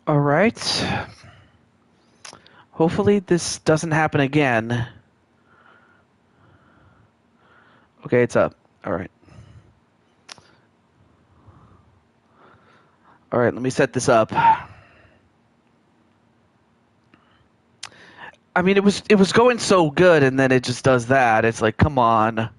All right. Hopefully this doesn't happen again. Okay, it's up. All right. All right, let me set this up. I mean, it was going so good, and then it just does that. It's like, come on.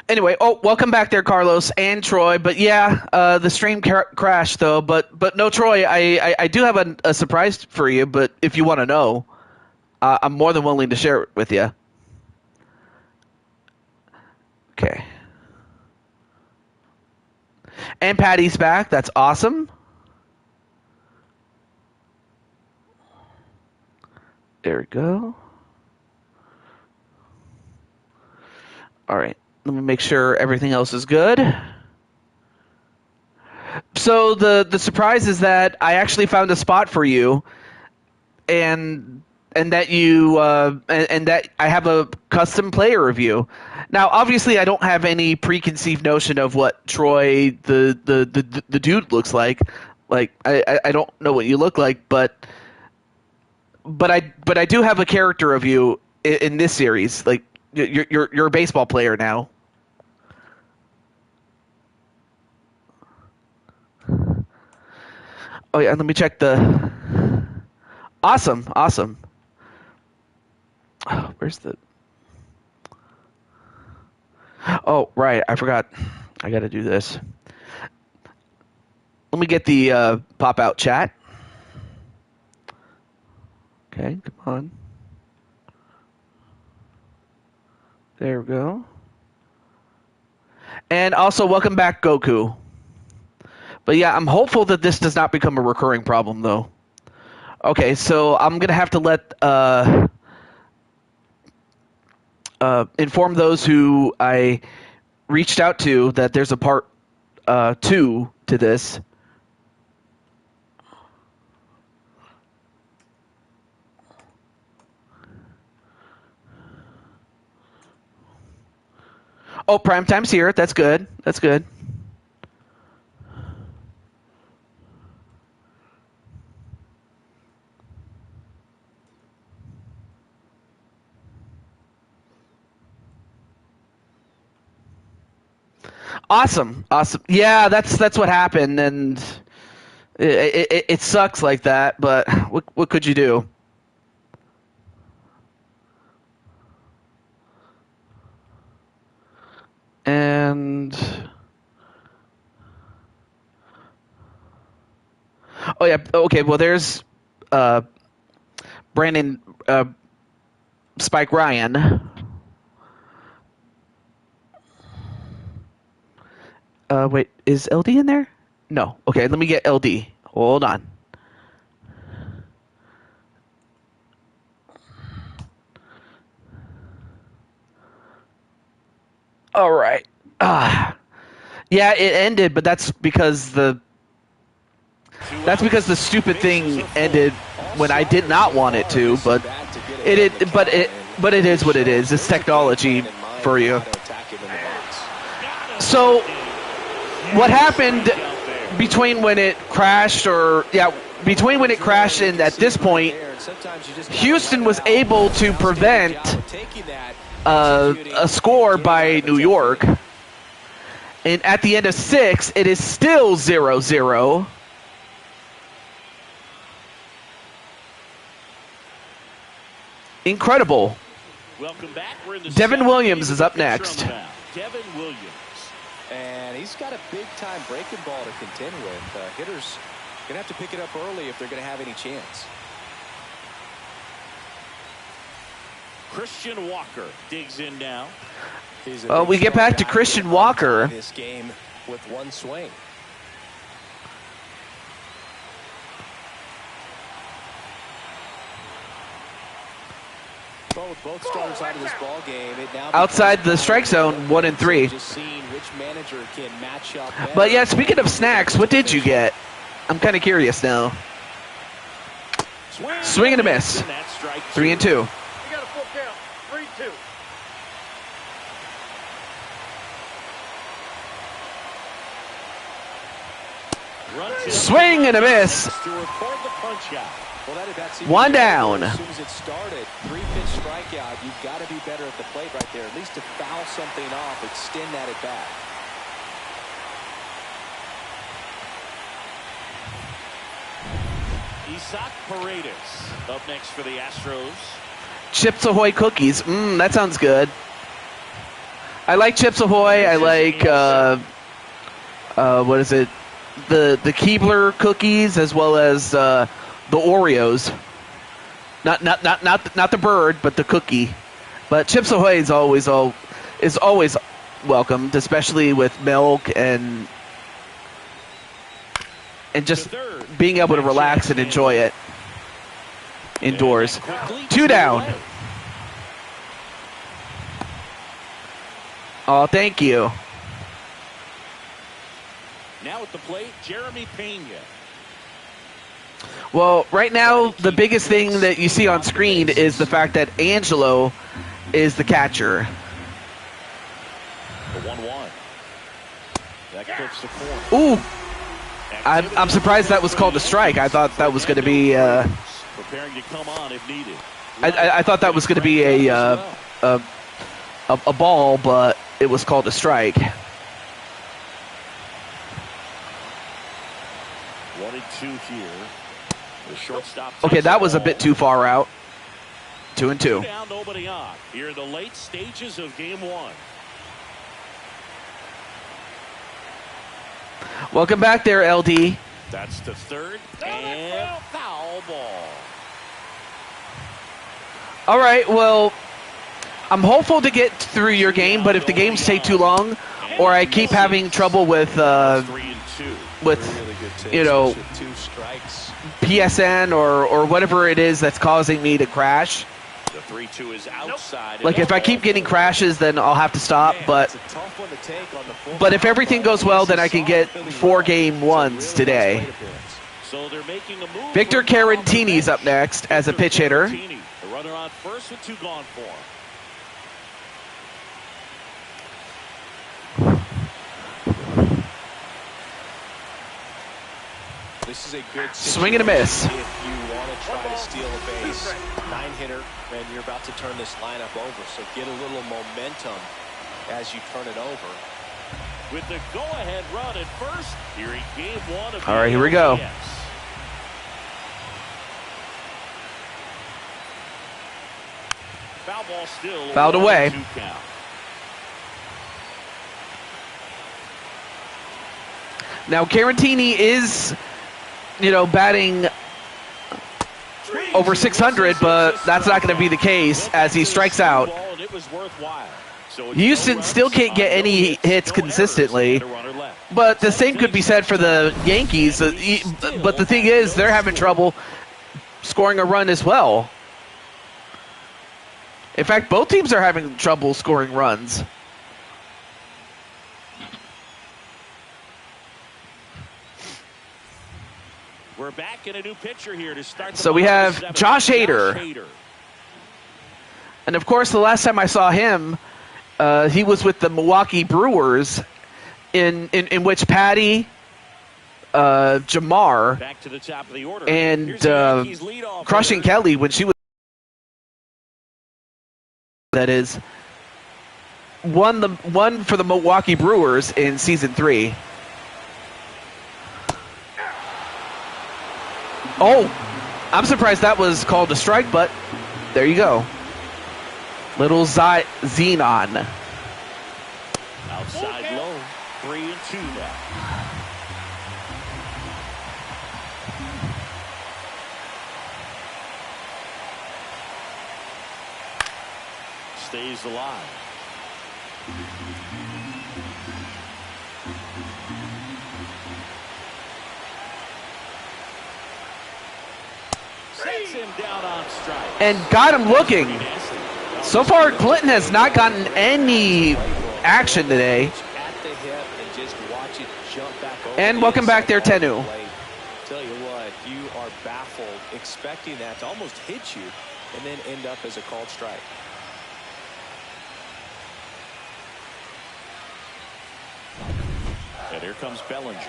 Anyway, welcome back there, Carlos and Troy. But yeah, the stream crashed though. But no, Troy, I do have a surprise for you. But if you want to know, I'm more than willing to share it with you. Okay. And Patty's back. That's awesome. There we go. All right. Let me make sure everything else is good. So the surprise is that I actually found a spot for you, and that you and that I have a custom player review. Now, obviously, I don't have any preconceived notion of what Troy the dude looks like. Like I don't know what you look like, but I do have a character of you in this series. Like you're a baseball player now. Oh yeah, let me check the. Awesome. Oh, where's the? Oh right, I forgot. I got to do this. Let me get the pop out chat. Okay, come on. There we go. And also, welcome back, Goku. But yeah, I'm hopeful that this does not become a recurring problem, though. Okay, so I'm going to have to let inform those who I reached out to that there's a part 2 to this. Oh, Primetime's here. That's good. That's good. Awesome. Yeah, that's what happened, and it sucks like that. But what could you do? And oh yeah, okay. Well, there's Brandon Spike Ryan. Wait, is LD in there? No. Okay, let me get LD. Hold on. All right. Yeah, it ended, but that's because the stupid thing ended when I did not want it to. But it is what it is. It's technology for you. So what happened between when it crashed between when it crashed and at this point, Houston was able to prevent a score by New York. And at the end of 6, it is still 0-0. Incredible. Welcome back. We're in the Devin Williams is up next. Devin Williams. And he's got a big-time breaking ball to contend with. Hitters going to have to pick it up early if they're going to have any chance. Christian Walker digs in now. Well, we get back to Christian Walker. This game with one swing. Both starters out of this ball game. Outside the strike zone, 1-3. Just seeing which manager can match up better. But yeah, speaking of snacks, what did you get? I'm kind of curious now. Swing and a miss. 3-2. You got a full count. 3-2. Swing and a miss. Well, that at-bat's even One better. down. As soon as it started, 3-pitch strikeout. You've got to be better at the plate right there. At least to foul something off, extend that at bat. Isaac Paredes up next for the Astros. Chips Ahoy cookies. That sounds good. I like Chips Ahoy. I like what is it? The Keebler cookies as well as the Oreos. Not the bird, but the cookie. But Chips Ahoy is always welcomed, especially with milk and just being able to relax and enjoy it indoors. 2 down. Oh, thank you. Now at the plate, Jeremy Pena. Well, right now, the biggest thing that you see on screen is the fact that Angelo is the catcher. The 1-1. That clips the corner. Ooh. I'm surprised that was called a strike. I thought that was going to be preparing to come on if needed. I thought that was going to be a ball, but it was called a strike. 1-2 here. The shortstop. Okay, that was a bit too far out. 2-2. 2 down, nobody on. Here in the late stages of game 1. Welcome back there, LD. That's the third and foul ball. All right, well, I'm hopeful to get through your game, but if the games take too long or I keep having trouble with 3-2. you know, Two strikes. PSN or whatever it is that's causing me to crash. The 3-2 is outside. Like if I keep getting crashes, then I'll have to stop. But if everything goes well, then I can get 4 game ones today. So they're making a move. Victor Carantini's up next as a pitch hitter. The runner on first with 2 gone for him. This is a good Swing and a miss. If you want to try to steal a base, 9-hitter, and you're about to turn this lineup over. So get a little momentum as you turn it over. With the go-ahead run at first, here in game 1 of All right, here we go. Foul ball still. Fouled away. 2 count. Now Carantini is, batting over 600, but that's not going to be the case as he strikes out. Houston still can't get any hits consistently, but the same could be said for the Yankees. But the thing is, they're having trouble scoring a run as well. In fact, both teams are having trouble scoring runs. We're back in a new pitcher here to start. So we have Josh Hader. And of course, the last time I saw him, he was with the Milwaukee Brewers, in which Patty, Jamar, back to the top of the order. And Crushing Kelly, when she was, that is, won for the Milwaukee Brewers in season 3. Oh, I'm surprised that was called a strike, but there you go. Little Xenon. Outside low, 3-2 now. Stays alive. Sets him down on strike. And got him looking. So far, Clinton has not gotten any action today. And welcome back there, Tenu. Tell you what, you are baffled, expecting that to almost hit you and then end up as a called strike. And here comes Bellinger.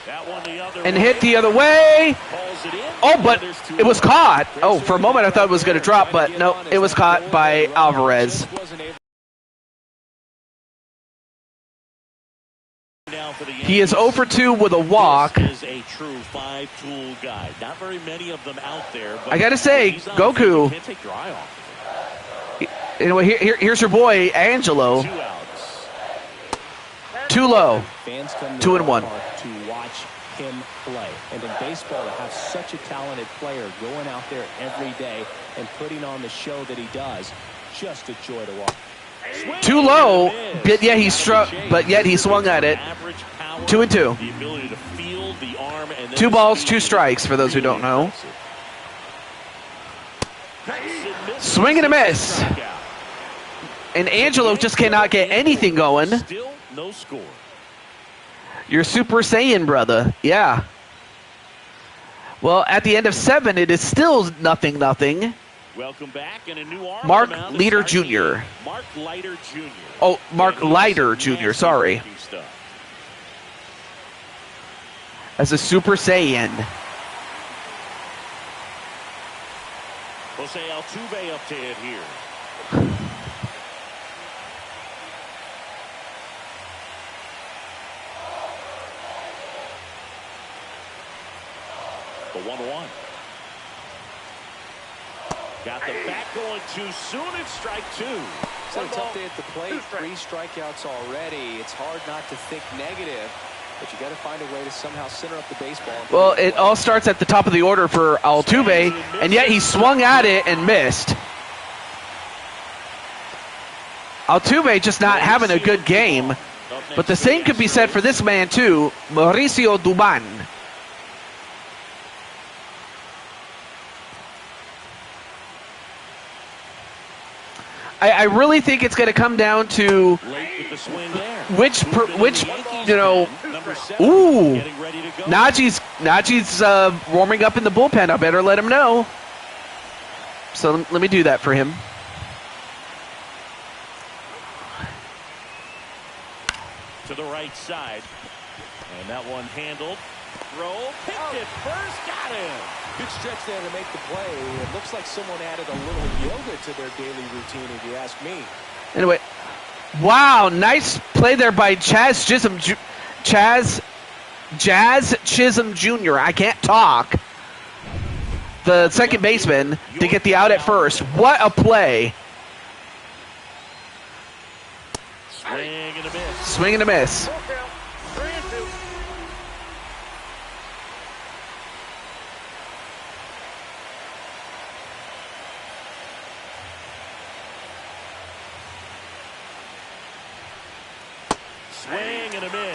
That one the other And way. hit the other way. Calls it in. Oh, but it was caught. Oh, for a moment I thought it was going to drop, but no, it was caught by Alvarez. He is 0 for 2 with a walk. This is a true five-tool guy. Not very many of them out there. But I got to say, he's on Goku. the field. You can't take your eye off of him. Anyway, here's your boy, Angelo. 2 outs. Too low. Fans come 2 and 1. to watch him play. And in baseball, to have such a talented player going out there every day and putting on the show that he does, just a joy to watch. Too low, but yet he struck. But yet he swung at it. 2 and 2. The ability to field the arm and 2 balls, 2 strikes. For those who don't know. Swing and a miss. And Angelo just cannot get anything going. Still no score. You're Super Saiyan, brother. Yeah. Well, at the end of 7, it is still 0-0. Welcome back and a new arm. Mark Leiter Jr. Mark Leiter Jr. Oh, Mark Leiter Jr. Sorry. As a Super Saiyan. Jose Altuve up to hit here. The 1-1. Got the bat going too soon. It's strike 2. It's a tough day at the plate. 3 strikeouts already. It's hard not to think negative, but you got to find a way to somehow center up the baseball. Well, it all starts at the top of the order for Altuve, and yet he swung at it and missed. Altuve just not having a good game, but the same could be said for this man too, Mauricio Dubán. I really think it's going to come down to which ooh, Najee's warming up in the bullpen. I better let him know. So let me do that for him. To the right side, and that one handled. Throw, picked it first, got him. Good stretch there to make the play. It looks like someone added a little yoga to their daily routine, if you ask me. Anyway, wow, nice play there by Jazz Chisholm Jr. I can't talk. The second baseman to get the out at first. What a play. Swing and a miss. Swing and a miss.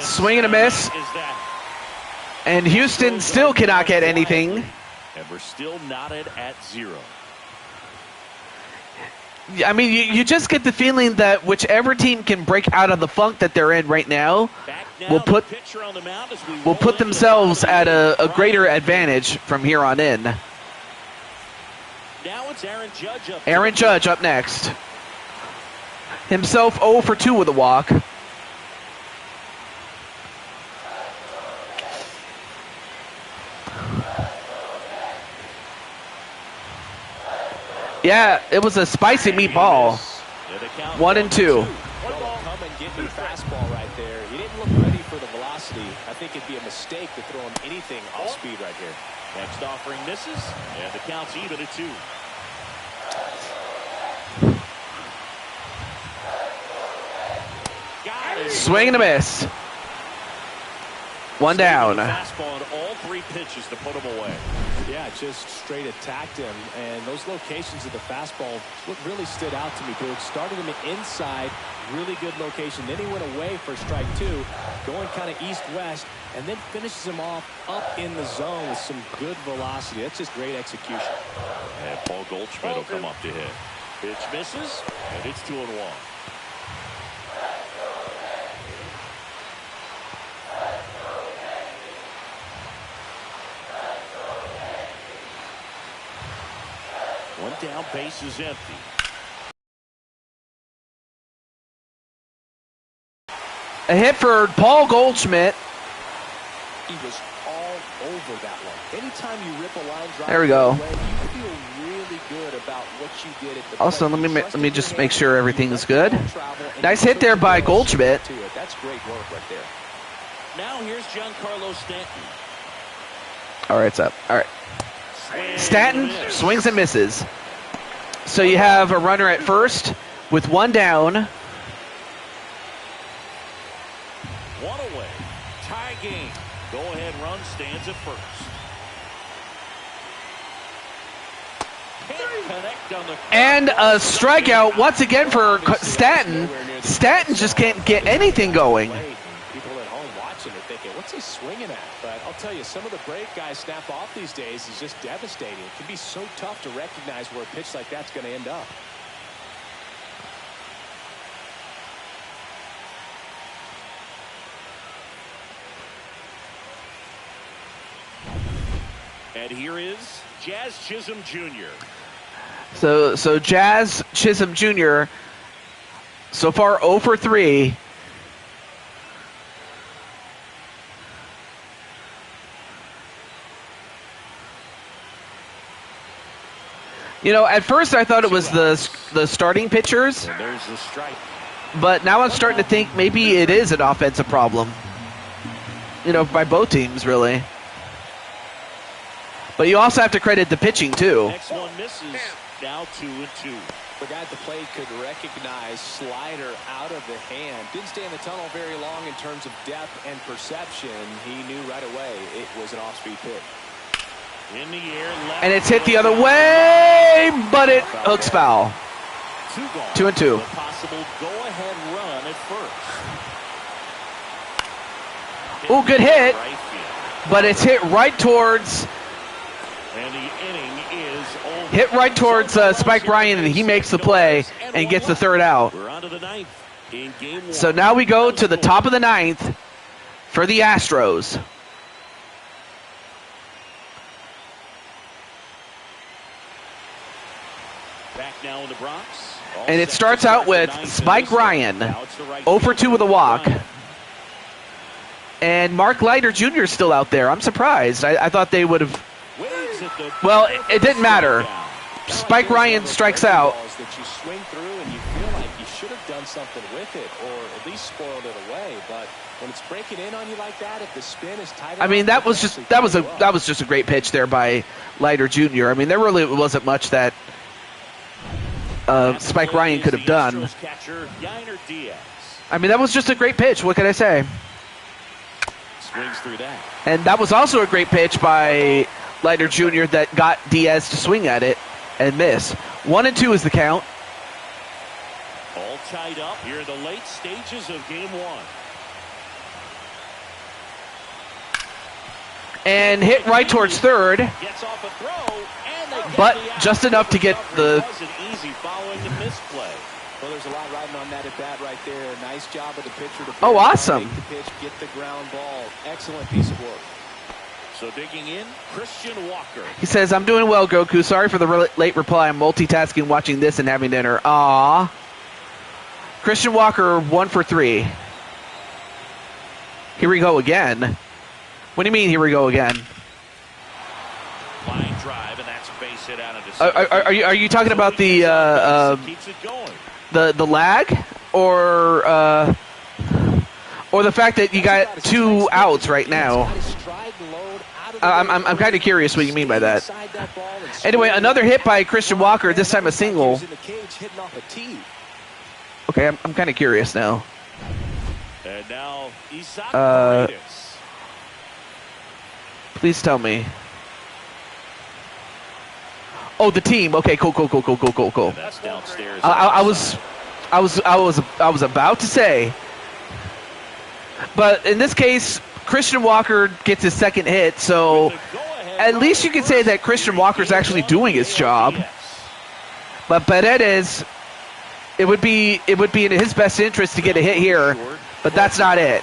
Swing and a miss. And Houston still cannot get anything. And we're still knotted at 0. I mean, you just get the feeling that whichever team can break out of the funk that they're in right now will put themselves at a greater advantage from here on in. Now it's Aaron Judge up next. Himself 0 for 2 with a walk. Yeah, it was a spicy meatball. 1 and 2. Come and get me fastball right there. He didn't look ready for the velocity. I think it'd be a mistake to throw him anything off speed right here. Next offering misses, and the count's even at 2. Swing and a miss. 1 down. Fastball on all 3 pitches to put him away. Yeah, just straight attacked him, and those locations of the fastball, what really stood out to me, Boog, started him inside, really good location. Then he went away for strike 2, going kind of east-west, and then finishes him off up in the zone with some good velocity. That's just great execution. And Paul Goldschmidt will come up to hit. Pitch misses, and it's 2-1. down, bases empty. A hit for Paul Goldschmidt. He was all over that one. Anytime you rip a line drive, there we go. Away, you feel really good about what you did at the Also, plate. let me just make sure everything is good. Nice hit there by Goldschmidt. That's great work right there. Now here's Giancarlo Stanton. All right, it's up. All right. Stanton swings and misses. So you have a runner at first with one down. One away. Tie game. Go-ahead run stands at first. Can't connect on the And a strikeout once again for Stanton. Stanton just can't get anything going. People at home watching it thinking, what's he swinging at? But I'll tell you, some of the break guys snap off these days is just devastating. It can be so tough to recognize where a pitch like that's going to end up. And here is Jazz Chisholm Jr. So Jazz Chisholm Jr. so far 0 for 3. You know, at first I thought it was the starting pitchers, And there's the strike. but now I'm starting to think maybe it is an offensive problem. You know, by both teams, really. But you also have to credit the pitching, too. Next one misses. Now 2-2. The guy at the plate could recognize slider out of the hand. Didn't stay in the tunnel very long in terms of depth and perception. He knew right away it was an off-speed pitch. In the air, left. And it's hit the other way, but it hooks foul. 2 gone. 2-2. A possible go-ahead run at first. Ooh, good hit. Right field. But it's hit right towards And the inning is over. hit right towards Spike Ryan, and he makes the play and gets the third out. We're on to the 9th in game 1. So now we go to the top of the 9th for the Astros. Back now in the Bronx. All And it set starts to out start the with 9th Spike inning. Ryan, Now it's the right 0 for fielder, 2 with a walk. Ryan. And Mark Leiter Jr. is still out there. I'm surprised. I thought they would have. Waves at the Well, it didn't matter. down. Spike Ryan strikes out. Balls that you swing through and you feel like you should have done something with it or at least spoiled it away. But when it's breaking in on you like that, if the spin is tight, I mean, that was just a great pitch there by Leiter Jr. I mean, there really wasn't much that Spike Ryan could have done. Astros catcher, Yainer Diaz. I mean, that was just a great pitch. What can I say? Swings through that. And that was also a great pitch by Leiter Jr. that got Diaz to swing at it and miss. 1-2 is the count. All tied up here in the late stages of game 1. And hit right towards third, Gets off a throw, and they get but the out. just enough to get the. It wasn't easy following the misplay. Well, there's a lot riding on that at bat right there. Nice job of the pitcher to Oh, awesome. make the pitch, get the ground ball. Excellent piece of work. So digging in, Christian Walker. He says, "I'm doing well, Goku. Sorry for the late reply. I'm multitasking, watching this, and having dinner." Aww. Christian Walker, 1 for 3. Here we go again. What do you mean, here we go again? Line drive, and that's base hit out into Are you talking about the keeps it going. the lag, or the fact that you got 2 outs right now? I'm kind of curious what you mean by that. Anyway, another hit by Christian Walker. This time a single. Okay, I'm kind of curious now. And now Isaac Uh, Paredes. Please tell me. Oh, the team. Okay, cool. That's downstairs. I was about to say, but in this case, Christian Walker gets his second hit, so at least you can say that Christian Walker's actually doing his job. But Paredes, it would be in his best interest to get a hit here, but that's not it.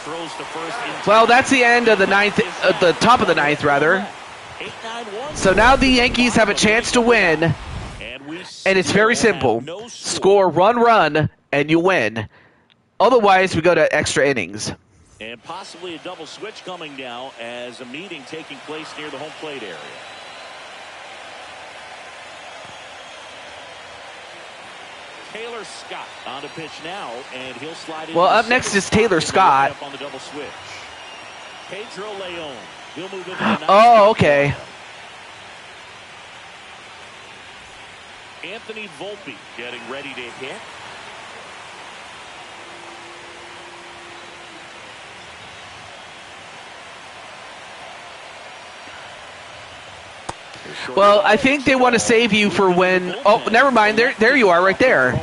Throws to first in Well, that's the end of the ninth, the top of the ninth, rather. 8-9-1. So now the Yankees have a chance to win, and it's very simple. Score run, and you win. Otherwise, we go to extra innings. And possibly a double switch coming now as a meeting taking place near the home plate area. Taylor Scott on to pitch now, and he'll slide in. Well, up next is Taylor Scott. On the double switch. Pedro Leon. He'll move into the Oh, okay. Anthony Volpe getting ready to hit. Well, I think they want to save you for when. Oh, never mind. There you are, right there.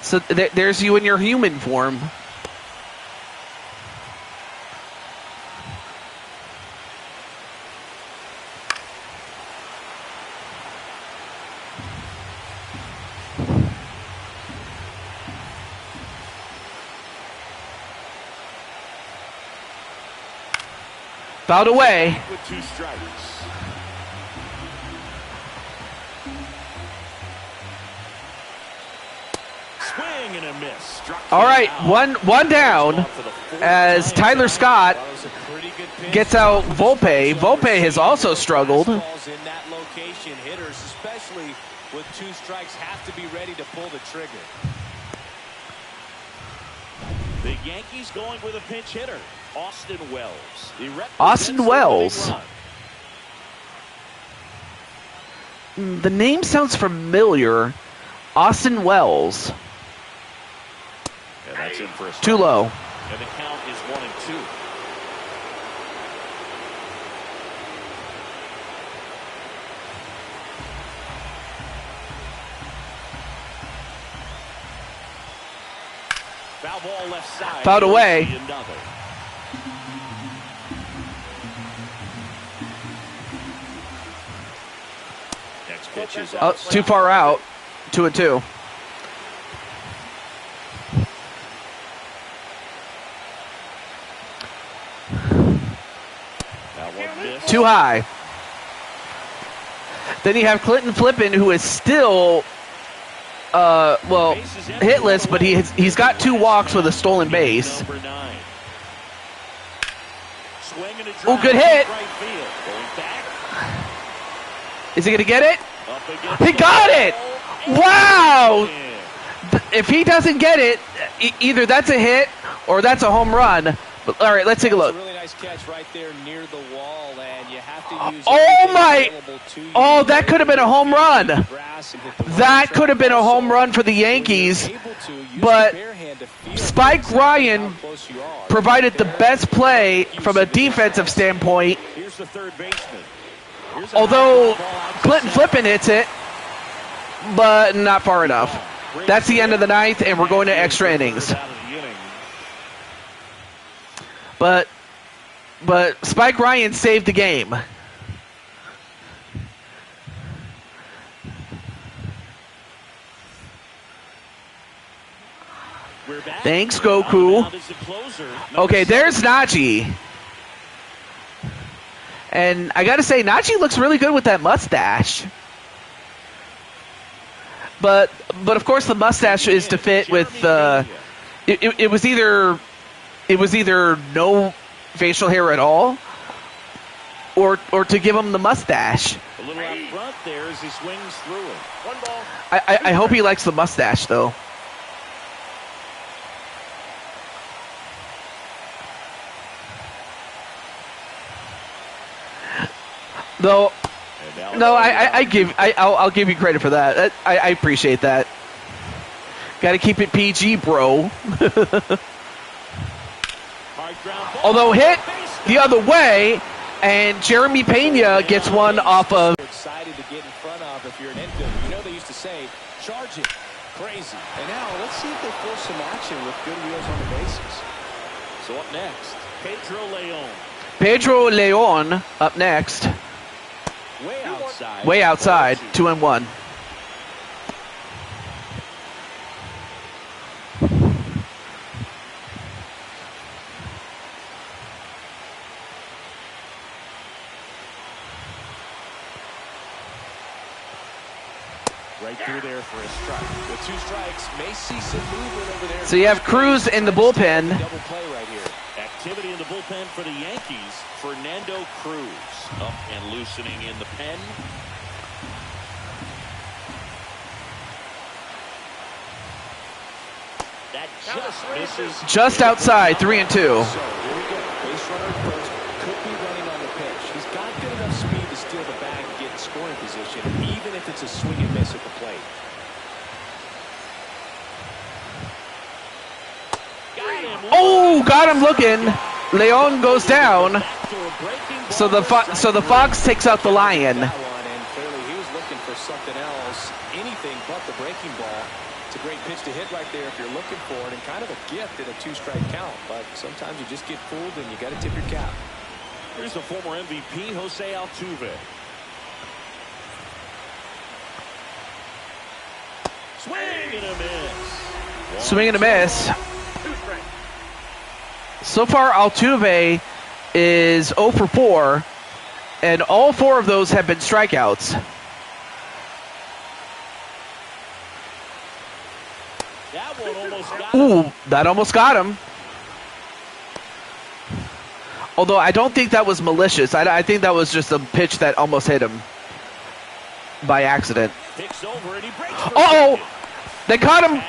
So there's you in your human form. Fouled away. With 2 strikes. Swing and a miss. All right, one down as Tyler Scott gets out Volpe. Volpe has also struggled. In that location, hitters, especially with 2 strikes, have to be ready to pull the trigger. The Yankees going with a pinch hitter, Austin Wells. Austin Wells. The name sounds familiar. Austin Wells. And that's in for a strike. Too low. And the count is 1-2. Foul ball left side. Fouled away. Another. Next pitch is Oh, too far out. 2-2. That one missed. Too high. Then you have Clinton Flippin, who is still, well, hitless, but he's got 2 walks with a stolen base. Number 9. Swing and a Oh, drive good hit. to right field. Going back. Is he going to get it? Up against He the got it! wall. Wow! And If he doesn't get it, either that's a hit or that's a home run. But, all right, let's take a look. It's a really nice catch right there near the wall, and you have to use Oh, everything my. available to you. Oh, that could have been a home run. Grass and hit the That ball could have been a home track. run for the When you're Yankees. able to, use but your bare hand to feel Spike exactly Ryan how close you are. Provided the Bare best play use from a of the defensive grass. standpoint, here's the third baseman. Here's a although high ball out to Clinton center. Flippin hits it, but not far enough. That's the end of the 9th, and we're going to extra innings. Out of the inning. But Spike Ryan saved the game. We're back. Thanks, Goku. Out is the closer, number Okay, 7. there's Najee. And I got to say, Najee looks really good with that mustache. But of course, the mustache is to fit with. It was either no facial hair at all, or to give him the mustache. A little out front there as he swings through it. 1 ball. I hope he likes the mustache though. Though, And now no, I'll give you credit for that. I appreciate that. Got to keep it PG, bro. hard ground ball. Although hit the other way, and Jeremy Pena gets one off of. You're excited to get in front of if you're an infielder. You know they used to say, charge it. Crazy. And now let's see if they force some action with good wheels on the bases. So up next, Pedro Leon. Pedro Leon up next. Way outside. Way outside, 2-1. Right through there for a strike. With 2 strikes, may see some movement over there. So you have Cruz in the bullpen. Double play right here. Activity in the bullpen for the Yankees. Fernando Cruz up and loosening in the pen. That just misses. Just outside, 3-2. So here we go. Base runner at first. Could be running on the pitch. He's got good enough speed to steal the bag and get in scoring position, even if it's a swing and miss at the plate. Oh, got him looking. Leon goes down. So the Fox takes out the Lion. And clearly he was looking for something else, anything but the breaking ball. It's a great pitch to hit right there if you're looking for it, and kind of a gift in a 2-strike count. But sometimes you just get fooled and you got to tip your cap. Here's the former MVP, Jose Altuve. Swing and a miss. Swing and a miss. 2 strikes. So far, Altuve is 0 for 4, and all 4 of those have been strikeouts. That one almost got Ooh, him. that almost got him. Although I don't think that was malicious. I think that was just a pitch that almost hit him by accident. Picks over and he breaks. Uh-oh! They caught him.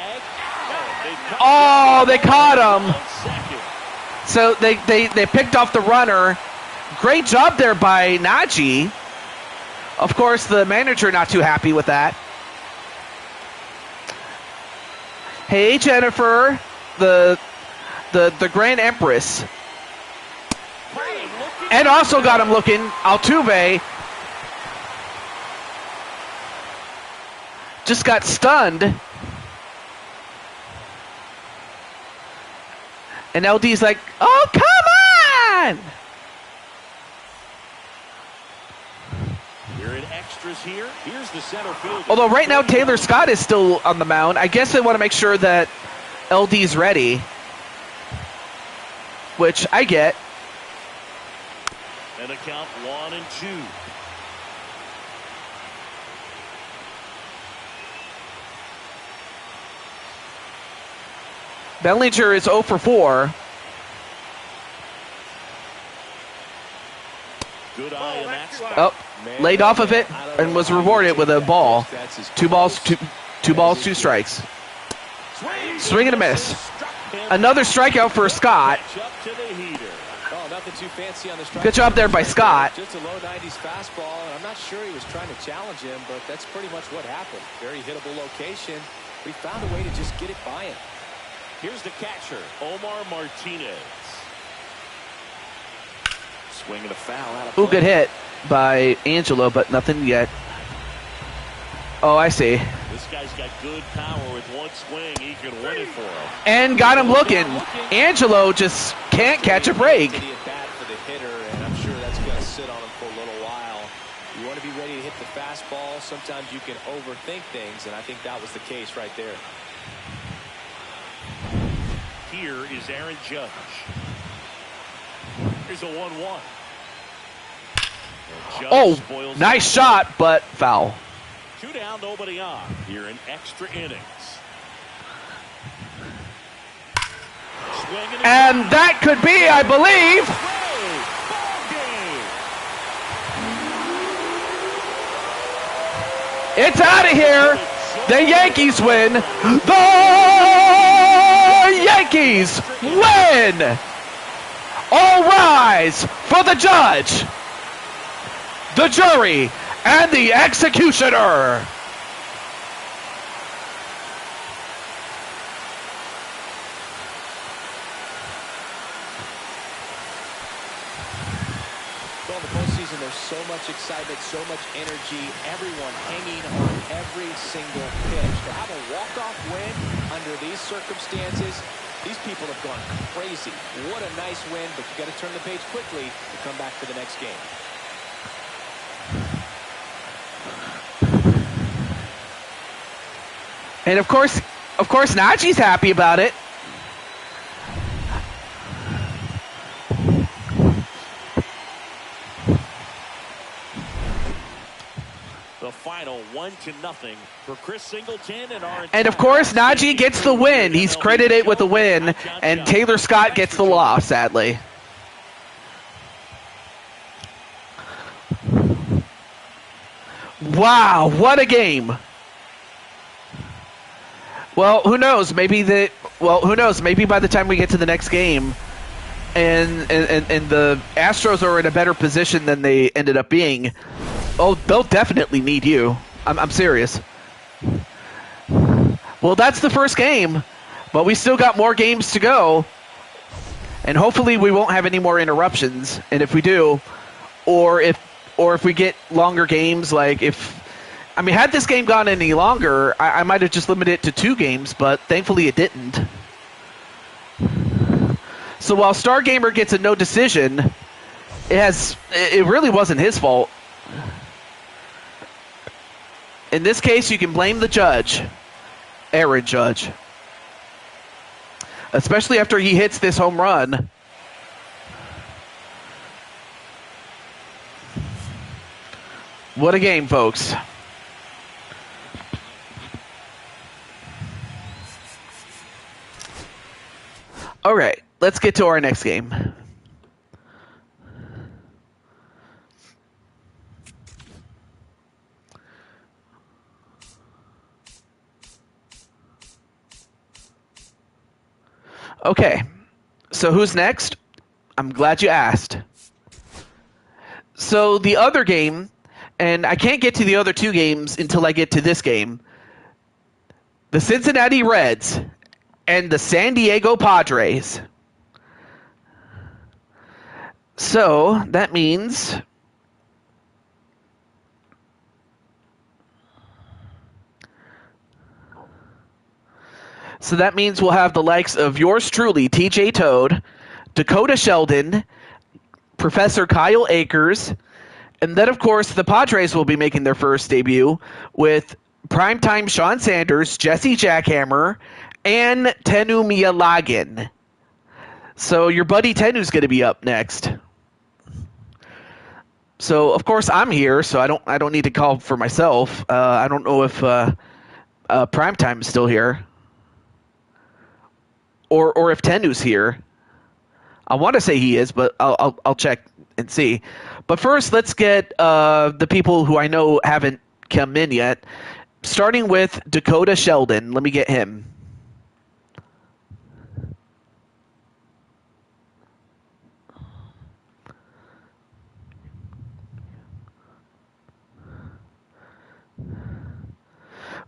Oh, they caught him. So they picked off the runner. Great job there by Najee. Of course, the manager not too happy with that. Hey, Jennifer, the Grand Empress. And also got him looking. Altuve just got stunned. And LD's like, oh, come on! We're in extras here. Here's the center field. Although right now Taylor Scott is still on the mound. I guess they want to make sure that LD's ready. Which I get. And the count 1-2. Bellinger is 0 for 4. Good eye in that spot. Oh, laid off of it and was rewarded with a ball. 2 balls, two strikes. Swing and a miss. Another strikeout for Scott. Oh, nothing too fancy on the strike. Good job there by Scott. Just a low 90s fastball, and I'm not sure he was trying to challenge him, but that's pretty much what happened. Very hittable location. But he found a way to just get it by him. Here's the catcher, Omar Martinez. Swing and a foul out of play. Ooh, good hit by Angelo, but nothing yet. Oh, I see. This guy's got good power. With one swing, he can win it for him. And got him looking. Angelo just can't catch a break. Bad for the hitter, and I'm sure that's going to sit on him for a little while. You want to be ready to hit the fastball. Sometimes you can overthink things, and I think that was the case right there. Here is Aaron Judge. Here's a 1-1. Oh, nice shot, but foul. 2 down, nobody on. Here in extra innings. And that could be, I believe. It's out of here. The Yankees win. The Yankees win. All rise for the judge, the jury, and the executioner. Well, in the postseason, there's so much excitement, so much energy, everyone hanging on every single pitch. To have a walk-off win under these circumstances, these people have gone crazy. What a nice win, but you got to turn the page quickly to come back for the next game. And of course, Najee's happy about it. The final 1-0 for Chris Singleton and our. And of course, Najee gets the win. He's credited with the win, and Taylor Scott gets the loss, sadly. Wow, what a game. Well, who knows? Maybe who knows? Maybe by the time we get to the next game, and the Astros are in a better position than they ended up being. Oh, they'll definitely need you. I'm serious. Well, that's the first game, but we still got more games to go, and hopefully we won't have any more interruptions. And if we do, or if we get longer games, had this game gone any longer, I might have just limited it to 2 games, but thankfully it didn't. So while Stargamer gets a no decision, it really wasn't his fault. In this case, you can blame the judge, Aaron Judge. Especially after he hits this home run. What a game, folks. All right, let's get to our next game. Okay, so who's next? I'm glad you asked. So the other game, and I can't get to the other 2 games until I get to this game. The Cincinnati Reds and the San Diego Padres. So that means we'll have the likes of yours truly, TJ Toad, Dakota Sheldon, Professor Kyle Akers, and then, of course, the Padres will be making their first debut with primetime Sean Sanders, Jesse Jackhammer, and Tenu Miyalagin. So your buddy Tenu's going to be up next. So, of course, I'm here, so I don't need to call for myself. I don't know if primetime is still here. Or if Tenu's here. I want to say he is, but I'll check and see. But first, let's get the people who I know haven't come in yet. Starting with Dakota Sheldon. Let me get him.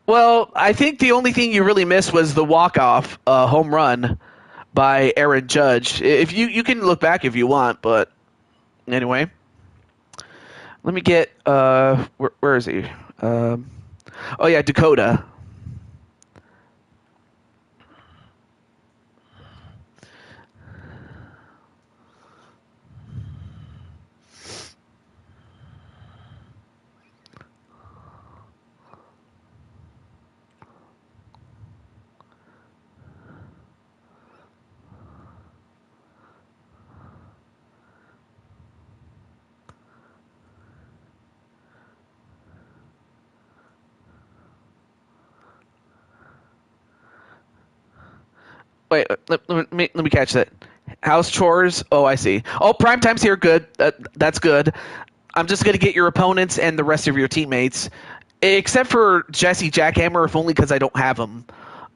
Well, I think the only thing you really missed was the walk-off home run by Aaron Judge. If you can look back if you want, but anyway. Let me get where is he? Oh yeah, Dakota. Wait, let me catch that. House chores. Oh, I see. Oh, prime time's here. Good. That's good. I'm just gonna get your opponents and the rest of your teammates, except for Jesse Jackhammer, if only because I don't have him.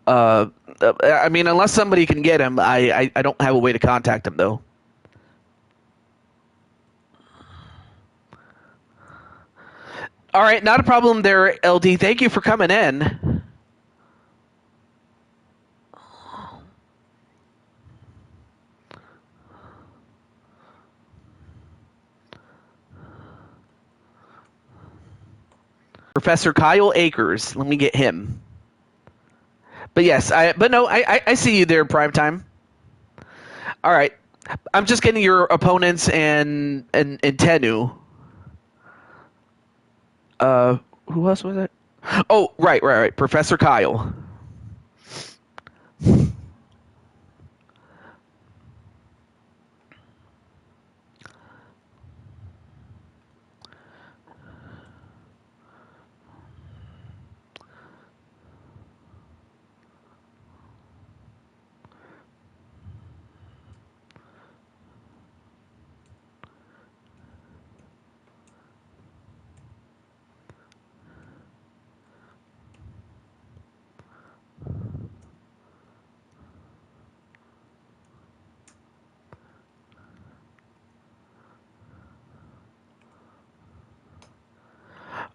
Unless somebody can get him, I don't have a way to contact him though. All right, not a problem there, LD. Thank you for coming in. Professor Kyle Akers. Let me get him. But yes, I see you there, primetime. All right. I'm just getting your opponents and Tenu. Who else was it? Oh, right. Professor Kyle.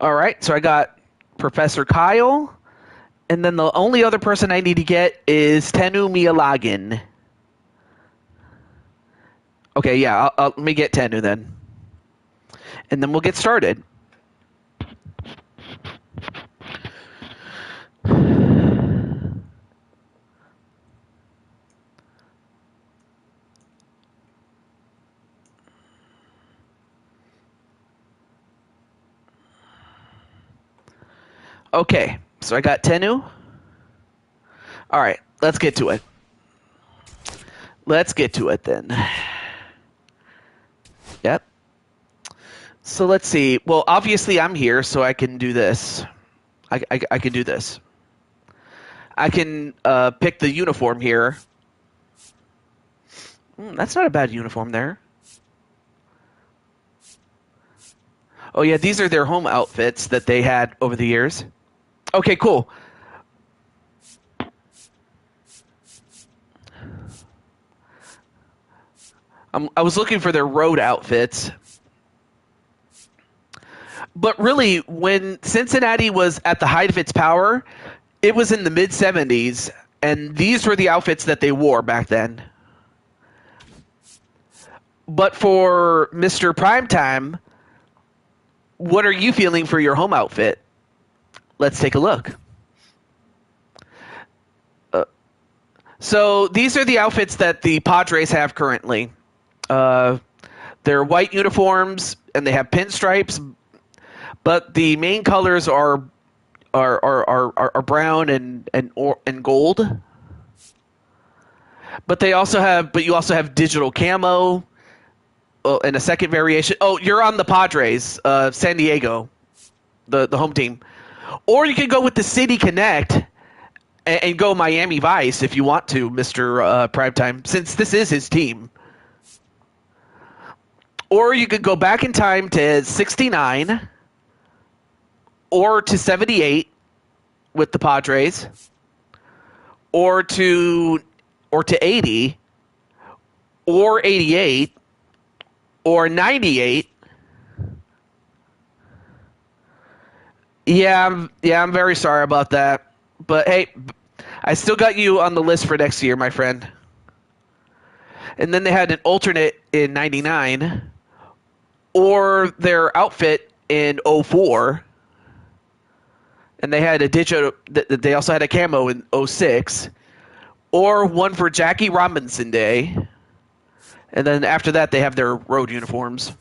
All right, so I got Professor Kyle, and then the only other person I need to get is Tenu Miyalagin. Okay, yeah, let me get Tenu then. And then we'll get started. Okay, so I got Tenu. All right, let's get to it. Let's get to it then. Yep. So let's see. Well, obviously I'm here, so I can do this. I can do this. I can pick the uniform here. That's not a bad uniform there. Oh yeah, these are their home outfits that they had over the years. Okay, cool. I was looking for their road outfits. But really, when Cincinnati was at the height of its power, it was in the mid-'70s, and these were the outfits that they wore back then. But for Mr. Primetime, what are you feeling for your home outfit? Let's take a look. So these are the outfits that the Padres have currently. They're white uniforms, and they have pinstripes, but the main colors are brown and gold. But you also have digital camo, and a second variation. Oh, you're on the Padres, San Diego, the home team. Or you can go with the City Connect and go Miami Vice if you want to, Mr. Primetime, since this is his team. Or you could go back in time to 69 or to 78 with the Padres, or to 80 or 88 or 98. Yeah, I'm very sorry about that. But hey, I still got you on the list for next year, my friend. And then they had an alternate in 99, or their outfit in 04. And they had a digital. They also had a camo in 06, or one for Jackie Robinson Day. And then after that, they have their road uniforms.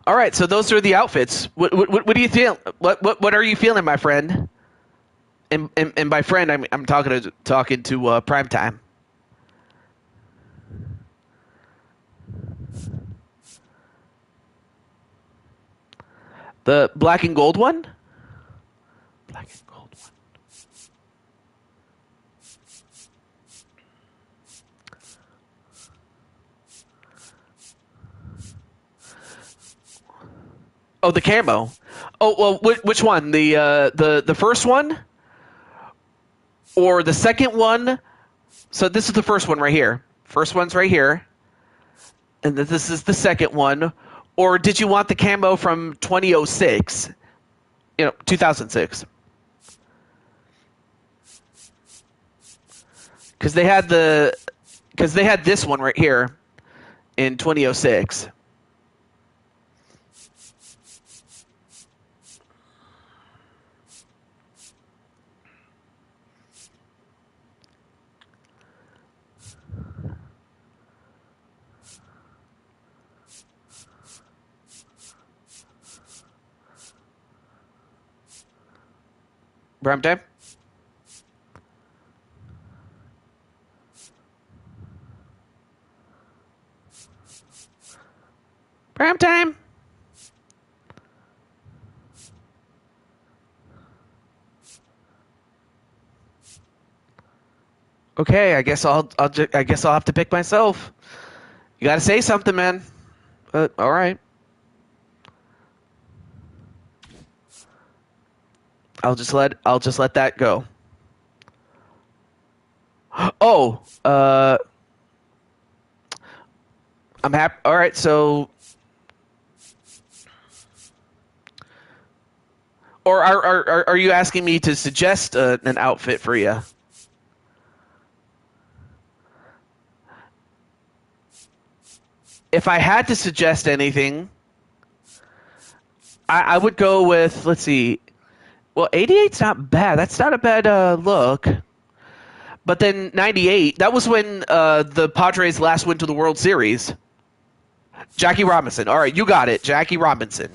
All right, so those are the outfits. What do you feel? What are you feeling, my friend? And by friend, I'm talking to Primetime. The black and gold one? Black and gold one. Oh, the camo. Oh, well, which one? The first one? Or the second one? So this is the first one right here. First one's right here. And this is the second one. Or did you want the camo from 2006? 2006. Because they had this one right here in 2006. Prime time? Prime time? Okay, I guess I'll have to pick myself. You got to say something, man. All right. I'll just let that go. Oh, I'm happy. All right, so. Or are you asking me to suggest an outfit for you? If I had to suggest anything, I would go with, let's see. Well, 88's not bad. That's not a bad look. But then 98, that was when the Padres last went to the World Series. Jackie Robinson. All right, you got it. Jackie Robinson.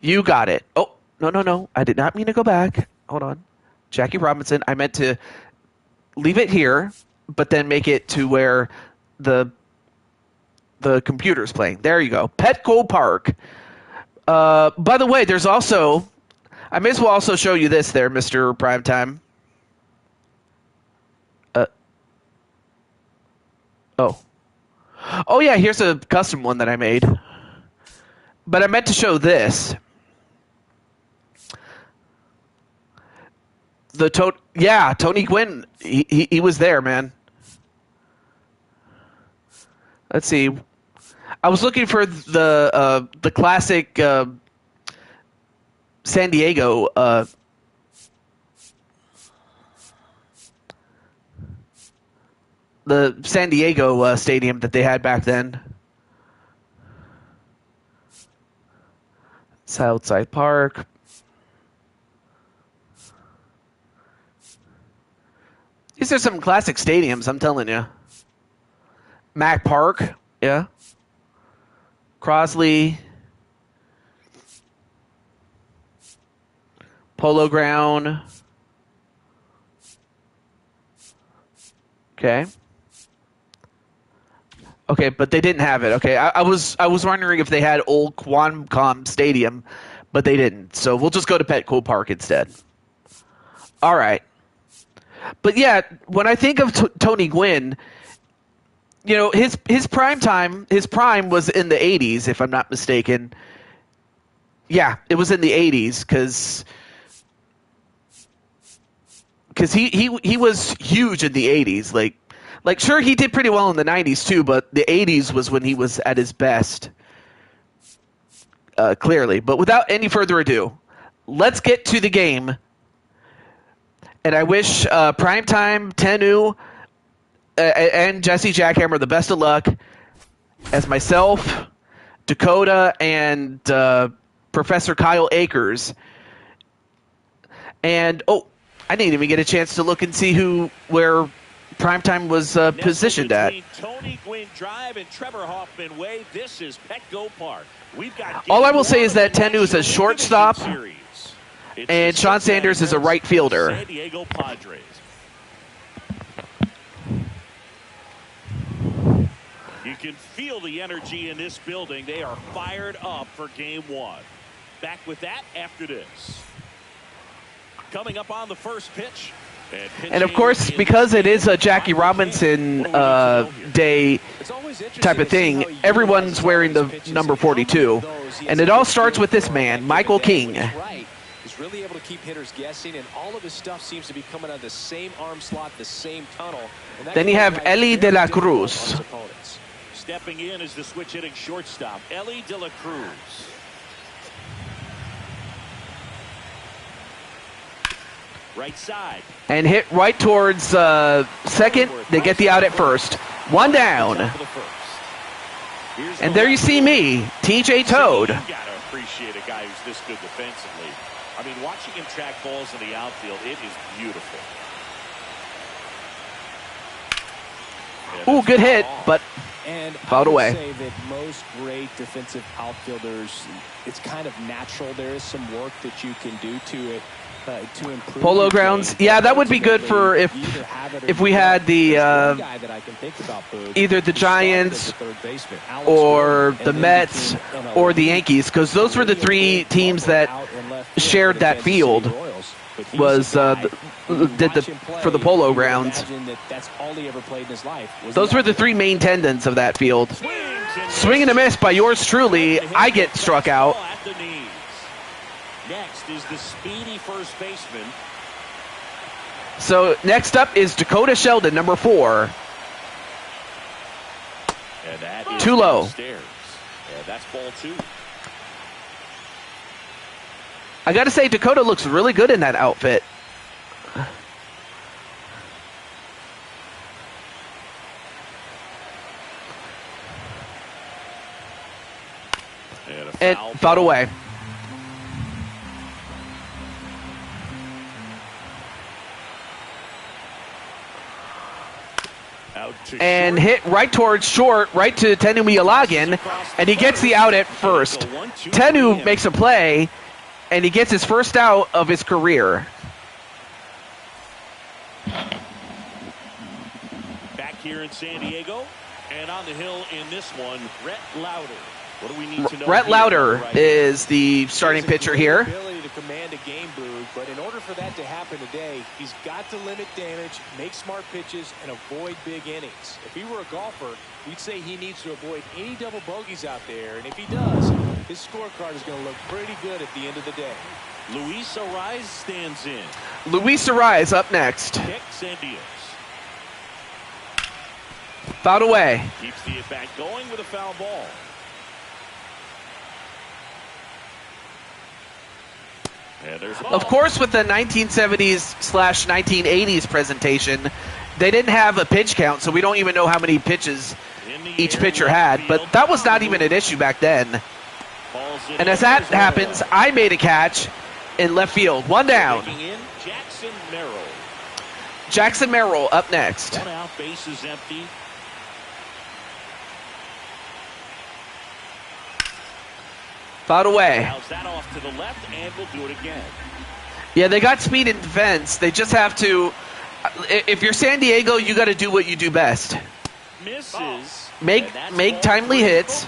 You got it. Oh, no. I did not mean to go back. Hold on. Jackie Robinson. I meant to leave it here, but then make it to where the computer's playing. There you go. Petco Park. By the way, there's also... I may as well also show you this there, Mr. Primetime. Oh, yeah, here's a custom one that I made. But I meant to show this. Tony Gwynn, he was there, man. Let's see. I was looking for the classic San Diego the San Diego stadium that they had back then. Southside Park. These are some classic stadiums, I'm telling you. Mac Park, yeah. Crosley. Polo Ground. Okay. Okay, but they didn't have it. Okay, I was wondering if they had old Qualcomm Stadium, but they didn't. So we'll just go to Petco Park instead. All right. But yeah, when I think of Tony Gwynn, you know, his prime was in the 80s, if I'm not mistaken. Yeah, it was in the 80s because he was huge in the 80s. Like sure, he did pretty well in the 90s too, but the 80s was when he was at his best, clearly. But without any further ado, let's get to the game. And I wish Primetime, Tenu, and Jesse Jackhammer the best of luck, as myself, Dakota, and Professor Kyle Akers. And, I didn't even get a chance to look and see where Primetime was positioned at. Tony Gwynn Drive and Trevor Hoffman Way. This is Petco Park. We've got all I will say is that Tenu is a shortstop, and Sean Sanders is a right fielder. San Diego Padres. You can feel the energy in this building. They are fired up for game one. Back with that after this. Coming up on the first pitch. And of course, because it is a Jackie Robinson day type of thing, everyone's wearing the number 42. And it all starts with this man, Michael King. He's really able to keep hitters guessing, and all of his stuff seems to be coming out of the same arm slot, the same tunnel. Then you have Eli de la Cruz. Stepping in is the switch hitting shortstop, Eli de la Cruz. Right side. And hit right towards second. They get the out at first. One down. And there you see me, TJ Toad. You gotta appreciate a guy who's this good defensively. I mean, watching him track balls in the outfield, it is beautiful. Ooh, good hit, but fouled away. I would say that most great defensive outfilders, it's kind of natural. There is some work that you can do to it. To improve Polo Grounds, yeah, that would be good for if we had the either the Giants or the Mets or the Yankees, because those were the three teams that shared that field. Was did for the Polo Grounds. Those were the three main tendons of that field. Swing and a miss by yours truly. I get struck out. Next is the speedy first baseman. So next up is Dakota Sheldon, number 4. And that is Too low. downstairs. And that's ball 2. I got to say, Dakota looks really good in that outfit. And fouled away. And hit right towards short, right to Tenu Miyalagin, and he gets the out at first. Tenu makes a play, and he gets his first out of his career. Back here in San Diego, and on the hill in this one, Rhett Lauder. What do we need to know? Rhett Lauder is the starting pitcher here. Ability to command a game, Boog, but in order for that to happen today, he's got to limit damage, make smart pitches, and avoid big innings. If he were a golfer, we'd say he needs to avoid any double bogeys out there, and if he does, his scorecard is going to look pretty good at the end of the day. Luis Ariz stands in. Luis Ariz up next. Kicks and deals. Fouled away. Keeps the at-bat going with a foul ball. Of course, with the 1970s/1980s presentation, they didn't have a pitch count, so we don't even know how many pitches each pitcher had. But that was not even an issue back then. And as that happens, I made a catch in left field. One down. Jackson Merrill up next. One out, base is empty. Fouled away. Fouls that off to the left, and we'll do it again. Yeah, they got speed in defense. They just have to. If you're San Diego, you got to do what you do best. Misses. Make timely hits.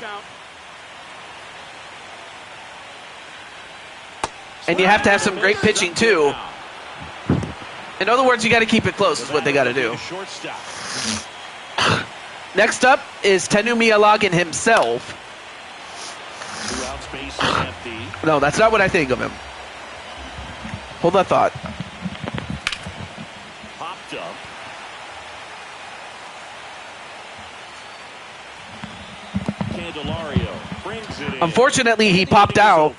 And you have to have some great pitching too. In other words, you got to keep it close. Is what they got to do. Next up is Tenu Miyalagin himself. No, that's not what I think of him. Hold that thought. Popped up. Candelario brings it in. Unfortunately, he popped out.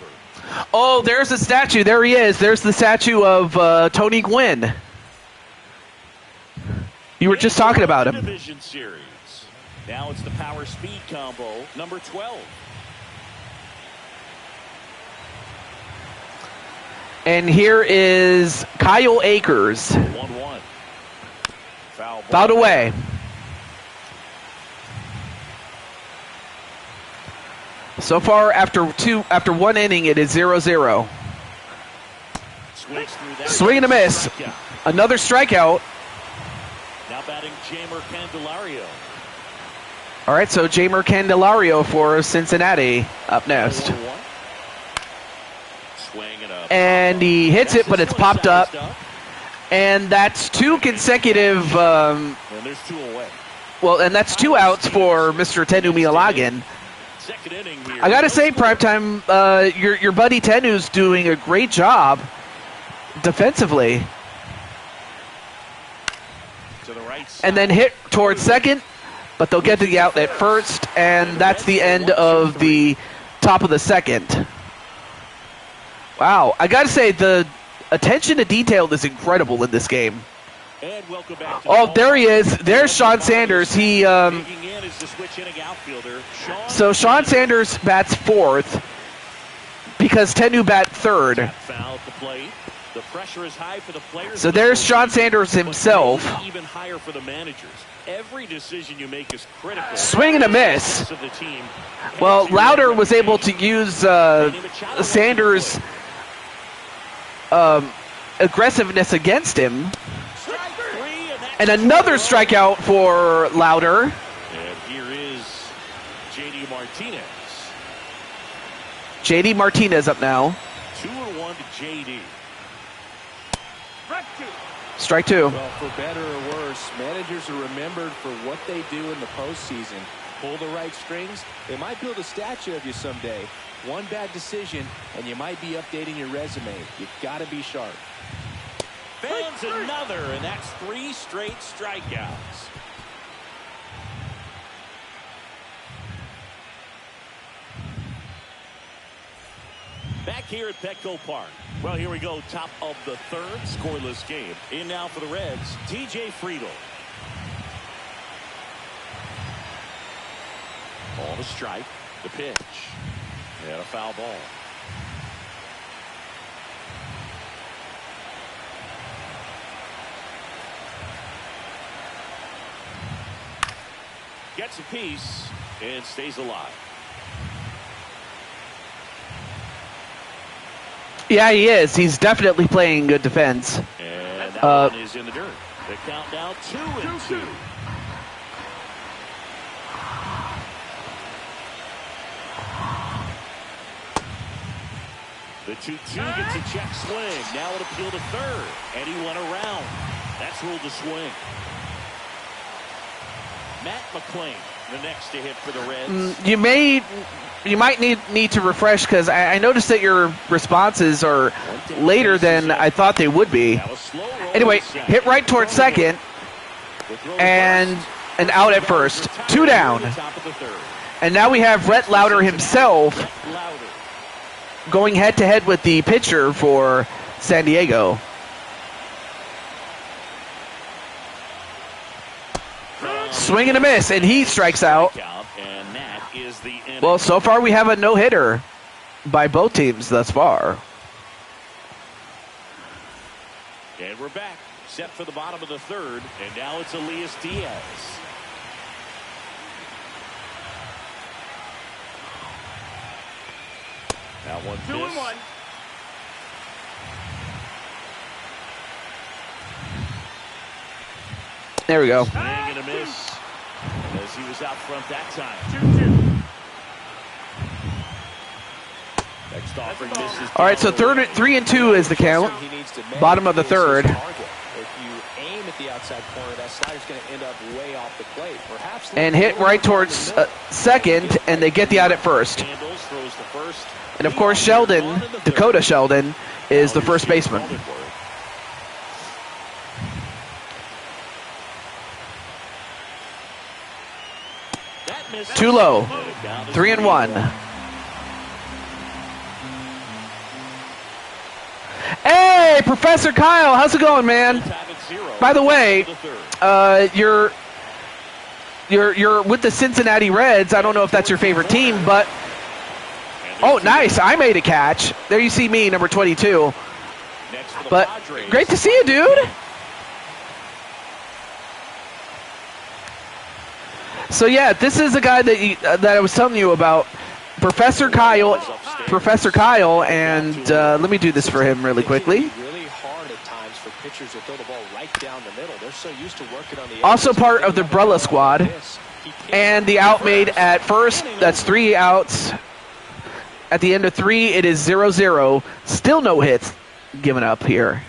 Oh, there's a statue. There he is. There's the statue of Tony Gwynn. You were just talking about him. Division series. Now it's the power speed combo, number 12. And here is Kyle Akers. 1-1. Fouled away. So far, after one inning, it is 0-0. Swing and a miss. Another strikeout. Now batting Jamer Candelario. All right, so Jamer Candelario for Cincinnati up next. And he hits it, but it's popped up. And that's two consecutive. And there's 2 away. Well, and that's 2 outs for Mr. Tenu Miyalagin. I gotta say, Primetime, your buddy Tenu's doing a great job defensively. And then hit towards second, but they'll get to the outlet first, and that's the end of the top of the second. Wow, I gotta say, the attention to detail is incredible in this game. Oh, there he is. There's Sean Sanders. So Sean Sanders bats fourth because Tenu bat third. So there's Sean Sanders himself. Even higher for the managers. Every decision you make is critical. Swing and a miss. Well, Lauder was able to use Sanders' aggressiveness against him. And another strikeout for Lauder. And here is J.D. Martinez. J.D. Martinez up now. 2-1 to J.D. Strike 2. Well, for better or worse, managers are remembered for what they do in the postseason. Pull the right strings, they might build a statue of you someday. One bad decision, and you might be updating your resume. You've got to be sharp. Fans another, and that's 3 straight strikeouts. here at Petco Park. Well, here we go. Top of the third, scoreless game. In now for the Reds, T.J. Friedel. Ball to strike. The pitch. And a foul ball. Gets a piece and stays alive. Yeah, he is. He's definitely playing good defense. And that one is in the dirt. The count now 2-2. The 2-2 gets a check swing. Now it appeal to third. And he went around. That's ruled a swing. Matt McClain, the next to hit for the Reds. You might need to refresh because I noticed that your responses are later than I thought they would be. Anyway, hit right towards second and an out at first. 2 down. And now we have Rhett Lauder himself going head-to-head with the pitcher for San Diego. Swing and a miss, and he strikes out. Well, so far we have a no-hitter by both teams thus far. And we're back, set for the bottom of the third, and now it's Elias Diaz. Now 1-1. There we go. Swing and a miss as he was out front that time. 2-2. Next offering misses. All right, so 3-2 is the count. Bottom of the third. If you aim at the outside corner, that slider's going to end up way off the plate. Perhaps and hit right towards second, and they get the out at first. And of course, Sheldon, Dakota Sheldon, is the first baseman. Too low. 3-1. Hey, Professor Kyle, how's it going, man? By the way, you're with the Cincinnati Reds. I don't know if that's your favorite team, but oh, nice! I made a catch. There you see me, number 22. But great to see you, dude. So yeah, this is the guy that I was telling you about, Professor Kyle. Professor Kyle, and let me do this for him really quickly. Really hard at times for pitchers to throw the ball right down the middle. They're so used to working on the also part of the Brella squad, and the out made at first. That's 3 outs. At the end of 3, it is 0-0. Still no hits given up here.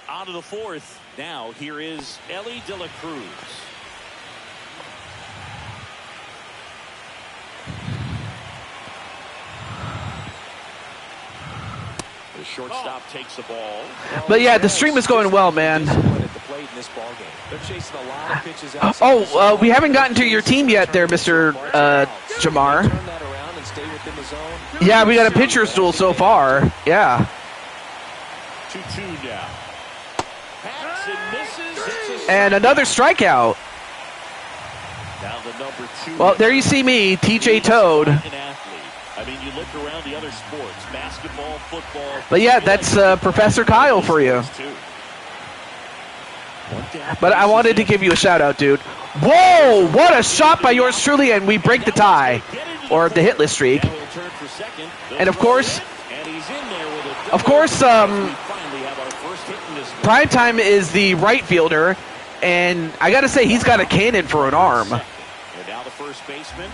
On to the fourth. Now here is Ellie De La Cruz. The shortstop takes the ball. But yeah, the stream is going well, man. Oh, we haven't gotten to your team yet there, Mr. Jamar. Yeah, we got a pitcher's duel so far. Yeah. 2-2 now. And another strikeout. Now the number 2. Well, there you see me, TJ Toad. I mean, you look around the other sports, basketball, football. But yeah, that's Professor Kyle for you. But I wanted to give you a shout out, dude. Whoa, what a shot by yours truly, and we break the tie, or the hitless streak. And of course, Primetime is the right fielder, and I got to say, he's got a cannon for an arm. And now the first baseman.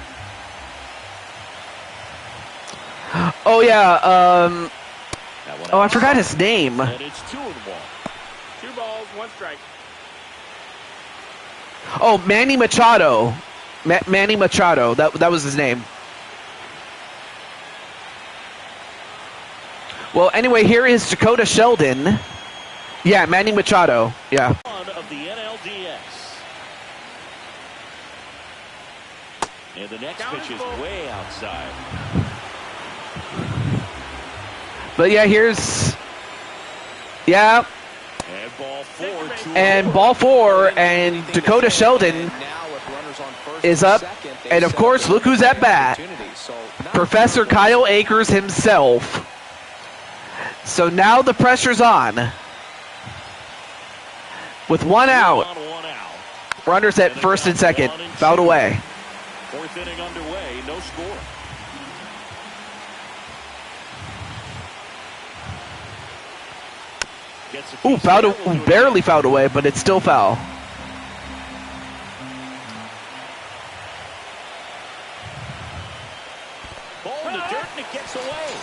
Oh, yeah. Oh, I forgot his name. And it's 2-1. 2 balls, 1 strike. Oh, Manny Machado. Manny Machado. That was his name. Well, anyway, here is Dakota Sheldon. Yeah, Manny Machado. Yeah. One of the NLDS. And the next pitch is way outside. But yeah, yeah, And ball four. and ball 4, and Dakota Sheldon is up. And of course, look who's at bat. Professor Kyle Akers himself. So now the pressure's on. With 1 out. Runners at first and second. Fouled away. 4th inning underway. No score. Ooh, barely fouled away, but it's still foul. Ball in the dirt and it gets away.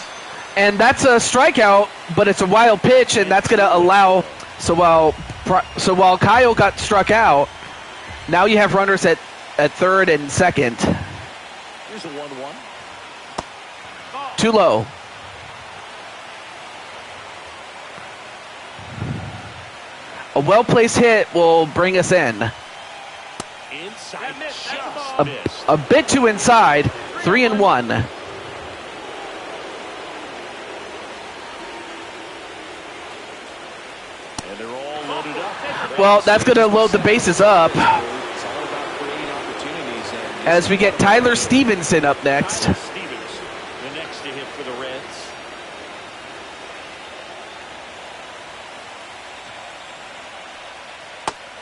And that's a strikeout, but it's a wild pitch, and that's going to allow. So while Kyle got struck out, now you have runners at third and second. Here's a 1-1. Too low. A well-placed hit will bring us in. Inside, just missed. A bit too inside. 3-1. And they're all loaded up. Well, that's going to load the bases up as we get Tyler Stevenson up next. Stevens, the next to hit for the Reds.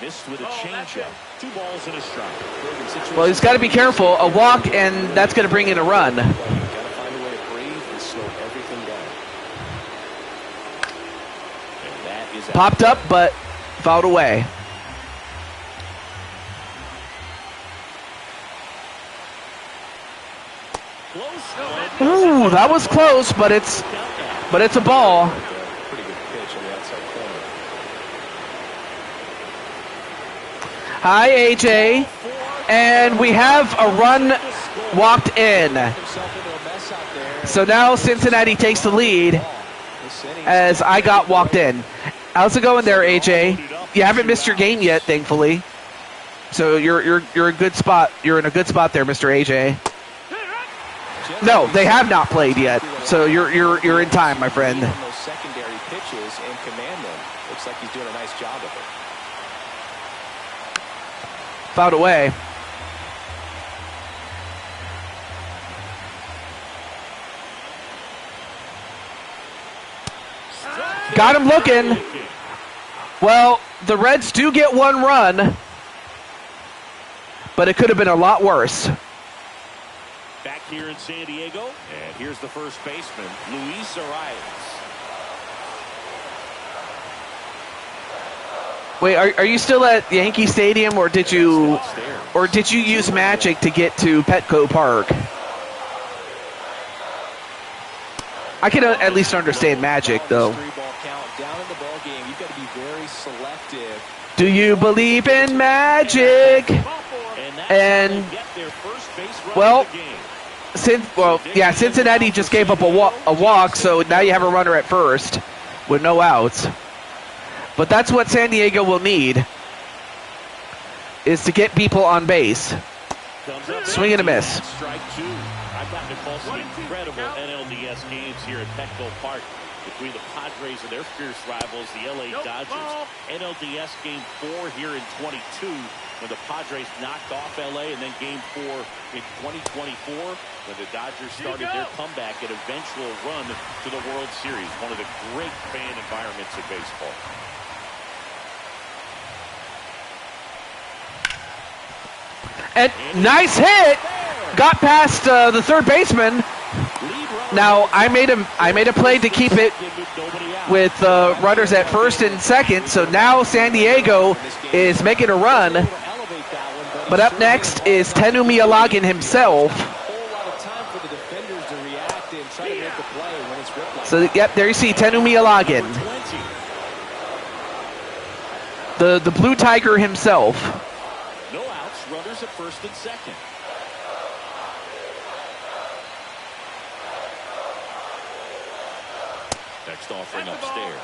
Missed with a changeup. 2 balls and a strike. Well, he's got to be careful. A walk, and that's going to bring in a run. Got to find a way to breathe and slow everything down. And that is Popped up, but fouled away. Ooh, that was close, but it's a ball. pretty good pitch on the outside corner. Hi, AJ. And we have a run walked in. So now Cincinnati takes the lead as I got walked in. How's it going there, AJ? You haven't missed your game yet, thankfully. So you're a good spot. You're in a good spot there, Mr. AJ. No, they have not played yet. So you're in time, my friend. Those secondary pitches and command them. Looks like he's doing a nice job of it. Fouled away. Got him looking. Well, the Reds do get 1 run, but it could have been a lot worse. Back here in San Diego, and here's the first baseman, Luis Arias. Wait, are you still at Yankee Stadium, or did you use Magic to get to Petco Park? I can at least understand Magic, though. Do you believe in magic? And well, Cincinnati just gave up a walk, so now you have a runner at first with no outs. But that's what San Diego will need, is to get people on base. Swing and a miss. Strike 2. I've gotten to call some incredible NLDS games here at Petco Park between the Padres and their fierce rivals, the LA Dodgers. NLDS Game 4 here in 22 when the Padres knocked off LA, and then Game 4 in 2024 when the Dodgers started their comeback and eventual run to the World Series. One of the great fan environments in baseball. And nice hit, got past the third baseman. Now I made a play to keep it with runners at first and second. So now San Diego is making a run. But up next is Tenu Mialagin himself. So yep, there you see Tenu Mialagin, the Blue Tiger himself. No outs, runners at first and second. Next offering upstairs.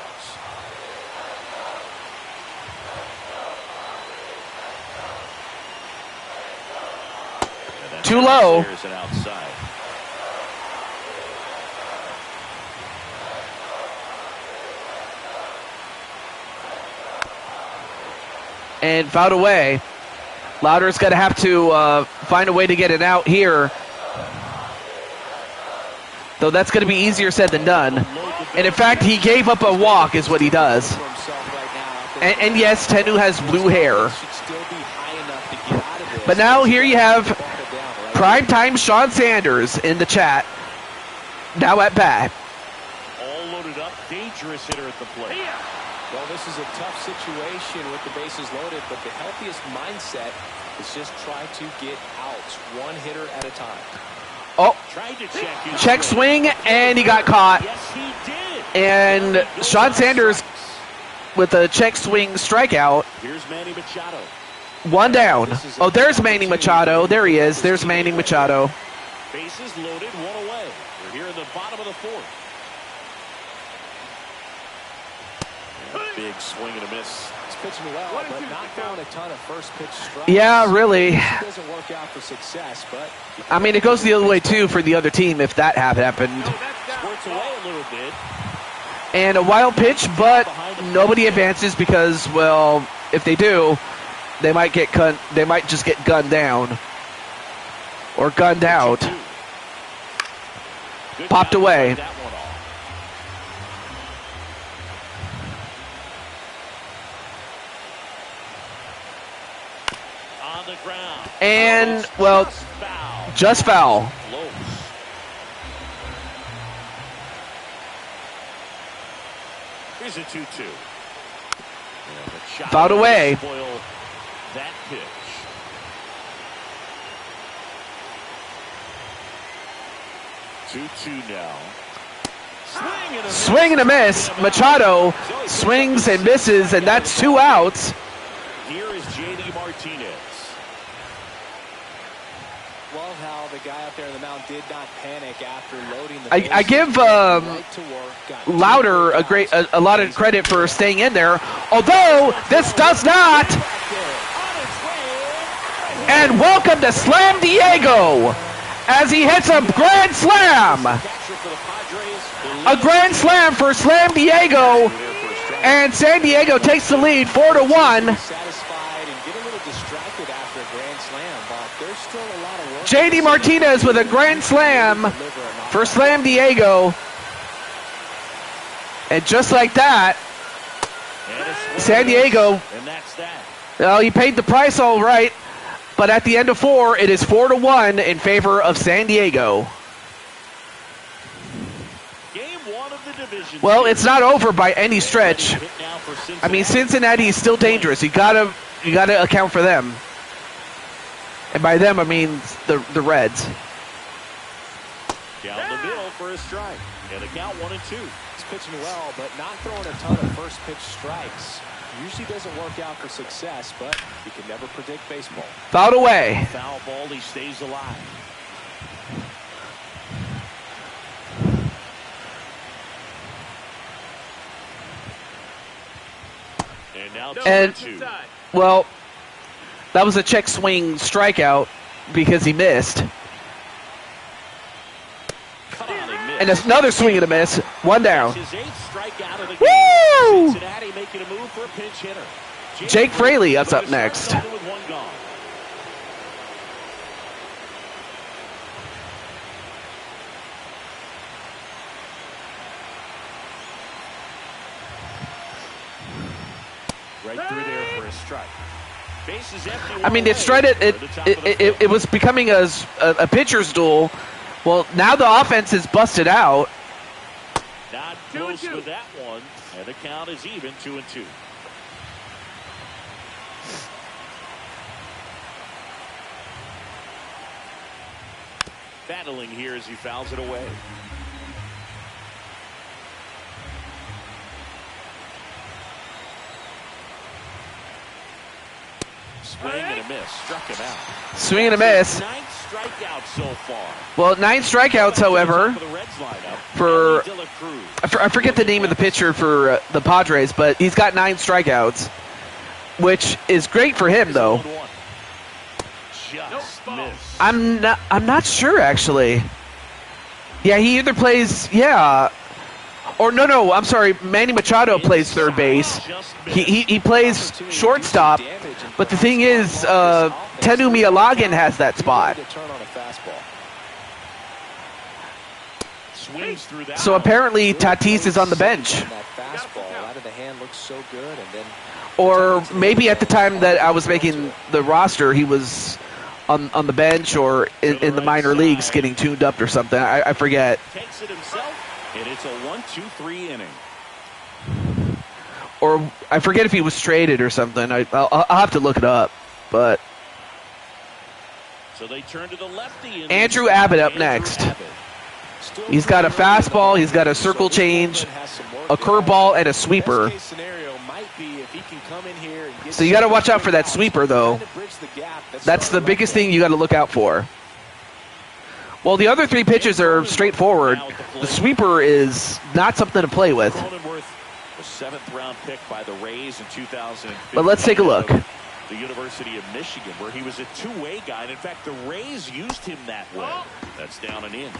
Too low. And outside. and fouled away. Lauder's going to have to find a way to get it out here. Though that's going to be easier said than done. And in fact, he gave up a walk is what he does. And yes, Tenu has blue hair. But now here you have primetime Sean Sanders in the chat. Now at bat. All loaded up, dangerous hitter at the plate. Well, this is a tough situation with the bases loaded, but the healthiest mindset is just try to get outs, one hitter at a time. Oh, Tried to check, check swing, and he got caught. Yes, he did. And Sean Sanders with a check swing strikeout. Here's Manny Machado. One down. Oh, there's Manny Machado. There he is. There's Manny Machado. Bases loaded, one away. We're here in the bottom of the fourth. A big swing and a miss. He's pitching well, but not throwing a ton of first pitch strikes. Yeah, really. It doesn't work out for success, but I mean, it goes the other way, too, for the other team if that had happened. Squirts away a little bit. And a wild pitch, but nobody advances because, well, if they do, they might get they might just get gunned down. Or gunned out. Popped away. On the ground. And, well, just foul. Close. Here's a 2-2. Fouled away. Spoil that pitch. Two now. Swing and a miss. Machado swings and misses, and that's 2 outs. here is J.D. Martinez. Love how the guy out there in the mound did not panic after loading the I give Lauder a lot of credit for staying in there, although this does not. And welcome to Slam Diego as he hits a grand slam. A grand slam for Slam Diego, and San Diego takes the lead 4-1. J.D. Martinez with a grand slam for Slam Diego. And just like that, San Diego, well, he paid the price all right, but at the end of 4, it is 4-1 in favor of San Diego. Well, it's not over by any stretch. I mean, Cincinnati is still dangerous. You gotta account for them. And by them, I mean the Reds. Down the middle for a strike. And a count 1-2. He's pitching well, but not throwing a ton of first pitch strikes. Usually doesn't work out for success, but you can never predict baseball. Fouled away. Foul ball, he stays alive. And now And, well, that was a check swing strikeout because he missed. And another swing and a miss. 1 down. his 8th strikeout of the game. Woo! Cincinnati making a move for a pinch hitter. Jake Fraley is up next. With 1 gone. Right through there for a strike. Bases empty. I mean, it was becoming a pitcher's duel. Well, now the offense is busted out. Not close with that one, and the count is even 2-2. Battling here as he fouls it away. Swing and a miss. Struck him out. Swing and a miss. 9th strikeout so far. Well, 9 strikeouts, however, For the Reds lineup. for De La Cruz. I forget the name of the pitcher for the Padres, but he's got 9 strikeouts, which is great for him, though. Just missed. I'm not sure actually. Yeah, he either plays. Yeah. Or no, I'm sorry. Manny Machado plays third base. He plays shortstop. But the thing is, Tenu Mialagin has that spot. So apparently Tatis is on the bench. Or maybe at the time that I was making the roster, he was on the bench or in the minor leagues getting tuned up or something. I forget. Takes it himself, and it's a 1-2-3 inning. Or I forget if he was traded or something. I'll have to look it up. But so they turn to the lefty. Andrew Abbott up next. He's got a fastball, he's got a circle change, a curveball, and a sweeper. So you got to watch out for that sweeper, though. That's the biggest thing you got to look out for. Well, the other three pitches are straightforward. The sweeper is not something to play with. A seventh-round pick by the Rays in 2015. But let's take a look. The University of Michigan, where he was a two-way guy. And in fact, the Rays used him that way. That's down and in.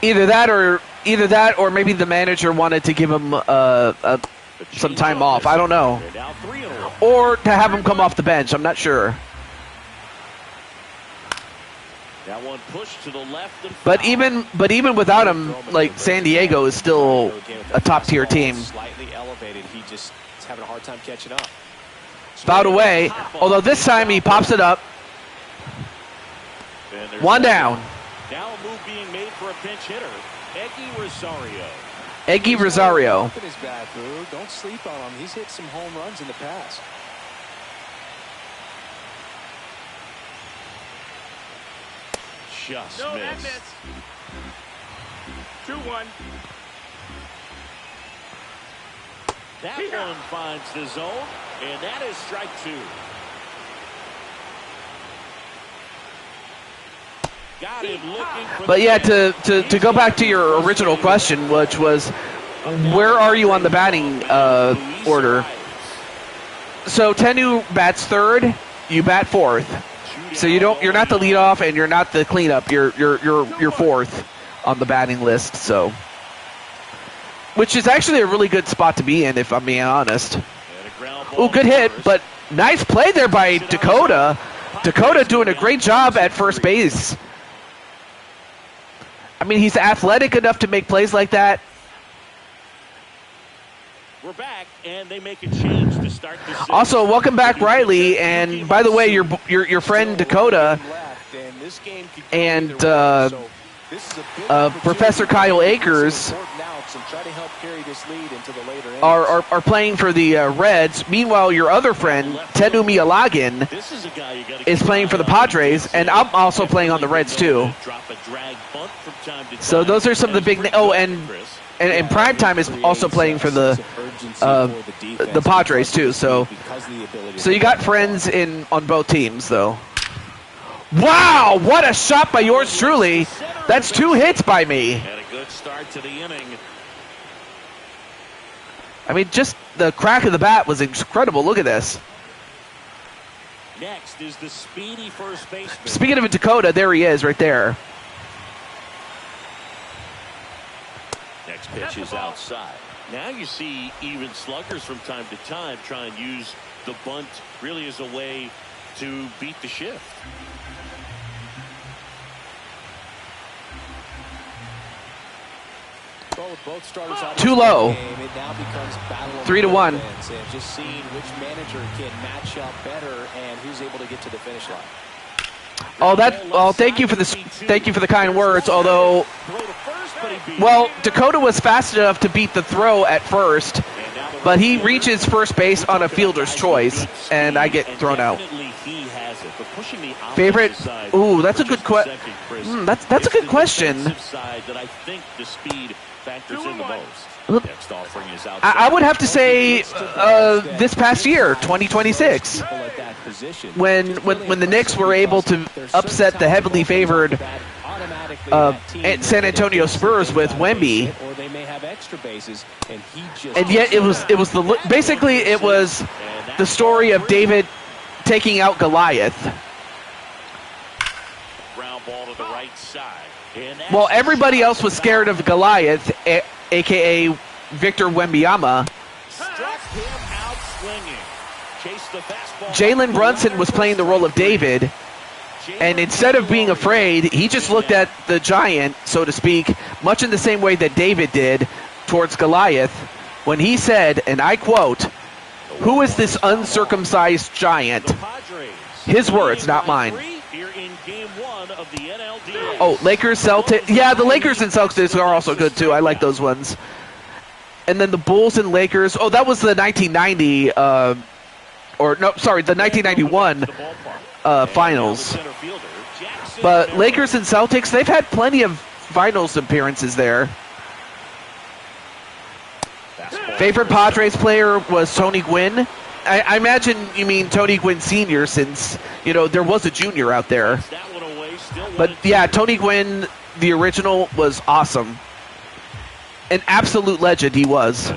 Either that or maybe the manager wanted to give him some time off. I don't know. Or to have him come off the bench. I'm not sure. That one pushed to the left and but even without him, like San Diego is still a top tier team. Slightly elevated. He just is having a hard time catching up. Fouled away. Although this time he pops it up. One down. Now a move being made for a pinch hitter, Eggy Rosario. Eggy Rosario. Don't sleep on him. He's hit some home runs in the past. Just no, missed. That 2-1. That one finds the zone, and that is strike two. Got him looking for but yeah, to go back to your original question, which was, where are you on the batting order? So Tenu bats third, you bat fourth. So you're not the leadoff and you're not the cleanup. You're fourth on the batting list. So, which is actually a really good spot to be in, if I'm being honest. Oh, good hit, but nice play there by Dakota. Dakota doing a great job at first base. I mean, he's athletic enough to make plays like that. We're back, and they make a change to start the sixth. Also, welcome back, Riley. And by the way, your friend Dakota and Professor Kyle Akers are playing for the Reds. Meanwhile, your other friend, Tenu Mialagin, is playing for the Padres, and I'm also playing on the Reds too. So those are some of the big. Oh, and Primetime is also playing for the Padres too. So you got friends on both teams, though. Wow, what a shot by yours truly. That's 2 hits by me. And a good start to the inning. I mean, just the crack of the bat was incredible. Look at this. Next is the speedy first baseman. Speaking of Dakota, there he is right there. Next pitch is outside. Now you see even sluggers from time to time try and use the bunt really as a way to beat the shift. Both starters out Too low. Game, it now becomes battle 3-1. And just seeing which manager can match up better and who's able to get to the finish line. Oh, thank you for this. Thank you for the kind words. Although, well, Dakota was fast enough to beat the throw at first, but he reaches first base on a fielder's choice, and I get thrown out. Favorite? Ooh, that's a good question. That's a good question. I would have to say this past year, 2026, when the Knicks were able to upset the heavily favored San Antonio Spurs with Wemby, and yet it was the story of David taking out Goliath. Ground ball to the right side. Well, everybody else was scared of Goliath, a.k.a. Victor Wembanyama. Struck him out swinging. Chased the fastball. Jalen Brunson was playing the role of David, and instead of being afraid, he just looked at the giant, so to speak, much in the same way that David did towards Goliath, when he said, and I quote, "Who is this uncircumcised giant?" His words, not mine. Here in game 1 of the NLDS. Oh, Lakers, Celtics. Yeah, the Lakers and Celtics are also good, too. I like those ones. And then the Bulls and Lakers. Oh, that was the 1990, the 1991 finals. But Lakers and Celtics, they've had plenty of finals appearances there. Favorite Padres player was Tony Gwynn. I imagine you mean Tony Gwynn Sr., since, there was a junior out there. But, yeah, Tony Gwynn, the original, was awesome. An absolute legend he was.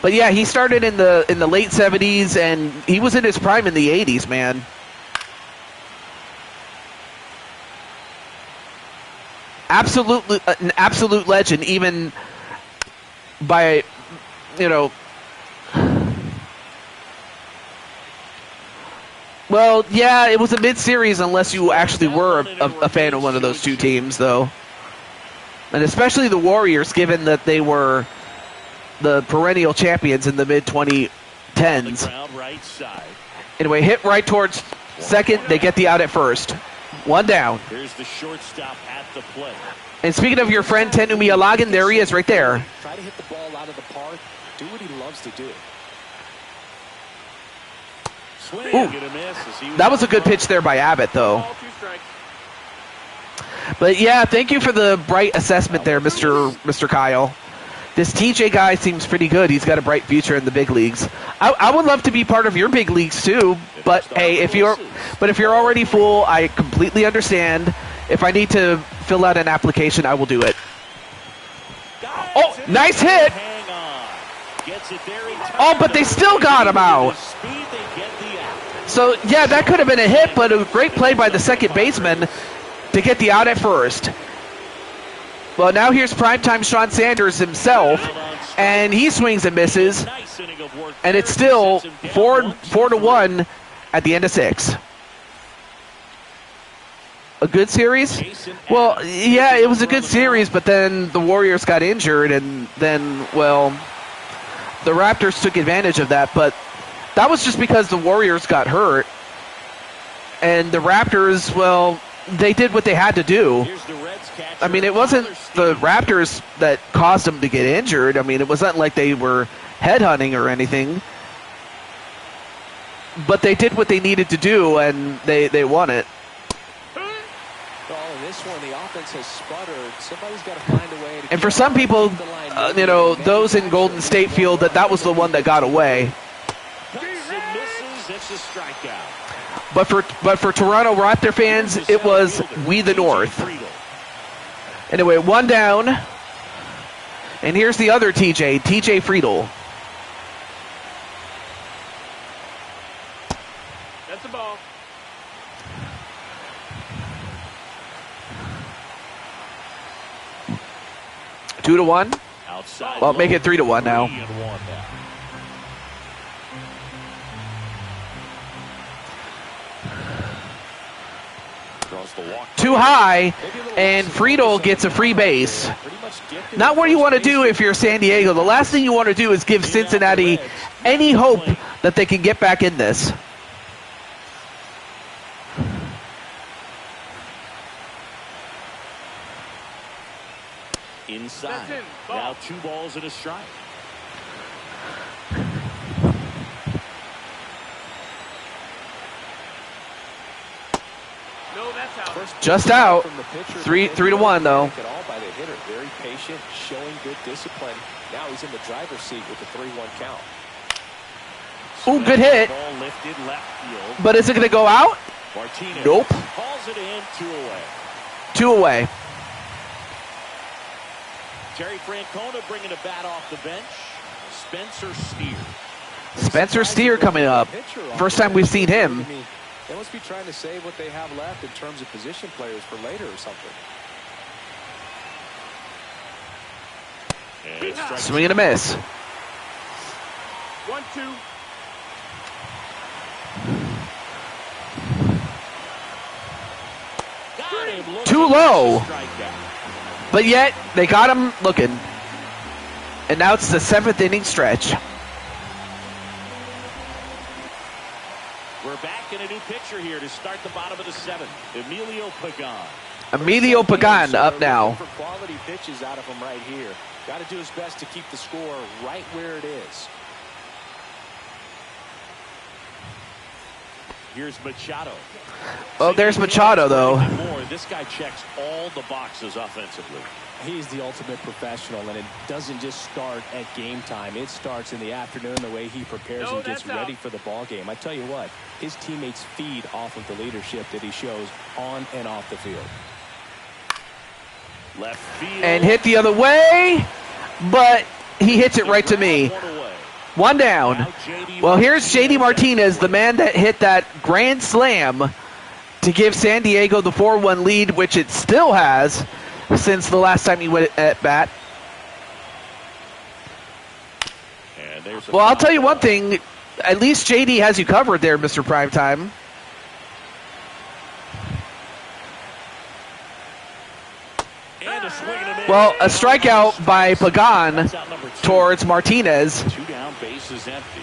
But, yeah, he started in the late 70s, and he was in his prime in the 80s, man. Absolutely, an absolute legend, even by, well, yeah, it was a mid-series unless you actually were a fan of one of those two teams, though. And especially the Warriors, given that they were the perennial champions in the mid-2010s. Anyway, hit right towards second. They get the out at first. One down. Here's the shortstop at the plate. And speaking of your friend Tenumi Alagan, there he is right there. Try to hit the ball out of the park. Do what he loves to do. Ooh, that was a good pitch there by Abbott, though. But yeah, thank you for the bright assessment there, Mr. Kyle. This TJ guy seems pretty good. He's got a bright future in the big leagues. I would love to be part of your big leagues too, but hey, if you're already full, I completely understand. If I need to fill out an application, I will do it. Oh, nice hit! Oh, but they still got him out. So, yeah, that could have been a hit, but a great play by the second baseman to get the out at first. Well, now here's primetime Sean Sanders himself, and he swings and misses, and it's still 4-1 at the end of 6. A good series? Well, yeah, it was a good series, but then the Warriors got injured, and then, well, the Raptors took advantage of that, but that was just because the Warriors got hurt. And the Raptors, well, they did what they had to do. I mean, it wasn't the Raptors that caused them to get injured. I mean, it wasn't like they were headhunting or anything. But they did what they needed to do, and they won it. Well, in this one, the offense has sputtered. Somebody's got to find a way to. And for some people, those in Golden State feel that was the one that got away. It's a strikeout. But for Toronto Raptor fans, it was We the North. Anyway, one down. And here's the other TJ Friedel. That's the ball. Two to one. Outside. Well, make it 3-1 now. 3-1 now. Too high, and Friedel gets a free base. Not what you want to do if you're San Diego. The last thing you want to do is give Cincinnati any hope that they can get back in this. Inside. Now 2 balls and a strike. Just out. 3-1 though. By the hitter. Very patient, showing good discipline. Now he's in the driver's seat with the 3-1 count. Ooh, good hit. Ball lifted left field. But is it going to go out? Martinez Nope. calls it in. 2 away. 2 away. Terry Francona bringing a bat off the bench. Spencer Steer. Spencer Steer coming up. First time we've seen him. They must be trying to save what they have left in terms of position players for later or something. Swing and a miss. 1-2. Too low. But yet, they got him looking. And now it's the 7th inning stretch. We're back in a new pitcher here to start the bottom of the 7th. Emilio Pagan. Emilio Pagan up now. For quality pitches out of him right here. Got to do his best to keep the score right where it is. Here's Machado. Oh, there's Machado, though. This guy checks all the boxes offensively. He's the ultimate professional, and it doesn't just start at game time. It starts in the afternoon, the way he prepares and gets ready for the ball game. I tell you what, his teammates feed off of the leadership that he shows on and off the field. Left field. And hit the other way, but he hits it right to me. One down. Well, here's J.D. Martinez, the man that hit that grand slam to give San Diego the 4-1 lead, which it still has since the last time he went at bat. Well, I'll tell you one thing. At least J.D. has you covered there, Mr. Primetime. Well, a strikeout by Pagan towards Martinez. 2 down, base is empty.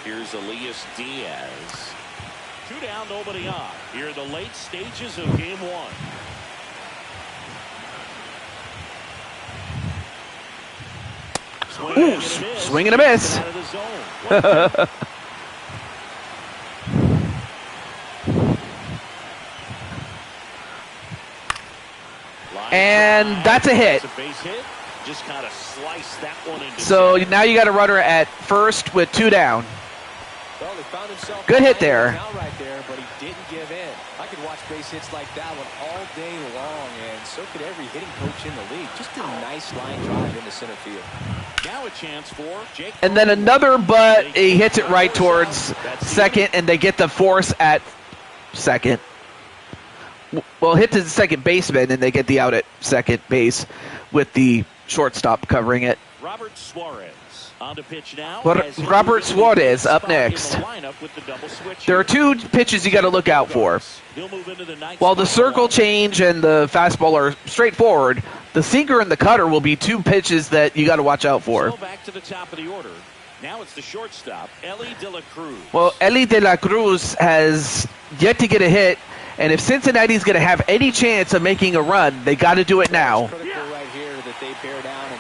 Here's Elias Diaz. 2 down, nobody on. Here are the late stages of game 1. Ooh, swing and a miss. And that's a hit. Just kind of slice that one into so now you got a runner at first with 2 down. Well, he found himself good hit there. Right there, but he didn't give in. I could watch base hits like that one all day long, and so could every hitting coach in the league. Just a nice line drive into center field. Now a chance for Jake. And then another, but he hits it right towards second, and they get the force at second. Well, hit to the second baseman, and they get the out at second base with the shortstop covering it. Robert Suarez on to pitch now. Robert Suarez up next. There are 2 pitches you got to look out for. While the circle change and the fastball are straightforward, the sinker and the cutter will be 2 pitches that you got to watch out for. So back to the top of the order. Now it's the shortstop, Elly De La Cruz. Well, Elly De La Cruz has yet to get a hit. And if Cincinnati's going to have any chance of making a run, they got to do it now.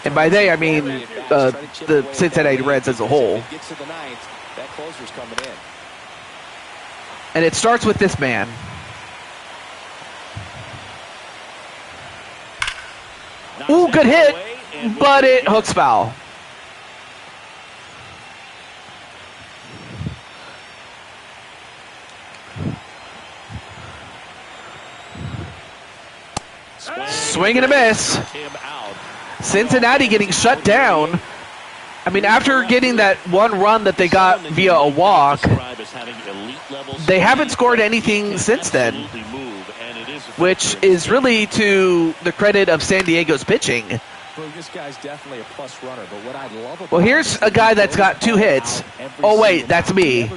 And by they, I mean the Cincinnati Reds as a whole. And it starts with this man. Ooh, good hit, but it hooks foul. Swing and a miss. Cincinnati getting shut down. I mean, after getting that 1 run that they got via a walk, they haven't scored anything since then, which is really to the credit of San Diego's pitching. This guy's definitely a plus runner, but what I love about well, here's a guy that's got 2 hits. Oh, wait, that's me.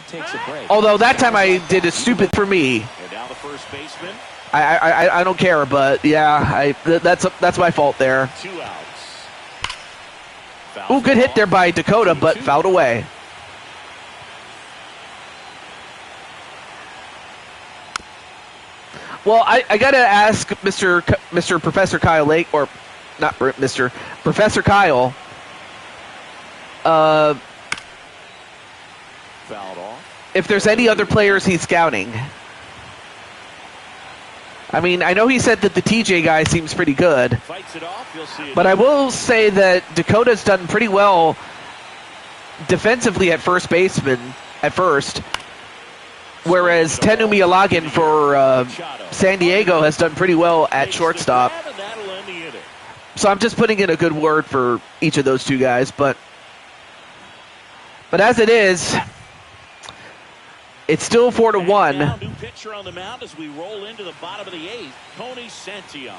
Although that time I did a stupid for me. And now the first baseman. I don't care, but yeah, that's my fault there. 2 outs. Ooh, good hit there by Dakota, but fouled away. Well, I gotta ask Mr. Professor Kyle Lake, or not Mr. Professor Kyle. Fouled off. If there's any other players he's scouting. I mean, I know he said that the TJ guy seems pretty good, but I will say that Dakota's done pretty well defensively at first baseman at first, whereas Tenu Mialagan for San Diego has done pretty well at shortstop. So I'm just putting in a good word for each of those 2 guys, but as it is, It's still 4-1. Now, new pitcher on the mound as we roll into the bottom of the 8th. Tony Santillan.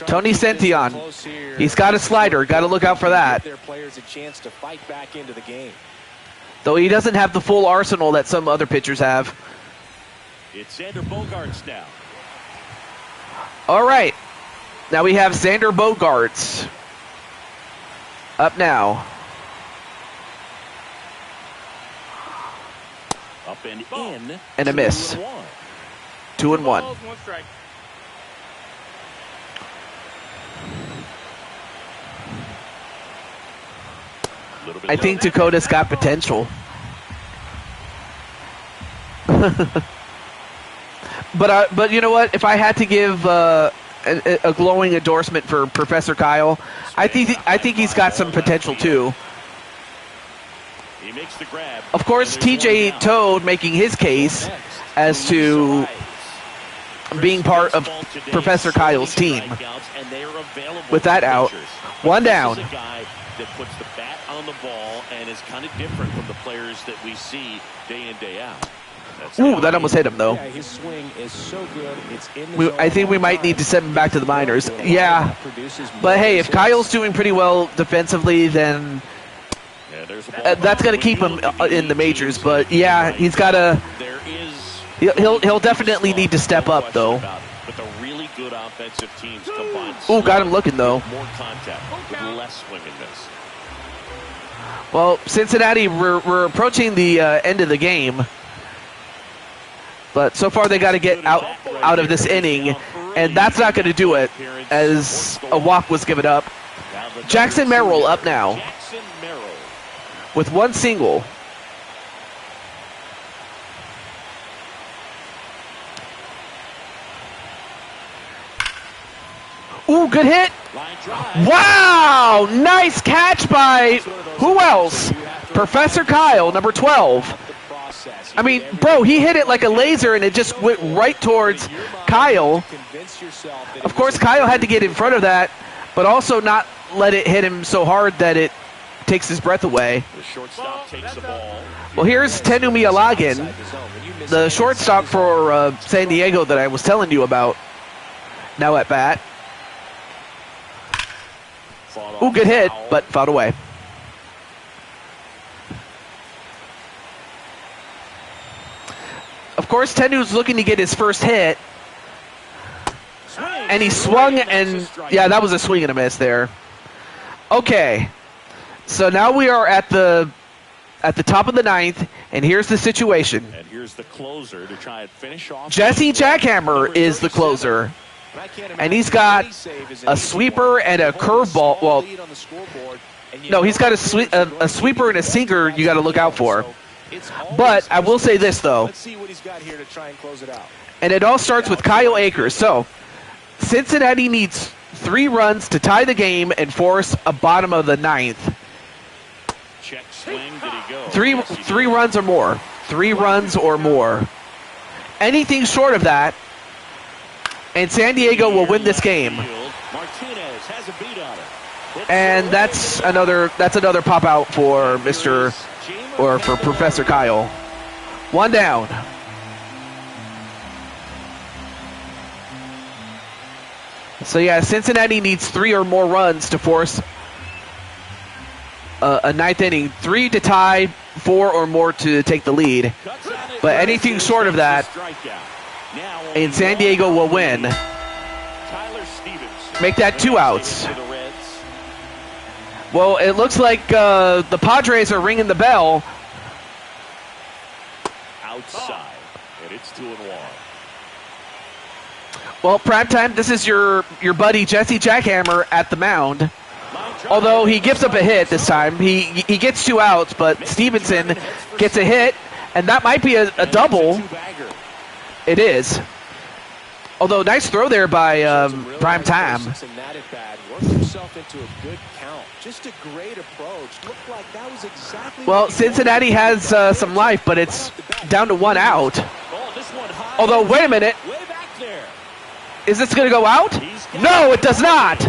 Tony Santillan. He's got a slider. Got to look out for that. Their players a chance to fight back into the game. Though he doesn't have the full arsenal that some other pitchers have. It's Xander Bogaerts now. All right. Now we have Xander Bogaerts up now. Up and in. And a miss. 2-1. Balls, 1 strike. I think Dakota's got potential. But you know what? If I had to give a glowing endorsement for Professor Kyle, I think he's got some potential too. He makes the grab. Of course, TJ Toad making his case as to being part of Professor Kyle's team. With that out, 1 down. This is a guy that puts the bat on the ball and is kind of different from the players that we see day in, day out. Ooh, that almost hit him though. Yeah, his swing is so good. It's in the I think we might need to send him back to the minors. Yeah, but hey, if Kyle's doing pretty well defensively, then that's going to keep him in the majors. But yeah, he's got to. He'll definitely need to step up though. But the really good offensive teams combine. Ooh, got him looking though. More contact with less swing and miss. Well, Cincinnati, we're approaching the end of the game. But so far they got to get out of this inning, and that's not going to do it, as a walk was given up. Jackson Merrill up now with 1 single. Ooh, good hit. Wow, nice catch by who else? Professor Kyle, number 12. I mean, bro, he hit it like a laser, and it just went right towards Kyle. Of course, Kyle had to get in front of that, but also not let it hit him so hard that it takes his breath away. The shortstop takes the ball. Well, here's Tenumi Alagin, the shortstop for San Diego that I was telling you about, now at bat. Ooh, good hit, but fouled away. Of course, Tenu's looking to get his first hit. And he swung, and yeah, that was a swing and a miss there. Okay, so now we are at the top of the 9th, and here's the situation. And here's the closer to try and finish off. Jesse Jackhammer is the closer, and he's got a sweeper and a curveball. Well, no, he's got a sweeper and a sinker you got to look out for. But I will say this, though. Let's see what he's got here to try and close it out. And it all starts with Kyle Akers. So Cincinnati needs 3 runs to tie the game and force a bottom of the 9th. Check swing, did he go? Three runs or more. 3 runs or more. Anything short of that, and San Diego will win this game. Martinez has a beat on it. And that's another pop out for for Professor Kyle. 1 down. So yeah, Cincinnati needs 3 or more runs to force a 9th inning. 3 to tie, 4 or more to take the lead. But anything short of that, and San Diego will win. Make that 2 outs. Well, it looks like the Padres are ringing the bell. Outside, and it's 2-1. Well, primetime, this is your buddy Jesse Jackhammer at the mound. Although he gives up a hit this time. He gets 2 outs, but Stevenson gets a hit, and that might be a double. It is. Although, nice throw there by primetime. Well, Cincinnati has some life, but it's down to 1 out. Although, wait a minute. Is this going to go out? No, it does not.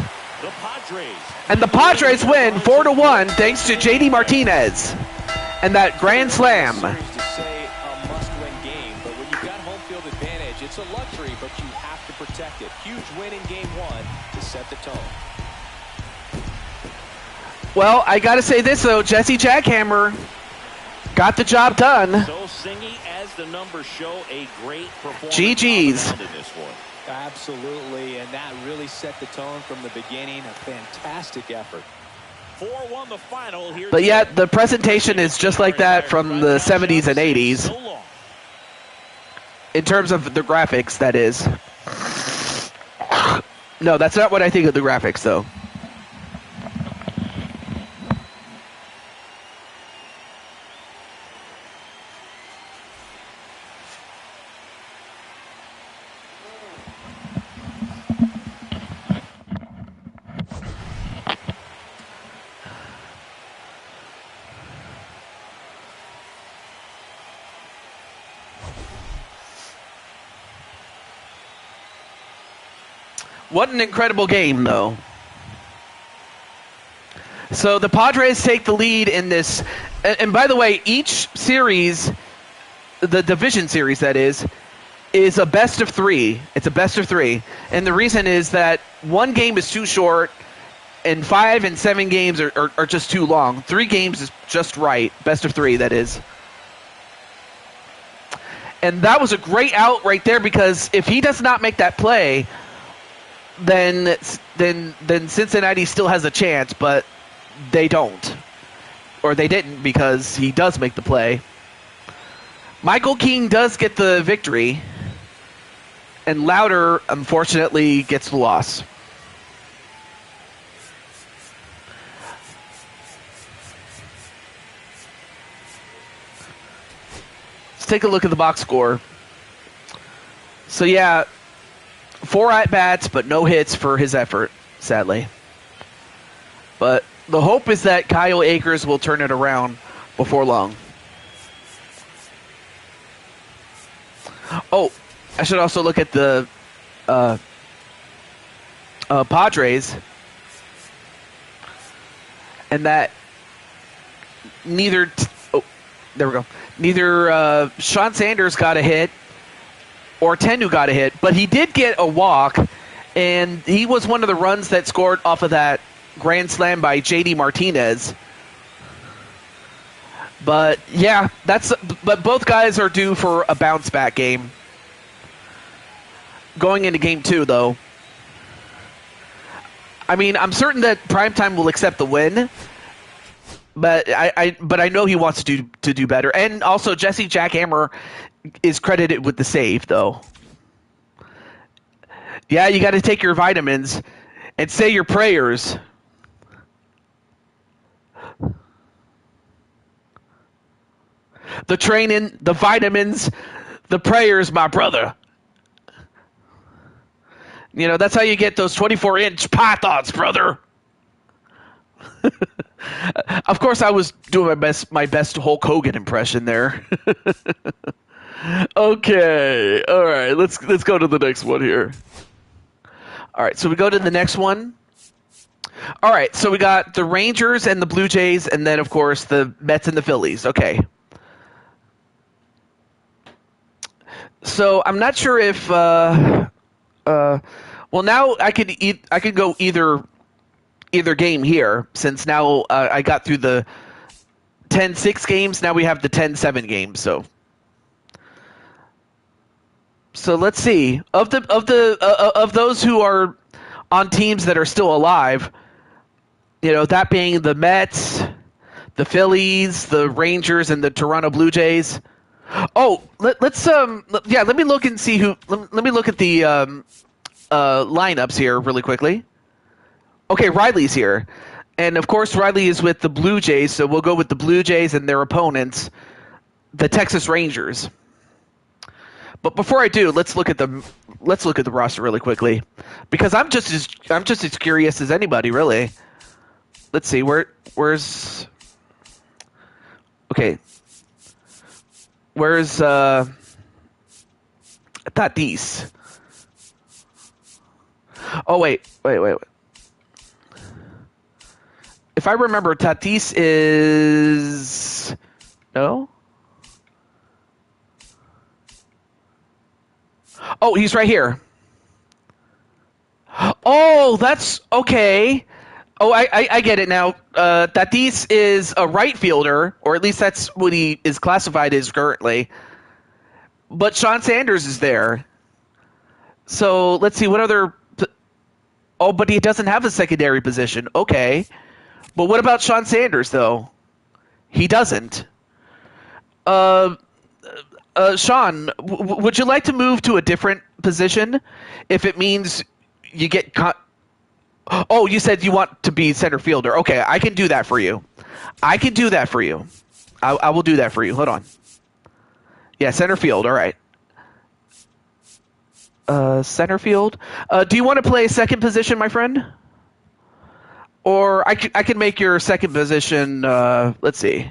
And the Padres win 4-1 thanks to JD Martinez and that grand slam. set the tone. Well, I got to say this, though. Jesse Jackhammer got the job done. So Singy, as the numbers show, a great performance GG's. on the mound in this one. Absolutely, and that really set the tone from the beginning. A fantastic effort. 4-1 the final here. But yet, the presentation is just like that from the 70s and 80s. In terms of the graphics, that is. No, that's not what I think of the graphics, though. What an incredible game, though. So the Padres take the lead in this. And by the way, each series, the division series that is a best of 3. It's a best of 3. And the reason is that one game is too short, and 5 and 7 games are just too long. 3 games is just right. Best of 3, that is. And that was a great out right there, because if he does not make that play, then Cincinnati still has a chance, but they don't. Or they didn't, because he does make the play. Michael King does get the victory, and Louder, unfortunately, gets the loss. Let's take a look at the box score. So, yeah, 4 at-bats, but no hits for his effort, sadly. But the hope is that Kyle Akers will turn it around before long. Oh, I should also look at the Padres. And that neither Sean Sanders got a hit or Tenu got a hit, but he did get a walk, and he was one of the runs that scored off of that grand slam by J.D. Martinez. But yeah, but both guys are due for a bounce back game. Going into game 2, though. I mean, I'm certain that Primetime will accept the win, but I know he wants to do better. And also, Jesse Jackhammer is credited with the save, though. Yeah, you got to take your vitamins and say your prayers. The training, the vitamins, the prayers, my brother. You know, that's how you get those 24-inch pythons, brother. Of course, I was doing my best Hulk Hogan impression there. Okay, all right, let's go to the next one here. All right, so we go to the next one. All right, so we got the Rangers and the Blue Jays, and then, of course, the Mets and the Phillies. Okay. So I'm not sure if well, now I could go either game here, since now I got through the 10-6 games. Now we have the 10-7 games. So let's see, of those who are on teams that are still alive, you know, that being the Mets, the Phillies, the Rangers, and the Toronto Blue Jays. Oh, let me look and see who. Let me look at the lineups here really quickly. Okay, Riley's here, and of course Riley is with the Blue Jays, so we'll go with the Blue Jays and their opponents, the Texas Rangers. But before I do, let's look at the roster really quickly, because I'm just as curious as anybody, really. Let's see, where's okay. Where's Tatis? Oh wait. If I remember, Tatis is no. Oh, he's right here. Oh, that's okay. Oh, I get it now. Tatis is a right fielder, or at least that's what he is classified as currently. But Sean Sanders is there. So let's see what other. Oh, but he doesn't have a secondary position. Okay. But what about Sean Sanders, though? He doesn't. Uh, Sean, would you like to move to a different position if it means you get. Oh, you said you want to be center fielder. Okay, I can do that for you. I can do that for you. I will do that for you. Hold on. Yeah, center field. All right. Center field. Do you want to play second position, my friend? Or I can make your second position. Let's see.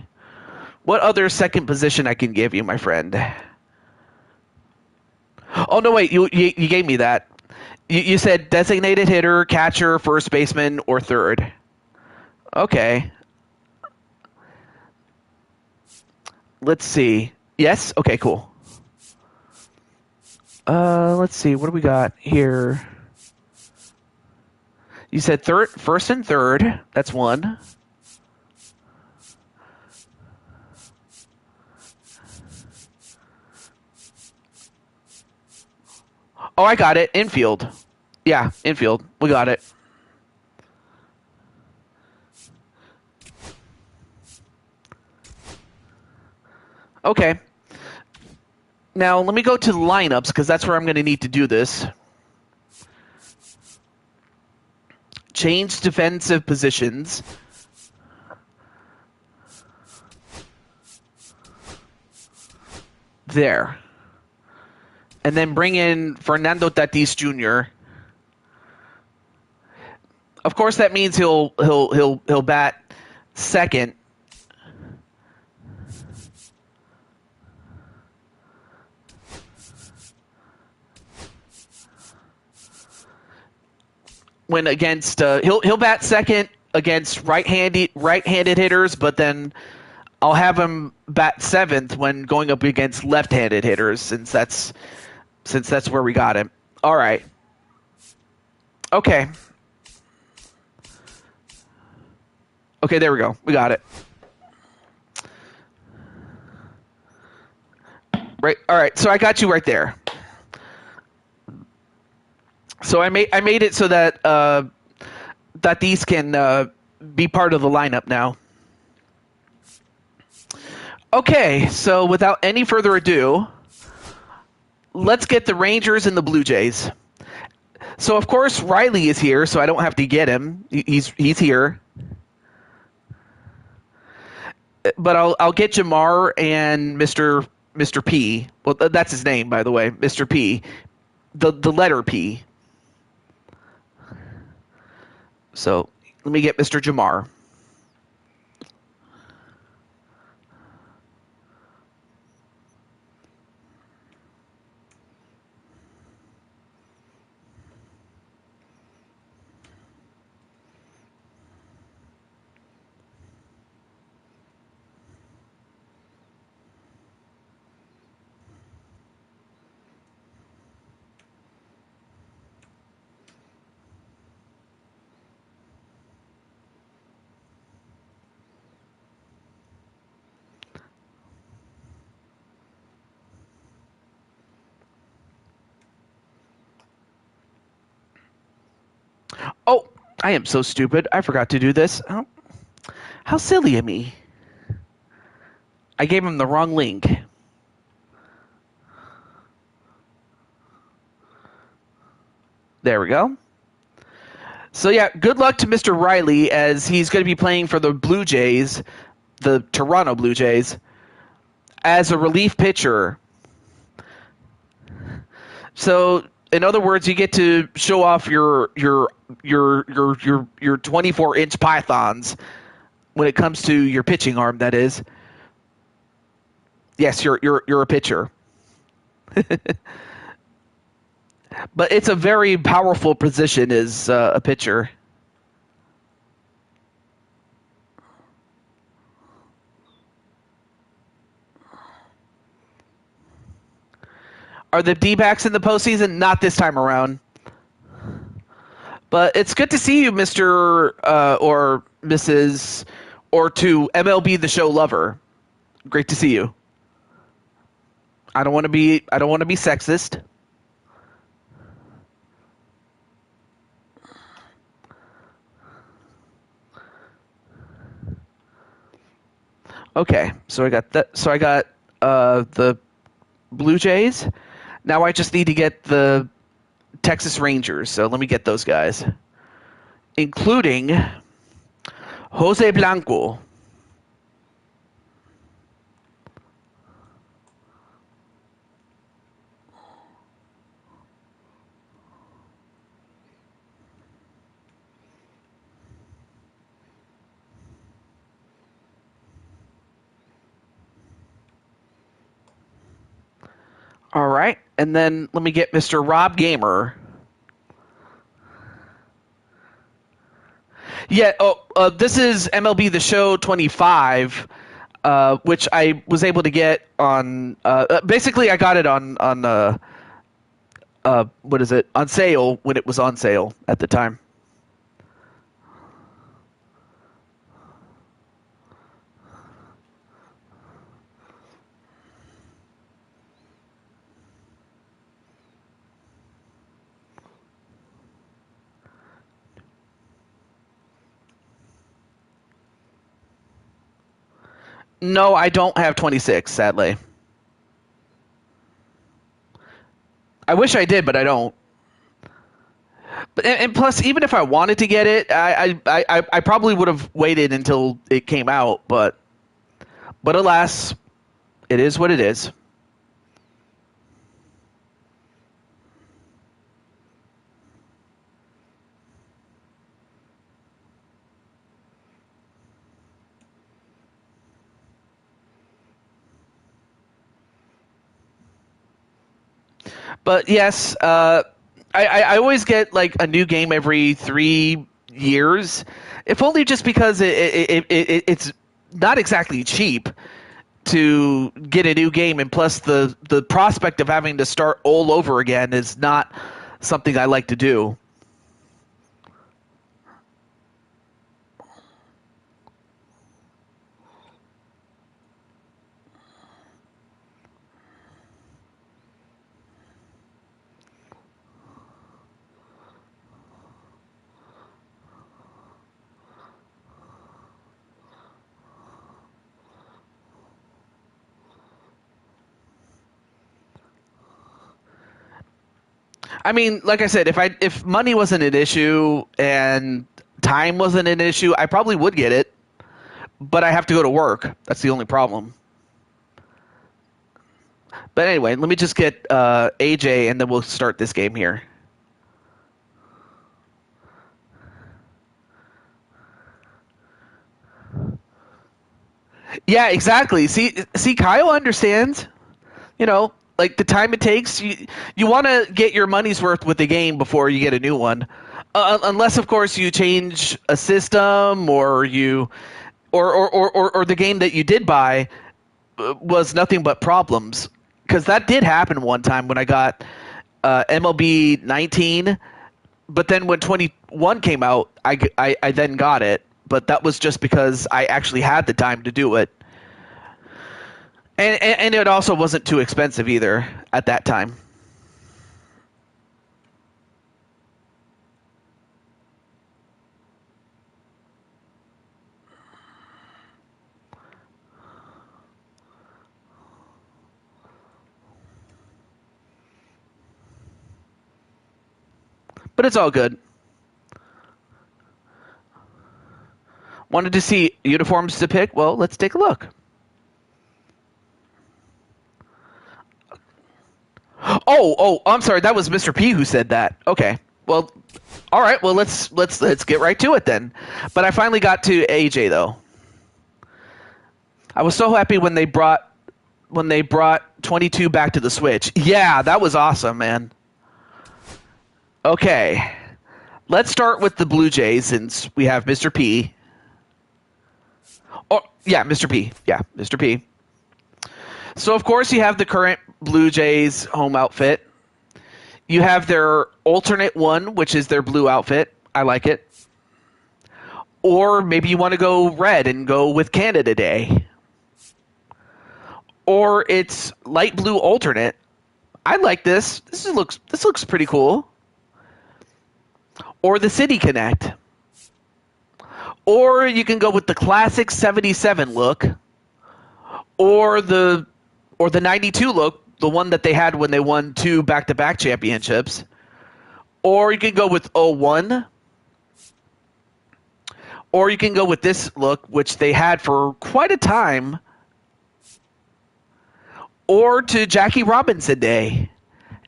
What other second position I can give you, my friend? Oh no, wait. You gave me that. You said designated hitter, catcher, first baseman, or third. Okay. Let's see. Yes? Okay, cool. Let's see. What do we got here? You said third, first and third. That's one. Oh, I got it. Infield. Yeah, infield. We got it. Okay. Now, let me go to the lineups, because that's where I'm going to need to do this. Change defensive positions. There. And then bring in Fernando Tatis Jr. Of course, that means he'll bat second. When against he'll bat second against right-handed hitters, but then I'll have him bat seventh when going up against left-handed hitters, since that's where we got him. All right. Okay. Okay, there we go. We got it. Right. All right. So I got you right there. So I made it so that that these can be part of the lineup now. Okay. So without any further ado, let's get the Rangers and the Blue Jays. So of course Riley is here, so I don't have to get him. He's here. But I'll get Jamar and Mr. P. Well, that's his name, by the way, Mr. P. The letter P. So let me get Mr. Jamar. Oh, I am so stupid. I forgot to do this. Oh, how silly of me. I gave him the wrong link. There we go. So yeah, good luck to Mr. Riley, as he's going to be playing for the Blue Jays, the Toronto Blue Jays, as a relief pitcher. So in other words, you get to show off your 24-inch pythons when it comes to your pitching arm. That is, yes, you're a pitcher, but it's a very powerful position as a pitcher. Are the D-backs in the postseason? Not this time around. But it's good to see you, Mr. Or Mrs. or to MLB The Show lover. Great to see you. I don't want to be sexist. Okay, so I got that. So I got the Blue Jays. Now I just need to get the Texas Rangers. So let me get those guys, including Jose Blanco. All right, and then let me get Mr. Rob Gamer. Yeah. Oh, this is MLB The Show 25, which I was able to get on. Basically, I got it on what is it, on sale when it was on sale at the time. No, I don't have 26, sadly. I wish I did, but I don't. But and plus, even if I wanted to get it, I probably would have waited until it came out. But alas, it is what it is. But yes, I always get like a new game every 3 years, if only just because it's not exactly cheap to get a new game, and plus the prospect of having to start all over again is not something I like to do. I mean, like I said, if money wasn't an issue and time wasn't an issue, I probably would get it. But I have to go to work. That's the only problem. But anyway, let me just get AJ, and then we'll start this game here. Yeah, exactly. See, Kyle understands. You know, like the time it takes. You want to get your money's worth with the game before you get a new one, unless of course you change a system or or the game that you did buy was nothing but problems. Because that did happen one time when I got MLB 19, but then when 21 came out, I then got it. But that was just because I actually had the time to do it. And it also wasn't too expensive either at that time. But it's all good. Wanted to see uniforms to pick? Well, let's take a look. Oh, I'm sorry. That was Mr. P who said that. Okay. Well, all right. Well, let's get right to it then. But I finally got to AJ though. I was so happy when they brought 22 back to the Switch. Yeah, that was awesome, man. Okay. Let's start with the Blue Jays since we have Mr. P. Oh, yeah, Mr. P. Yeah, Mr. P. So, of course, you have the current Blue Jays home outfit. You have their alternate one, which is their blue outfit. I like it. Or maybe you want to go red and go with Canada Day. Or it's light blue alternate. I like this. This looks pretty cool. Or the City Connect. Or you can go with the classic 77 look. Or the 92 look, the one that they had when they won 2 back-to-back championships. Or you can go with 01. Or you can go with this look, which they had for quite a time. Or to Jackie Robinson Day.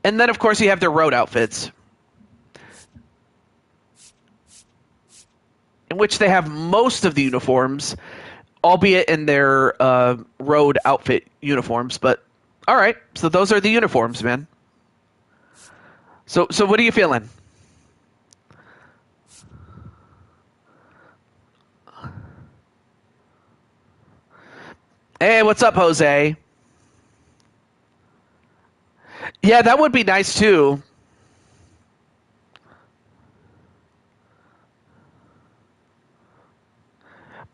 And then, of course, you have their road outfits, in which they have most of the uniforms, albeit in their road outfit uniforms. But, all right, so those are the uniforms, man. So what are you feeling? Hey, what's up, Jose? Yeah, that would be nice too.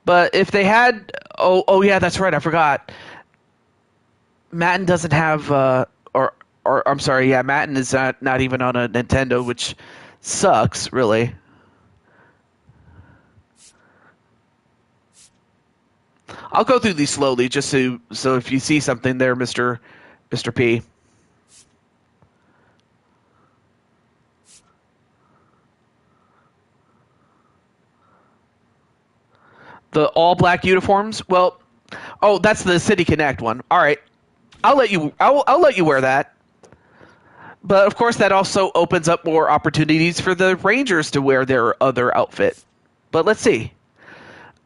But if they had, oh yeah, that's right, I forgot. Madden doesn't have, or I'm sorry, yeah, Madden is not even on a Nintendo, which sucks, really. I'll go through these slowly, just so if you see something there, Mr. P. The all black uniforms. Well, oh, that's the City Connect one. All right, I'll let you wear that. But of course, that also opens up more opportunities for the Rangers to wear their other outfit. But let's see.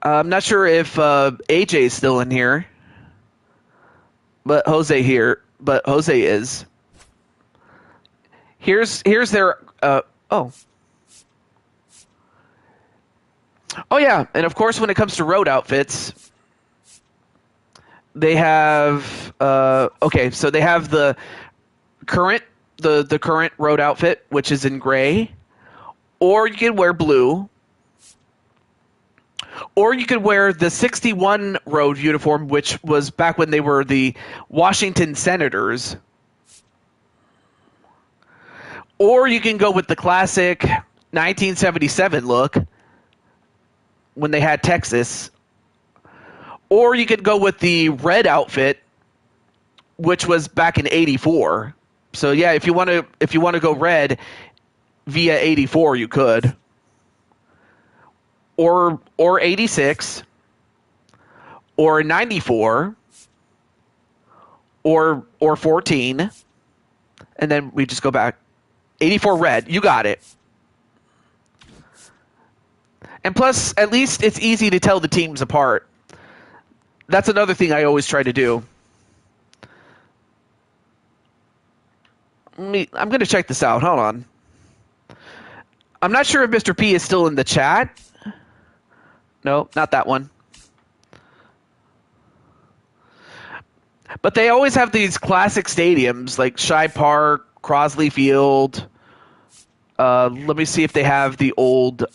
I'm not sure if AJ is still in here, but Jose is. Here's their oh yeah, and of course when it comes to road outfits, they have okay, so they have the current road outfit, which is in gray, or you can wear blue. Or you could wear the 61 road uniform, which was back when they were the Washington Senators. Or you can go with the classic 1977 look when they had Texas. Or you could go with the red outfit, which was back in '84. So yeah, if you want to go red via '84, you could. Or 86, or 94, or 14, and then we just go back. 84 red, you got it. And plus, at least it's easy to tell the teams apart. That's another thing I always try to do. I'm going to check this out. Hold on. I'm not sure if Mr. P is still in the chat. No, not that one. But they always have these classic stadiums like Shibe Park, Crosley Field. Let me see if they have the old. They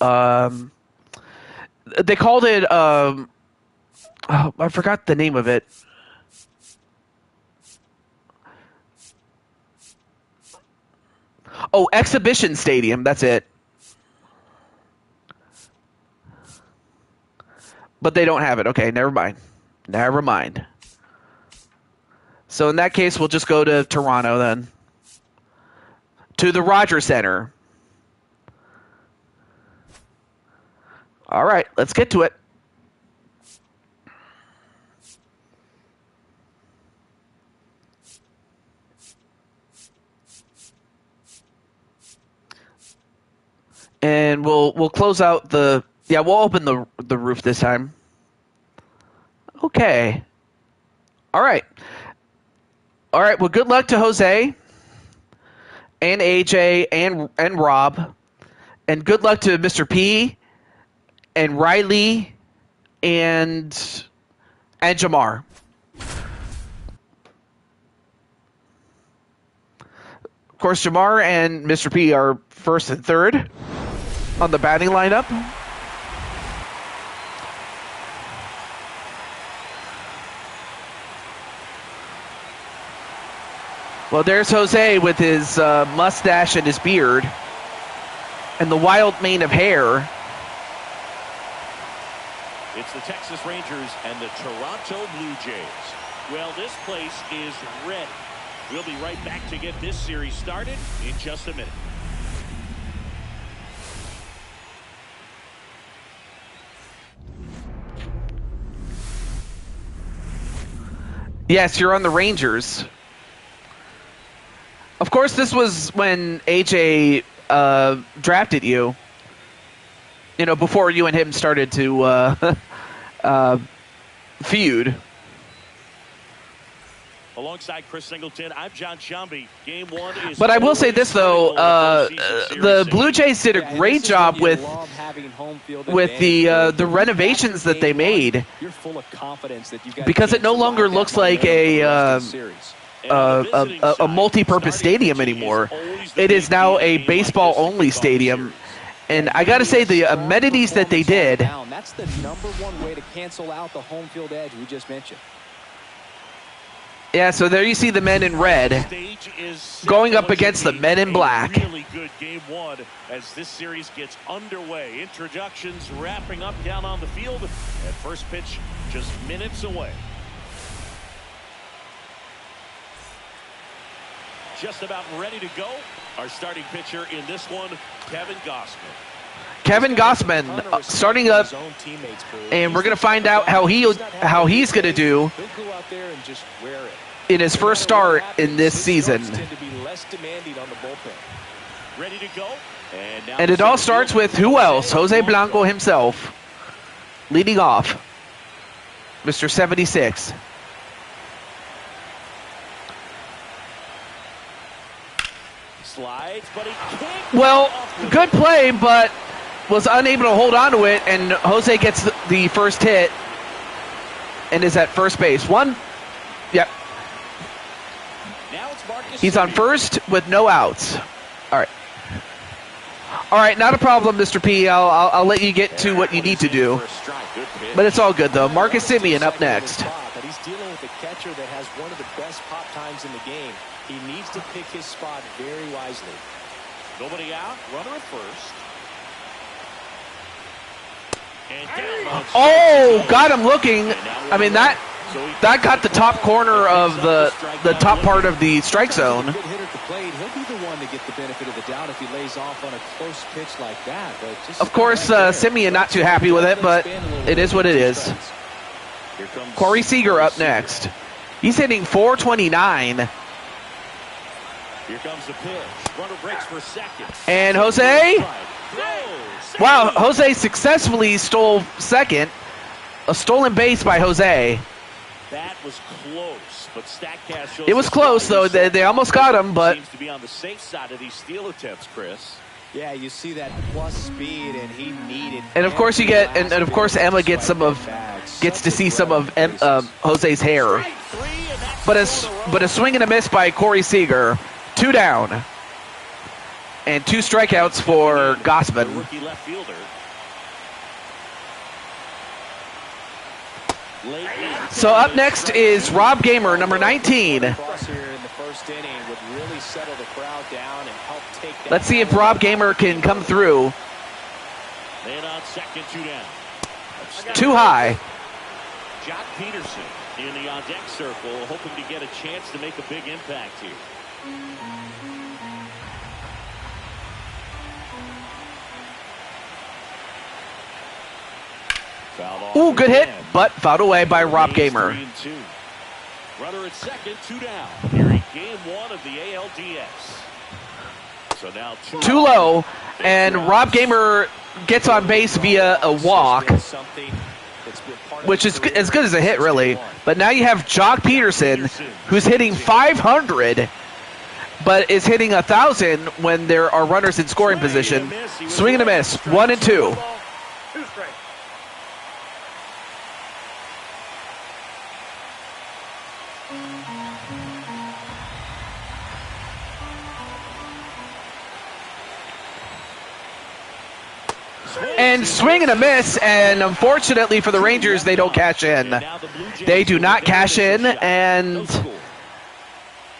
called it. Oh, I forgot the name of it. Oh, Exhibition Stadium. That's it. But they don't have it. Okay, never mind. Never mind. So in that case, we'll just go to Toronto then. To the Rogers Center. All right, let's get to it. And we'll close out the. Yeah, we'll open the roof this time. Okay. All right. Well, good luck to Jose and AJ and Rob, and good luck to Mr. P and Riley and Jamar. Of course, Jamar and Mr. P are first and third. on the batting lineup. Well, there's Jose with his mustache and his beard and the wild mane of hair. It's the Texas Rangers and the Toronto Blue Jays. Well, this place is ready. We'll be right back to get this series started in just a minute. Yes, you're on the Rangers. Of course, this was when AJ drafted you. You know, before you and him started to feud. Alongside Chris Singleton, I'm John Shambi. Game 1 is. But I will say this though, the Blue Jays did a great job with the renovations that they made. You're full of confidence that you've got, because it no longer looks like a multi-purpose stadium anymore. It is now a baseball-only stadium. And I got to say, the amenities that they did. That's the #1 way to cancel out the home field edge we just mentioned. Yeah, so there you see the men in red going up against the men in black. Really good game 1 as this series gets underway. Introductions wrapping up down on the field. And first pitch just minutes away. Just about ready to go. Our starting pitcher in this one, Kevin Gausman. Kevin Gausman starting up, and we're going to find out how he's going to do in his first start in this season. Ready to go. And it all starts with who else? Jose Blanco himself leading off. Mr. 76. Slides, but he can't. Well, good play, but was unable to hold on to it, and Jose gets the first hit and is at first base. Yep. Now it's Marcus. He's on first with no outs. All right, not a problem, Mr. P. I'll let you get to what you need to do. But it's all good, though. Marcus Semien up next. He's dealing with a catcher that has one of the best pop times in the game. He needs to pick his spot very wisely. Nobody out. Runner at first. Oh, got him looking. I mean, that got the top corner of the top part of the strike zone. Good hitter at the plate. He'll be the one to get the benefit of the doubt if he lays off on a close pitch like that. But just of course, Semien not too happy with it, but it is what it is. Corey Seager up next. He's hitting .429. Here comes the pitch. Runner breaks for second. And Jose? Wow, Jose successfully stole second. A stolen base by Jose. That was close, but StatCast shows it was close, though. They almost got him, but seems to be on the safe side of these steal attempts, Chris. Yeah, you see that plus speed, and he needed. And of course you get, and of course Emma gets to see some of Jose's hair. But a swing and a miss by Corey Seager. 2 down. And 2 strikeouts for Gausman. Rookie left fielder. So up next is Rob Gamer, number 19. Let's see if Rob Gamer can come through. Man on second, 2 down. Too high. Jock Peterson in the on-deck circle, hoping to get a chance to make a big impact here. Ooh, good hit, but fouled away by Rob Gamer. Runner at second, 2 down. Here in game 1 of the ALDS. So now too low, and Rob Gamer gets on base via a walk, which is as good as a hit, really. But now you have Jock Peterson, who's hitting .500, but is hitting 1,000 when there are runners in scoring position. Swing and a miss, 1 and 2. And swing and a miss, and unfortunately for the Rangers, they don't cash in. They do not cash in, and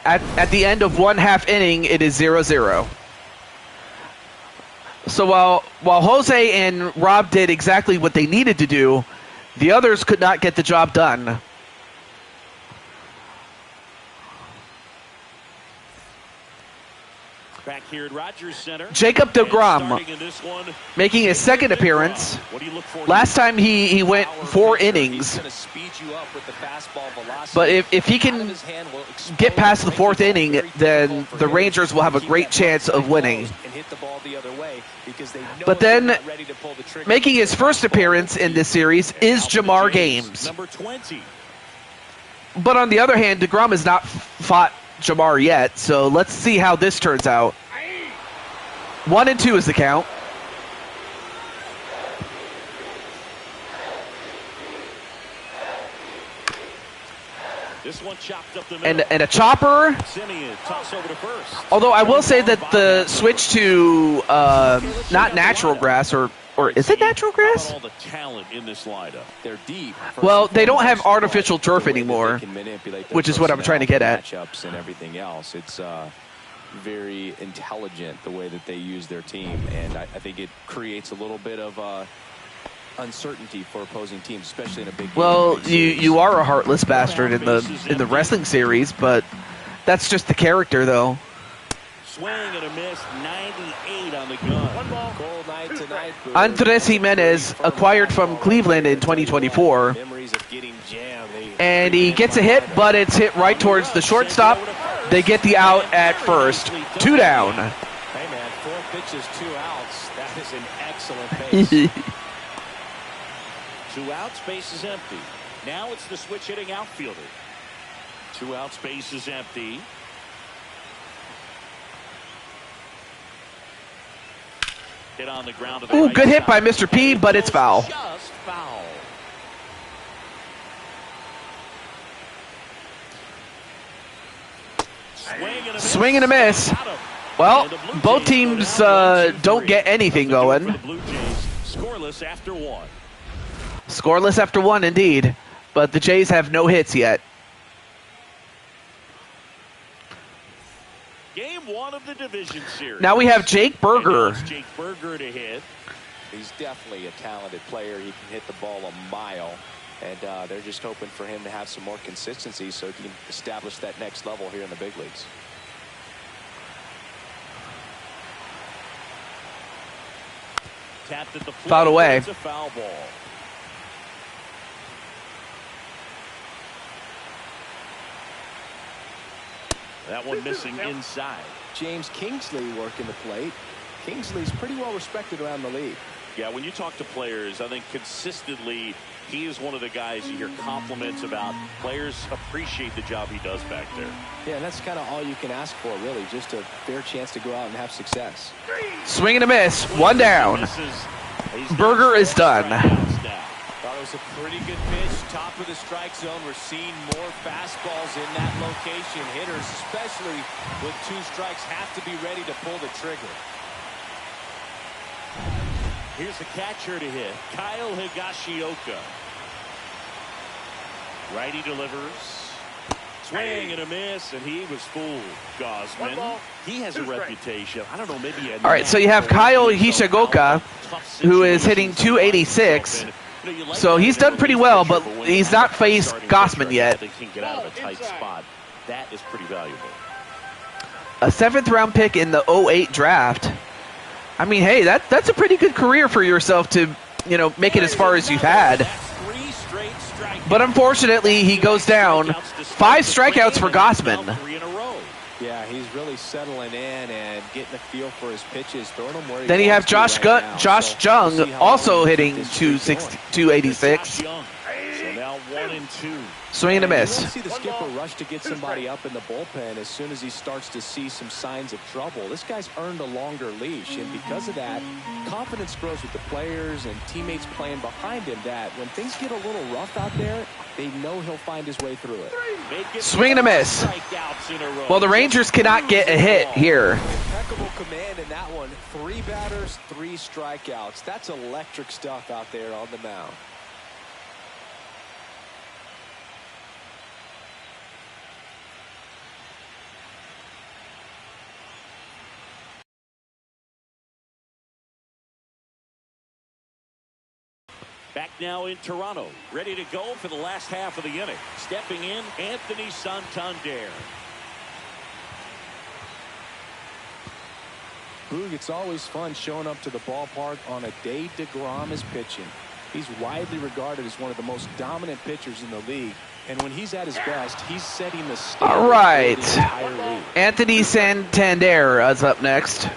at the end of 1/2 inning, it is 0-0. So while Jose and Rob did exactly what they needed to do, the others could not get the job done. Back here at Rogers Center. Jacob deGrom making his second appearance. Last time he went 4 innings. But if he can get past the 4th inning, then the Rangers will have a great chance of winning. But then, making his first appearance in this series is Jamar Games. But on the other hand, deGrom has not fought Jamar yet, so let's see how this turns out. 1-2 is the count. This one chopped up the middle. And a chopper. Simeon, toss over to first. Although I will say that the switch to not natural grass, or is it natural grass? All the talent in this lineup. They're deep. Well, they don't have artificial turf anymore, which is what I'm trying to get at. Matchups and everything else. It's very intelligent the way that they use their team, and I think it creates a little bit of uncertainty for opposing teams, especially in a big game. Well, you are a heartless bastard in the wrestling series, but that's just the character, though. Swing and a miss, 98 on the gun. One ball. Cold night tonight. Andres Jimenez, acquired from Cleveland in 2024. Memories of getting jammed. And he gets a hit, but it's hit right towards the shortstop. They get the out at first. 2 down. Hey, man, 4 pitches, 2 outs. That is an excellent pace. 2 outs, base is empty. Now it's the switch hitting outfielder. 2 outs, base is empty. Hit on the ground to the Ooh, right good hit side. by Mr. P, but it's foul. Just foul. Swing and a miss. Well, both teams don't get anything going. Scoreless after 1. Scoreless after 1, indeed. But the Jays have no hits yet. Game 1 of the division series. Now we have Jake Berger. Jake Berger to hit. He's definitely a talented player. He can hit the ball a mile. And they're just hoping for him to have some more consistency so he can establish that next level here in the big leagues. Tapped at the plate. Fouled away. It's a foul ball. That one missing inside. James Kingsley working the plate. Kingsley's pretty well respected around the league. Yeah, when you talk to players, I think consistently he is one of the guys you hear compliments about. Players appreciate the job he does back there. Yeah, and that's kind of all you can ask for, really, just a fair chance to go out and have success. Swing and a miss. 1 down. Berger is done. Thought it was a pretty good pitch, top of the strike zone. We're seeing more fastballs in that location. Hitters, especially with 2 strikes, have to be ready to pull the trigger. Here's the catcher to hit, Kyle Higashioka. Righty delivers. Swing and a miss, and he was fooled. Gosman, he has a reputation. I don't know, maybe a... All right, so you have Kyle Higashioka, who is hitting 286. So he's done pretty well, but he's not faced Gosman yet. They can get out of a tight spot. That is pretty valuable. A 7th round pick in the 08 draft. I mean, hey, that's a pretty good career for yourself to, make it as far as you've had. But unfortunately, he goes down. 5 strikeouts for Gosman. Yeah, he's really settling in and getting a feel for his pitches. Then you have Josh Jung, also hitting 286. So now 1-2. Swing and a You miss. won't see the skipper rush to get somebody up in the bullpen as soon as he starts to see some signs of trouble. This guy's earned a longer leash, and because of that, confidence grows with the players and teammates playing behind him that when things get a little rough out there, they know he'll find his way through it. Swing and a miss. Well, the Rangers cannot get a hit here. Impeccable command in that one. 3 batters, 3 strikeouts. That's electric stuff out there on the mound. Back now in Toronto, ready to go for the last half of the inning. Stepping in, Anthony Santander. Boog, it's always fun showing up to the ballpark on a day DeGrom is pitching. He's widely regarded as one of the most dominant pitchers in the league. And when he's at his best, he's setting the standard. All right. For the entire league. Anthony Santander is up next.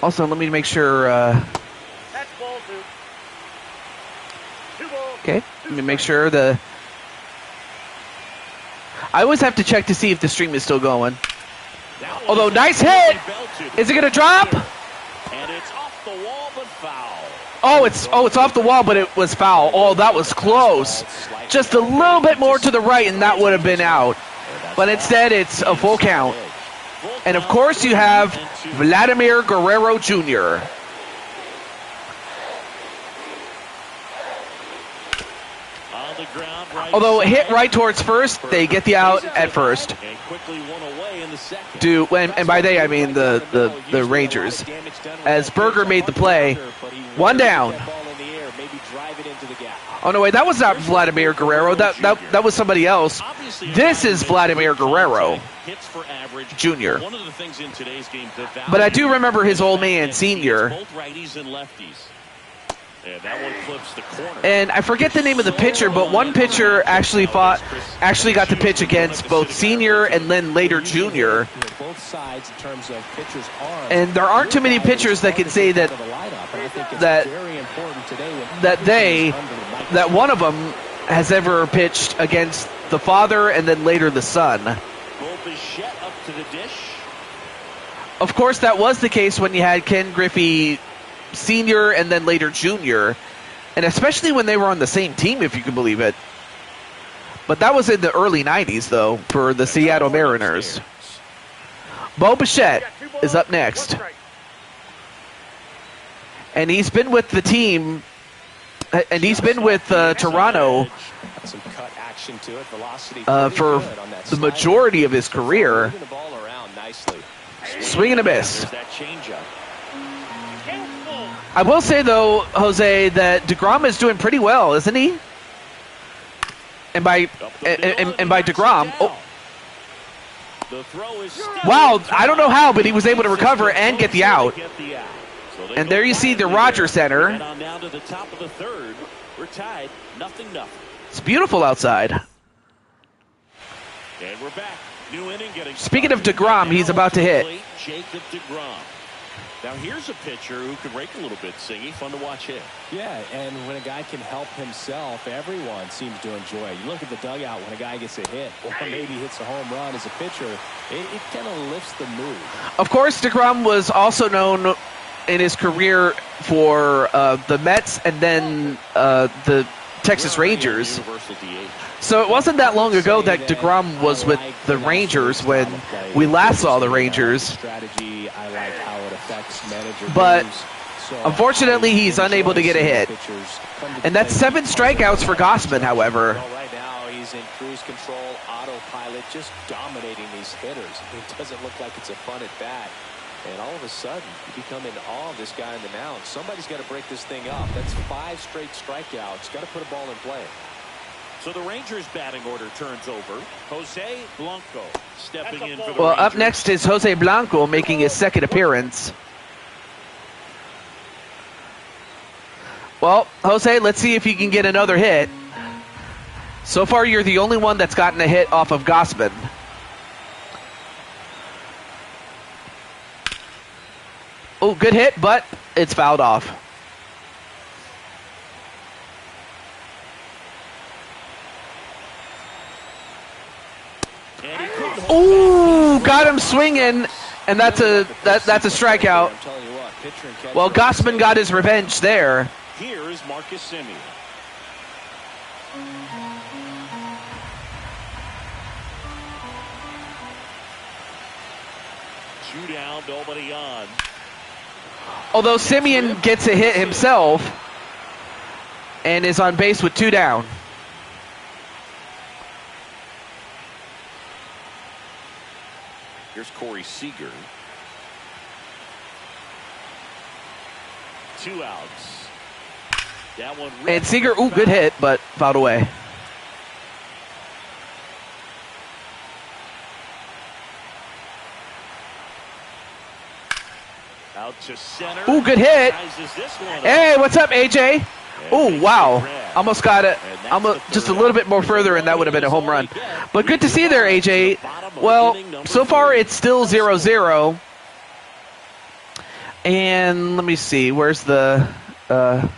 Also, let me make sure. That's ball 2. 2 balls. Okay, let me make sure the. I always have to check to see if the stream is still going. Although, nice hit! Is it going to drop? And it's off the wall, but foul. Oh, it's off the wall, but it was foul. Oh, that was close. Just a little bit more to the right, and that would have been out. But instead, it's a full count. And of course, you have Vladimir Guerrero Jr. On the ground, right Although hit side. right towards first, they get the out at first. And quickly one away in the second. And by they, I mean the Rangers. As Berger made the play, 1 down. Oh, no, wait, that was not Vladimir Guerrero. That was somebody else. This is Vladimir Guerrero Hits for average. Jr. One of the things in today's game that But I do remember his old man, Senior. Both righties and lefties. And that one flips the corner. And I forget the name of the pitcher, but one pitcher actually got to pitch against both Senior and then later Junior. Both sides in terms of pitchers' arms. And there aren't too many pitchers that can say that that one of them has ever pitched against the father and then later the son. Bichette up to the dish. Of course, that was the case when you had Ken Griffey Sr. and then later Jr., and especially when they were on the same team, if you can believe it. But that was in the early 90s, though, for the Seattle Mariners. Bo Bichette is up next. And he's been with the team, and he's been with Toronto for the majority of his career. Swing and a miss. I will say, though, Jose, that DeGrom is doing pretty well, isn't he? And by DeGrom, wow, I don't know how, but he was able to recover and get the out. And there you see the Rogers Center. And on down to the top of the third. We're tied, 0-0. It's beautiful outside. And we're back. New inning getting Speaking of DeGrom, he's about to hit. Jacob DeGrom. Now here's a pitcher who can rake a little bit, Singy. Fun to watch hit. Yeah, and when a guy can help himself, everyone seems to enjoy it. You look at the dugout when a guy gets a hit or maybe hits a home run as a pitcher, it kind of lifts the mood. Of course, DeGrom was also known in his career for the Mets and then the Texas Rangers. So it wasn't that long ago that DeGrom was with the Rangers when we last saw the Rangers. But unfortunately, he's unable to get a hit. And that's 7 strikeouts for Gossman, however. Right now, he's in cruise control, autopilot, just dominating these hitters. It doesn't look like it's a fun at bat. And all of a sudden, you become in awe of this guy in the mound. Somebody's got to break this thing up. That's 5 straight strikeouts. Got to put a ball in play. So the Rangers batting order turns over. Jose Blanco stepping in for the Well, Rangers. up next is Jose Blanco making his second appearance. Well, Jose, let's see if you can get another hit. So far, you're the only one that's gotten a hit off of Gossman. Oh, good hit, but it's fouled off. him swinging, and that's a strikeout. Well, Gossman got his revenge there. Here is Marcus Semien. Two down, nobody on. Although Semien gets a hit himself and is on base with 2 down. Here's Corey Seager. 2 outs. That one. And Seager, ooh, good hit, but fouled away. Out to center. Ooh, good hit. Hey, what's up, AJ? Ooh, wow. Almost got it. Just a little bit more further, and that would have been a home run. But good to see you there, AJ. Well, so far it's still 0-0. And let me see. Where's the... Bottom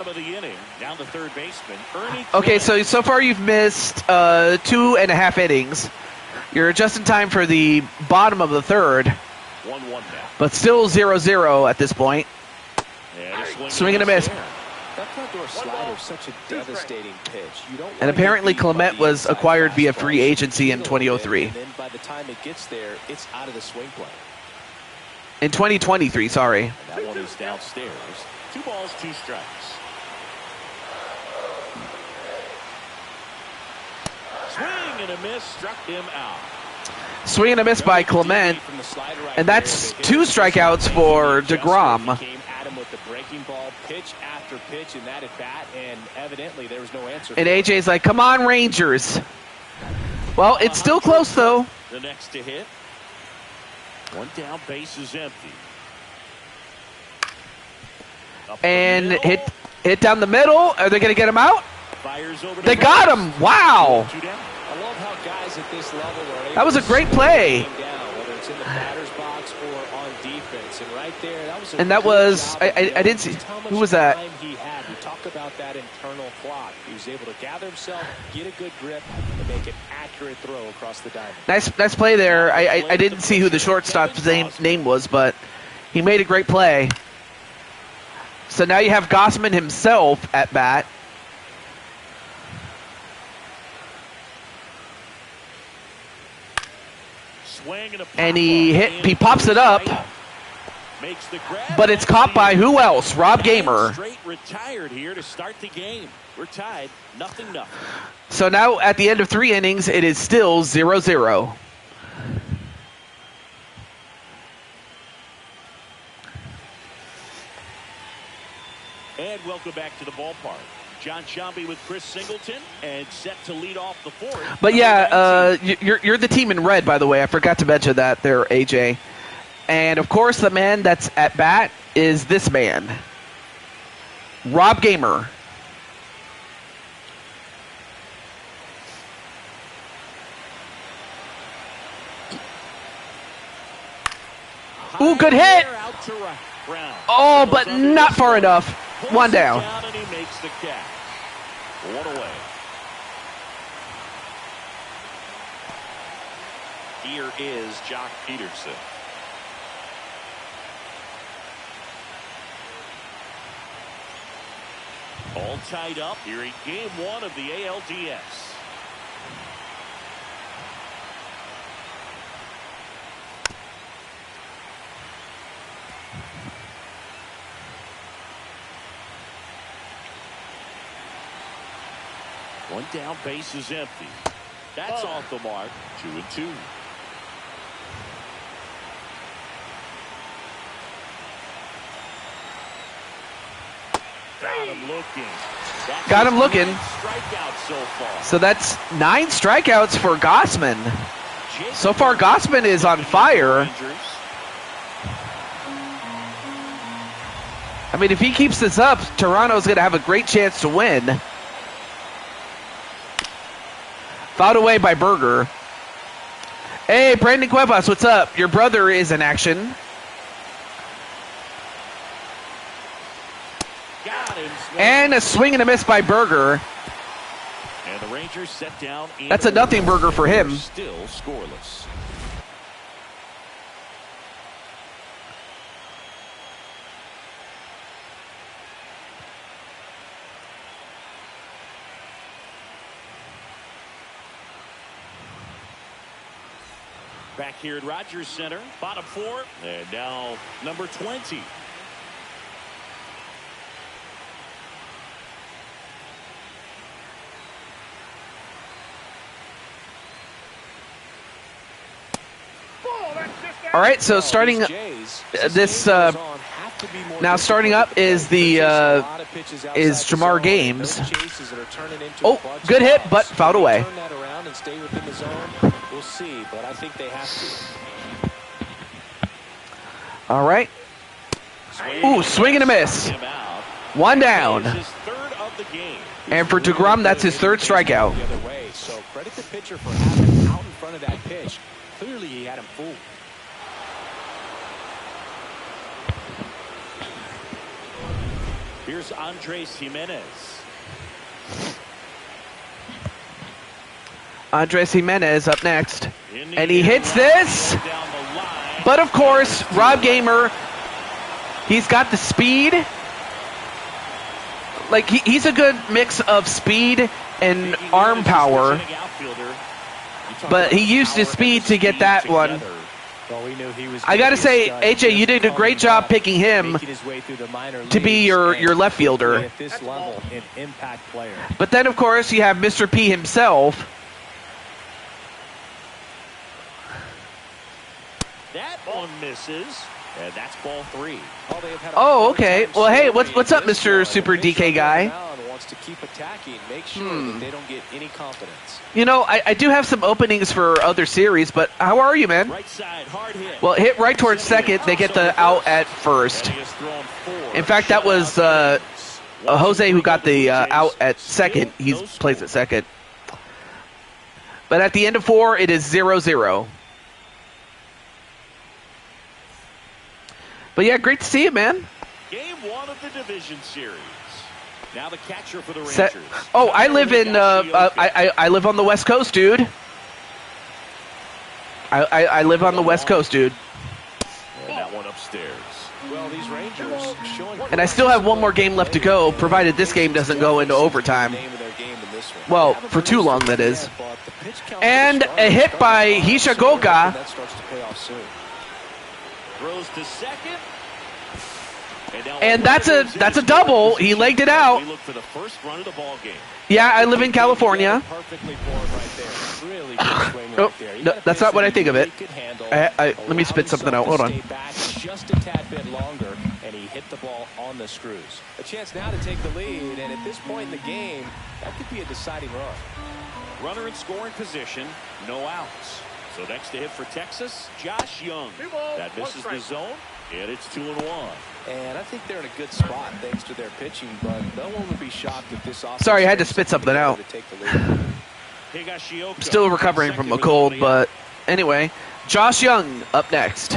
of the inning, down the third baseman. Okay, so far you've missed 2.5 innings. You're just in time for the bottom of the third. 1-1 now. But still 0-0 at this point. Swing and a miss. That front door slider is such a devastating pitch. You don't And apparently Clement was acquired via free agency in 2003. And then by the time it gets there, it's out of the swing plane. In 2023, sorry. And that one is downstairs. 2 balls, 2 strikes. Swing and a miss, struck him out. Swing and a miss by Clement. And that's 2 strikeouts for DeGrom. With the breaking ball, pitch after pitch in that at bat, and evidently there was no answer. And AJ's like, come on, Rangers. Well, it's still close, though. The next to hit. 1 down, base is empty. And hit down the middle. Are they going to get him out? They got him. Wow. I love how guys at this level are able That was a great play. whether it's in the batter's box or on defense. And right there, that was And that was, I didn't see, who was that? He talk about that internal clock. He was able to gather himself, get a good grip, and make an accurate throw across the diamond. Nice play there. I didn't see who the shortstop's name was, but he made a great play. So now you have Gossman himself at bat. And he pops it up. But it's caught by who else? Rob Gamer. Straight retired here to start the game. We're tied, 0-0. So now at the end of 3 innings, it is still 0-0. And welcome back to the ballpark. John Shambi with Chris Singleton and set to lead off the 4th. But yeah, you're the team in red, by the way. I forgot to mention that there, AJ. And, of course, the man that's at bat is this man, Rob Gamer. Ooh, good hit. Oh, but not far enough. 1 down. And he makes the catch. 1 away. Here is Jock Peterson. All tied up here in Game 1 of the ALDS. One down, base is empty. That's off the mark. 2-2. Got him looking. Got him looking. Strikeout so far. So that's 9 strikeouts for Gossman. So far, Gossman is on fire. I mean, if he keeps this up, Toronto's going to have a great chance to win. Fouled away by Berger. Hey, Brandon Cuevas, what's up? Your brother is in action. And a swing and a miss by Berger. And the Rangers set down. That's a nothing burger for him. Still scoreless. Back here at Rogers Center, bottom 4, and now number 20. All right, so starting this now starting up is the is Jamar Games. Oh, good hit, but fouled away. We'll see, but I think they have to. All right. Ooh, swing and a miss. One down. And for DeGrom, that's his third strikeout. The other way, so credit the pitcher for having him out in front of that pitch. Clearly, he had him fooled. Here's Andres Jimenez. Andres Jimenez up next. And he hits this. But of course, Rob Gamer, he's got the speed. Like, he's a good mix of speed and arm power. But he used his speed to get that one. I got to say, AJ, you did a great job picking him to be your left fielder. But then, of course, you have Mr. P himself. That one misses, and that's ball 3. Oh, okay. Well, hey, what's up, Mr. Super DK guy? To keep attacking, make sure that they don't get any confidence. You know, I do have some openings for other series, but how are you, man? Right side, hard hit. Well, hit right towards second. They get the out at first. In fact, that was Jose who got the out at second. He plays at second. But at the end of 4, it is 0-0. But yeah, great to see you, man. Game 1 of the division series. Now the catcher for the Rangers. Oh, I live in I live on the West Coast, dude. I live on the West Coast, dude. And that one upstairs. Well, these Rangers showing. And I still have one more game left to go, provided this game doesn't go into overtime. Well, for too long, that is. And a hit by Hishagoga. That starts to pay off soon. Throws to second. And that's a double. He legged it out. We look for the first run of the ball game. Yeah, I live in California. Perfectly forward right there. Really good swing Oh, right there. no, that's not what I think of it. Let me spit something out. Hold on. Just a tad bit longer, and he hit the ball on the screws. A chance now to take the lead, and at this point in the game, that could be a deciding run. Runner in scoring position, no outs. So next to hit for Texas, Josh Young. That misses the zone, and it's 2-1. And I think they're in a good spot thanks to their pitching, but no one would be shocked if this offense. Sorry, I had to spit something out. I'm still recovering from a cold, but anyway, Josh Young up next.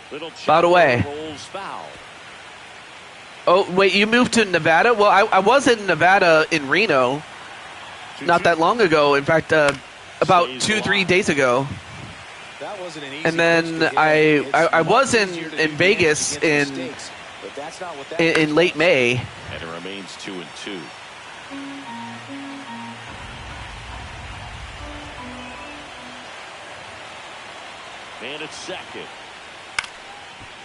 Fouled away. Oh, wait, you moved to Nevada? Well, I was in Nevada in Reno not that long ago. In fact, about 2-3 days ago. That wasn't an easy and then I was in Vegas in late May. And it remains 2-2. Man at second.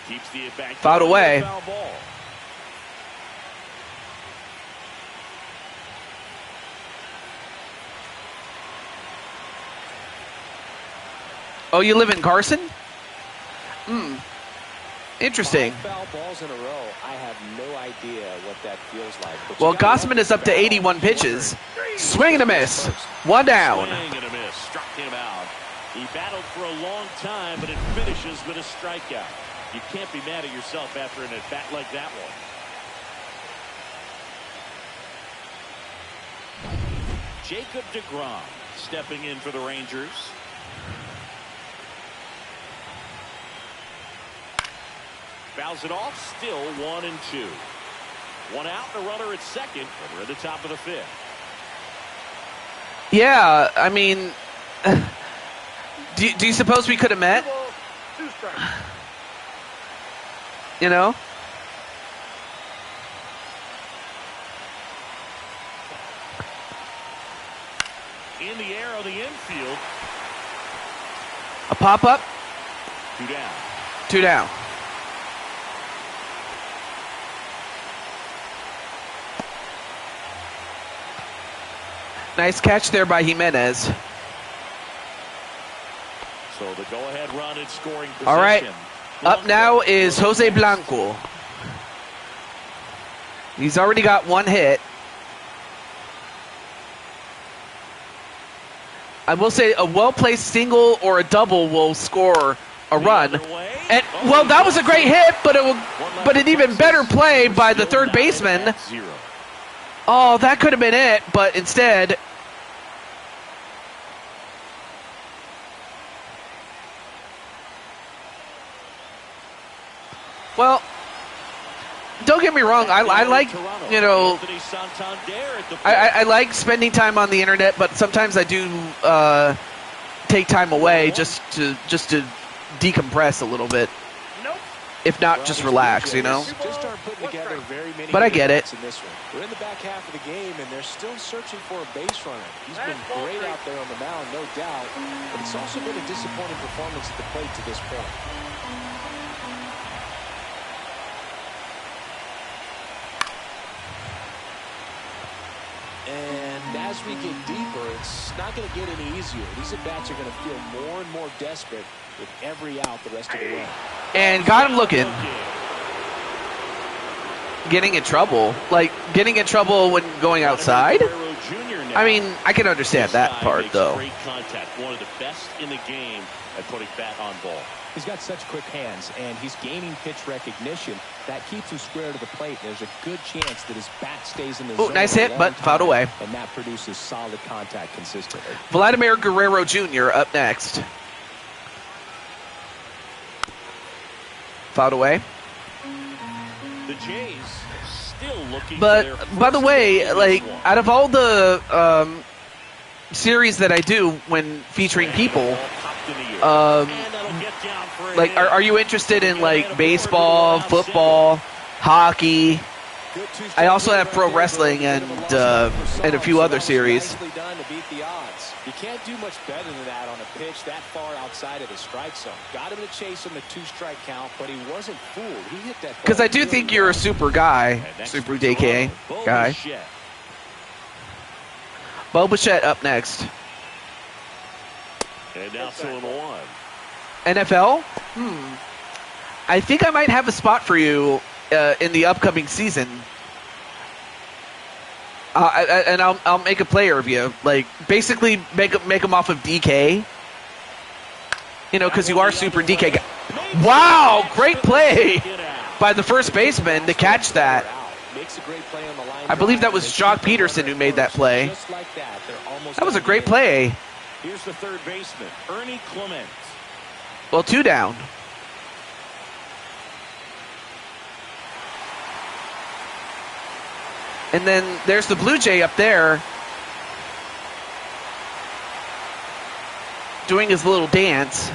Keeps the at bat. Fouled away. Foul ball. Oh, you live in Carson? Interesting. 5 foul balls in a row. I have no idea what that feels like. But Well, Gossman is up to 81 pitches. Swing and a miss. One down. Swing and a miss. Struck him out. He battled for a long time, but it finishes with a strikeout. You can't be mad at yourself after an at-bat like that one. Jacob DeGrom stepping in for the Rangers. Fouls it off, still 1-2. One out, and a runner at second, and we're at the top of the fifth. Yeah, I mean, do you suppose we could have met? 2 strikes. You know? In the air on the infield. A pop-up, 2 down. 2 down. Nice catch there by Jimenez. So the go-ahead run in scoring position. All right. Up now is Jose Blanco. He's already got 1 hit. I will say a well-placed single or a double will score a run. And well, that was a great hit, but an even better play by the third baseman. Oh, that could have been it, but instead, well, don't get me wrong. I like, you know, I like spending time on the internet, but sometimes I do take time away just to decompress a little bit. If not, just relax, you know. But I get it. We're in the back half of the game, and they're still searching for a base runner. He's been great out there on the mound, no doubt. But it's also been a disappointing performance at the plate to this point. And as we get deeper, it's not going to get any easier. These at-bats are going to feel more and more desperate with every out the rest of the way. And got him looking. Getting in trouble. Like, getting in trouble when going outside? I mean, I can understand that part, though. Great contact. One of the best in the game at putting bat on ball. He's got such quick hands, and he's gaining pitch recognition. That keeps him square to the plate. There's a good chance that his bat stays in the zone. Nice hit, but fouled away. And that produces solid contact consistently. Vladimir Guerrero Jr. up next. Fouled away. The Jays still looking But for their by the first way, win in like, this one. out of all the series that I do when featuring people, like, are you interested in, like, baseball, football, hockey? I also have pro wrestling and a few other series. You can't do much better than that on a pitch that far outside of the strike zone. Got him to chase him a 2-strike count, but he wasn't fooled. He hit that. Because I do think you're a super guy, super DK guy. Bo Bichette up next. And now 2-1. NFL? I think I might have a spot for you in the upcoming season. And I'll make a player of you. Like, basically make them off of DK. You know, because you are super DK guy. Wow, great play by the first baseman to catch that. I believe that was Jock Peterson who made that play. That was a great play. Here's the third baseman, Ernie Clement. Well, 2 down. And then there's the Blue Jay up there doing his little dance.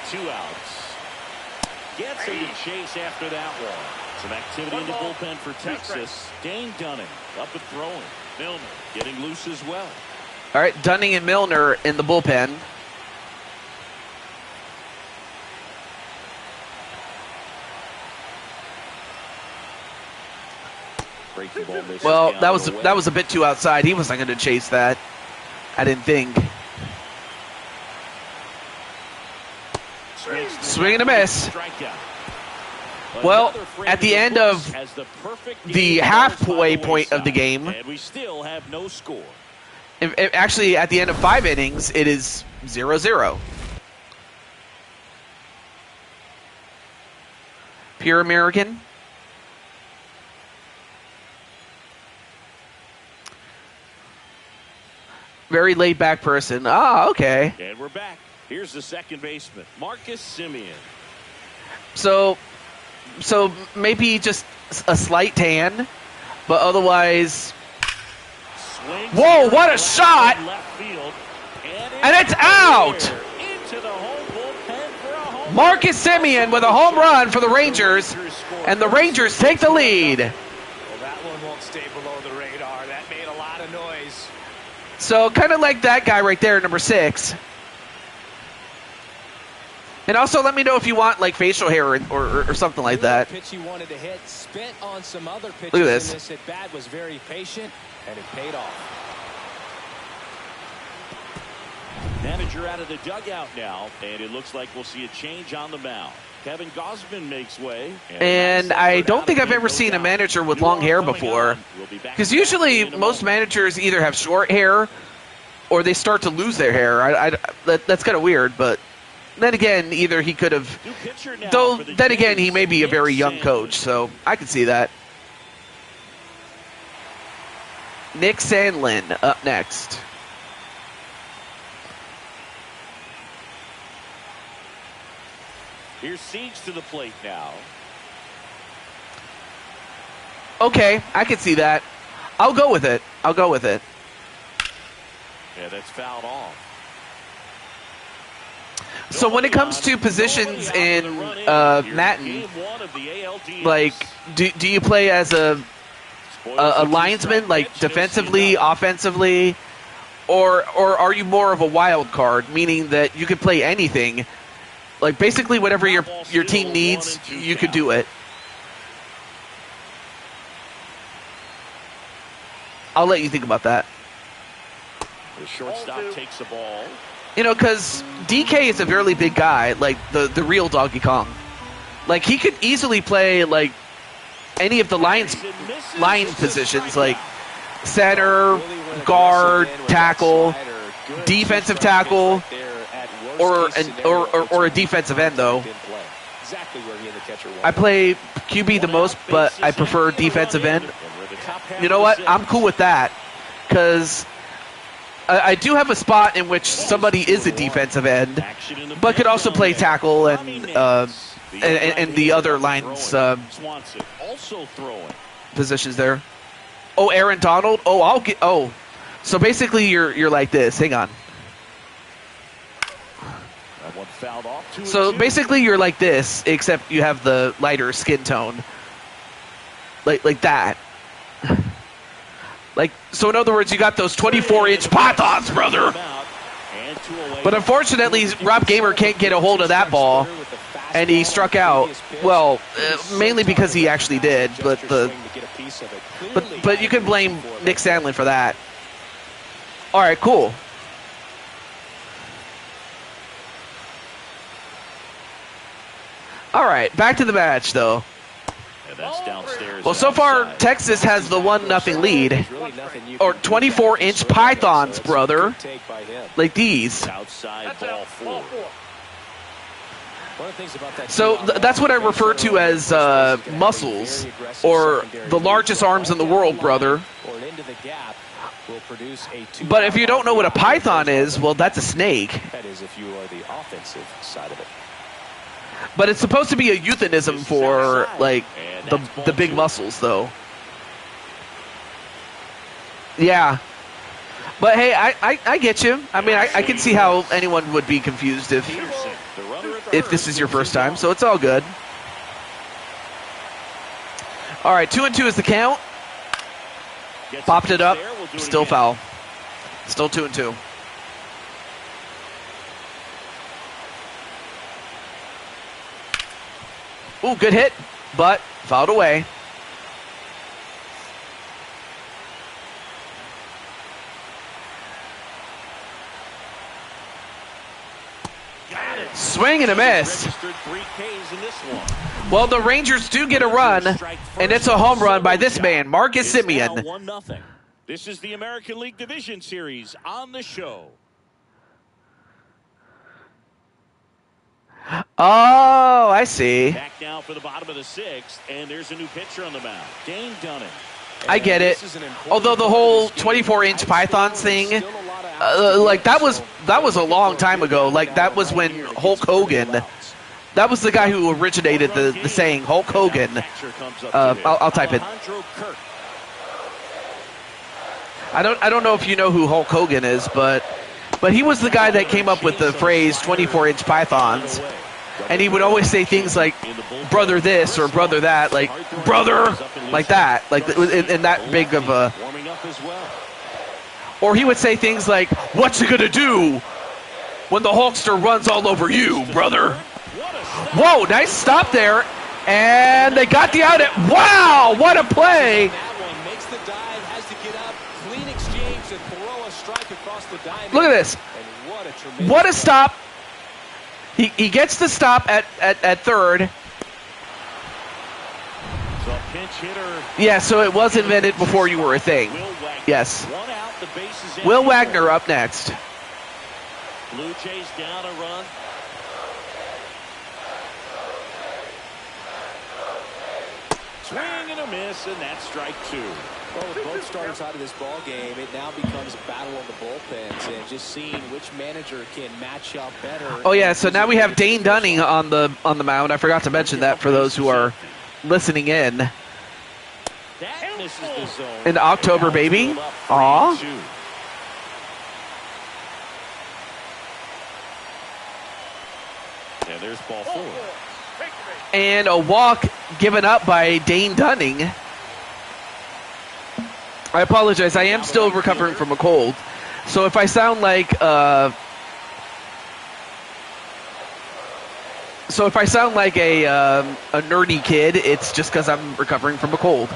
2 outs. Gets him to chase after that one. Some activity in the bullpen for Texas. Dane Dunning up and throwing. Milner getting loose as well. All right, Dunning and Milner in the bullpen. Well, that was a bit too outside. He wasn't going to chase that. I didn't think. Swing and a miss. Well, at the end of the halfway point of the game, and we still have no score. Actually, at the end of 5 innings, it is 0-0. Pure American. Very laid-back person. Ah, okay. And we're back. Here's the second baseman, Marcus Semien. So, So maybe just a slight tan, but otherwise. Swings Whoa, here what a shot! left field, And it's out! Into the home bullpen for a home Marcus Semien with a home run for the Rangers, and the Rangers take the lead. Well, that one won't stay below the radar. That made a lot of noise. So kind of like that guy right there, number 6. And also let me know if you want like facial hair or something like that. Pitch he wanted to hit, spent on some other pitches. Look at this. In this at bat, was very patient, and it paid off. Manager out of the dugout now, and it looks like we'll see a change on the mound. Kevin Gausman makes way. And I don't think I've ever seen a manager with long hair before. Because usually most managers either have short hair or they start to lose their hair. That's kind of weird, but then again, either he could have... Though, then again, he may be a very young coach, so I can see that. Nick Sandlin up next. Here's Siege to the plate now. Okay, I can see that. I'll go with it. I'll go with it. Yeah, that's fouled off. So when it comes to positions in Madden, like, do you play as a linesman, like defensively, offensively, or are you more of a wild card, meaning that you could play anything? Like basically whatever your team needs, you could do it. I'll let you think about that. The shortstop takes the ball. You know, because DK is a fairly big guy, like the real Donkey Kong. Like he could easily play like any of the line positions, like center, guard, tackle, defensive tackle. Or a defensive end, though. I play QB the most, but I prefer defensive end. You know what? I'm cool with that because I do have a spot in which somebody is a defensive end, but could also play tackle and the other lines positions there. Oh, Aaron Donald. Oh, I'll get. Oh, so basically you're like this. Hang on. So basically you're like this, except you have the lighter skin tone. Like that. Like, so in other words, you got those 24-inch pythons, brother. But unfortunately, Rob Gamer can't get a hold of that ball, and he struck out. Well, mainly because he actually did, but you can blame Nick Sandlin for that. All right, cool. All right, back to the match, though. Well, so far, Texas has the 1-0 lead. Or 24-inch pythons, brother. Like these. So that's what I refer to as muscles, or the largest arms in the world, brother. But if you don't know what a python is, well, that's a snake. That is if you are the offensive side of it. But it's supposed to be a euphemism for, like, the big muscles, though. Yeah. But, hey, I get you. I mean, I can see how anyone would be confused if this is your first time, so it's all good. All right, 2-2 is the count. Popped it up. Still foul. Still 2-2. Ooh, good hit, but fouled away. Swing and a miss. Well, the Rangers do get a run, and it's a home run by this man, Marcus Semien. This is the American League Division Series on the show. Oh, I see. Back now for the bottom of the sixth, and there's a new pitcher on the mound, Dane Dunning. I get it. Although the whole 24-inch pythons thing, like that was a long time ago. Like that was when Hulk Hogan That was the guy who originated the saying Hulk Hogan. I'll type it. I don't know if you know who Hulk Hogan is, but he was the guy that came up with the phrase 24-inch pythons. And he would always say things like brother this or brother that, like brother, like that, like in that big of a. Or he would say things like, what you gonna do when the Hulkster runs all over you, brother? Whoa, nice stop there. And they got the out at, wow, what a play. Look at this. What a stop. He gets the stop at third. Yeah, so it was invented before you were a thing. Yes. Will Wagner up next. Blue Jays down a run. Swing and a miss, and that's strike two. Well, with both starters out of this ball game, it now becomes a battle of the bullpens and just seeing which manager can match up better. Oh yeah, so now we have Dane Dunning on the mound. I forgot to mention that for those who are listening in. That misses the zone. In October, baby. Aw. And there's ball four. And a walk given up by Dane Dunning. I apologize. I am still recovering from a cold. So if I sound like a nerdy kid, it's just because I'm recovering from a cold.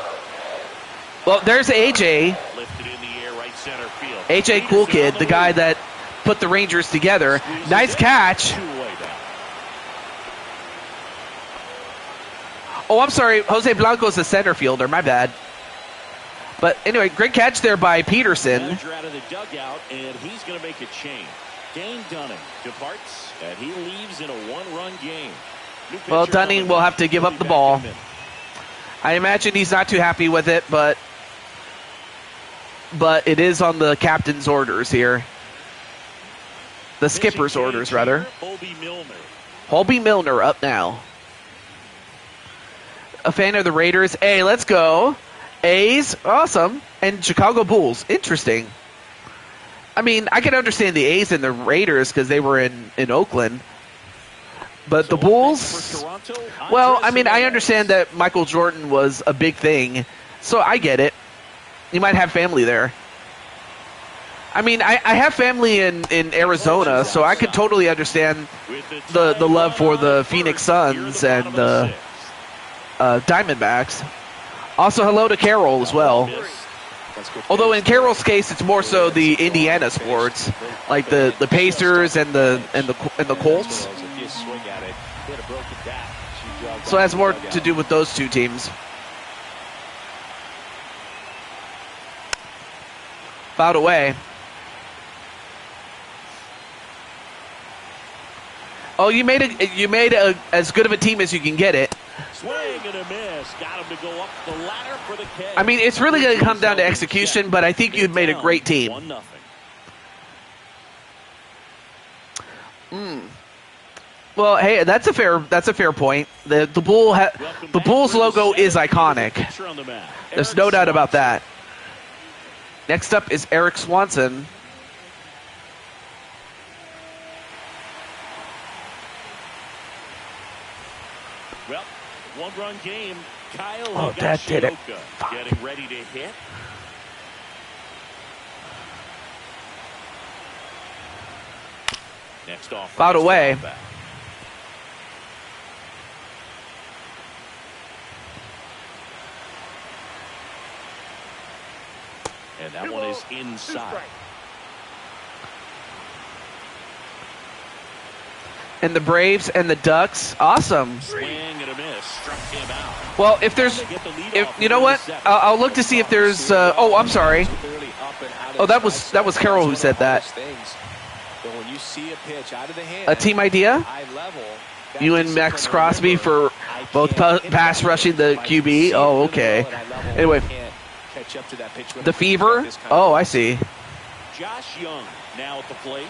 Well, there's AJ. Lifted in the air, right center field. AJ Cool Kid, the guy that put the Rangers together. Nice catch. Oh, I'm sorry. Jose Blanco's the center fielder. My bad. But anyway, great catch there by Peterson. Manager out of the dugout, and he's going to make a change. Dane Dunning departs, and he leaves in a one-run game. Well, Dunning will have to give up the ball. I imagine he's not too happy with it, but it is on the captain's orders here. The skipper's orders, rather. Holby Milner up now. A fan of the Raiders. Hey, let's go. A's, awesome. And Chicago Bulls, interesting. I mean, I can understand the A's and the Raiders because they were in Oakland. But the Bulls, well, I mean, I understand that Michael Jordan was a big thing, so I get it. You might have family there. I mean, I have family in Arizona, so I could totally understand the love for the Phoenix Suns and the Diamondbacks. Also, hello to Carol as well. Although in Carol's case, it's more so the Indiana sports, like the Pacers and the Colts. So it has more to do with those two teams. Fouled away. Oh, you made as good of a team as you can get it. Swing and a miss. Got him to go up the ladder for the catch. I mean, it's really going to come down to execution, but I think you've made a great team. 1-0. Well, hey, that's a fair point. The Bulls logo is iconic. There's no doubt about that. Next up is Eric Swanson. Well, one-run game. Kyle Oh, that did it. Getting ready to hit. Next off. Fouled away. And that one is inside. And the Braves and the Ducks, awesome. Swing and a miss. Struck him out. Well, if you know what, I'll look to see if there's. Oh, I'm sorry. Oh, that was Carol who said that. A team idea. You and Max Crosby for both pass rushing the QB. Oh, okay. Anyway, the Fever. Oh, I see. Josh Young now at the plate.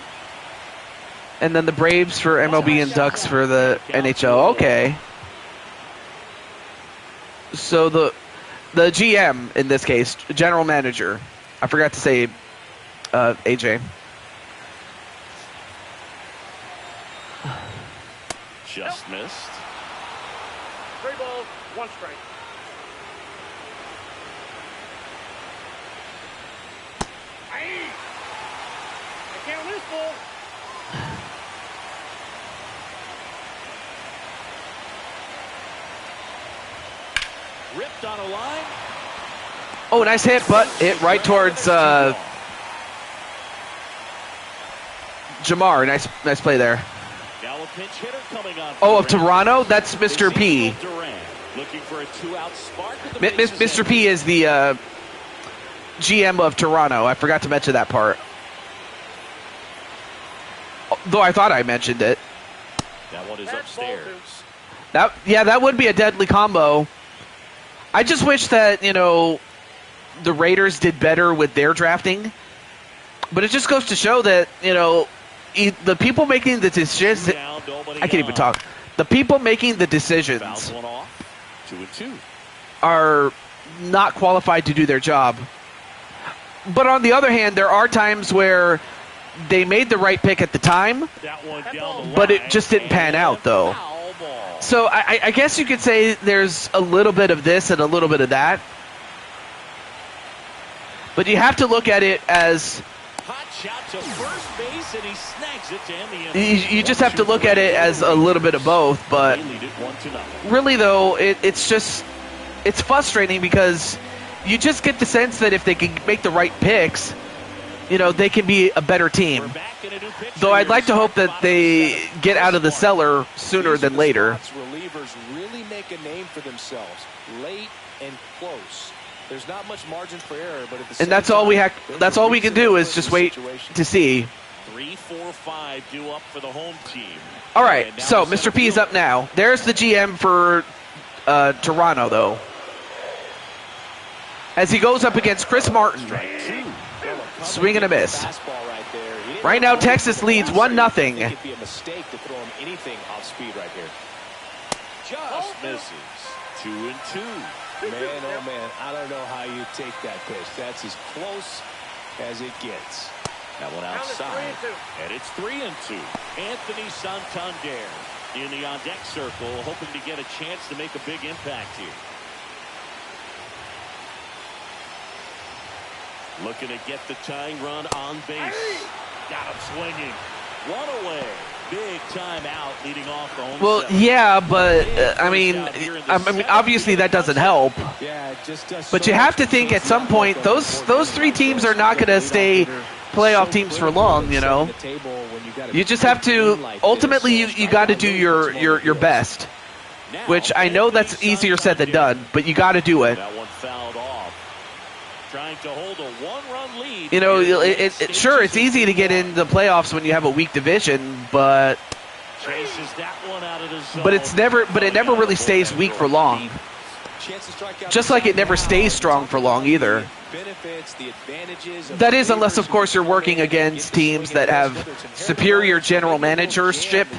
And then the Braves for MLB and Ducks for the NHL. Okay. So the GM in this case, general manager. I forgot to say AJ. Just missed. 3 balls, 1 strike. I can't lose ball. Ripped on a line. Oh, nice hit, but hit right towards Jamar. Nice play there. Now a pinch hitter coming on. Oh, of Toronto? That's Mr. P. Looking for a 2-out spark. Mr. P is the GM of Toronto. I forgot to mention that part. Though I thought I mentioned it. That one is upstairs. That would be a deadly combo. I just wish that, the Raiders did better with their drafting. But it just goes to show that, the people making the decisions. I can't even talk. The people making the decisions Fouls one off. 2-2. are not qualified to do their job. But on the other hand, there are times where they made the right pick at the time, but it just didn't pan out, though. So I guess you could say there's a little bit of this and a little bit of that. But you have to look at it as... Hot shot to first base, and he snags it to end the inning. You just have to look at it as a little bit of both. But really, though, it's frustrating because you just get the sense that if they can make the right picks, they can be a better team. Though I'd like to hope that they get out of the cellar sooner than later. Relievers really make a name for themselves late and close. There's not much margin for error, but at the same and that's all we have. That's all we can do is just wait to see. 3, 4, 5 due up for the home team. All right, so Mr. P is up now. There's the GM for Toronto, though, as he goes up against Chris Martin. Swing and a miss. Right now, Texas leads 1-0. It'd be a mistake to throw him anything off speed right here. Just misses. 2-2. Man, oh man, I don't know how you take that pitch. That's as close as it gets. That one outside. And it's 3-2. Anthony Santander in the on-deck circle, hoping to get a chance to make a big impact here. Looking to get the tying run on base. Got him swinging. One away. Big time out leading off the home. Well, yeah, but I mean, obviously that doesn't help. But you have to think at some point those 3 teams are not going to stay playoff teams for long. You just have to. Ultimately, you got to do your best, which I know that's easier said than done, but you got to do it. That one fouled off. Trying to hold a 1-run lead. Sure, it's easy to get into the playoffs when you have a weak division, but chases that one out of the zone. But it never really stays weak for long. Just like it never stays strong for long either. That is, unless of course you're working against teams that have superior general managership,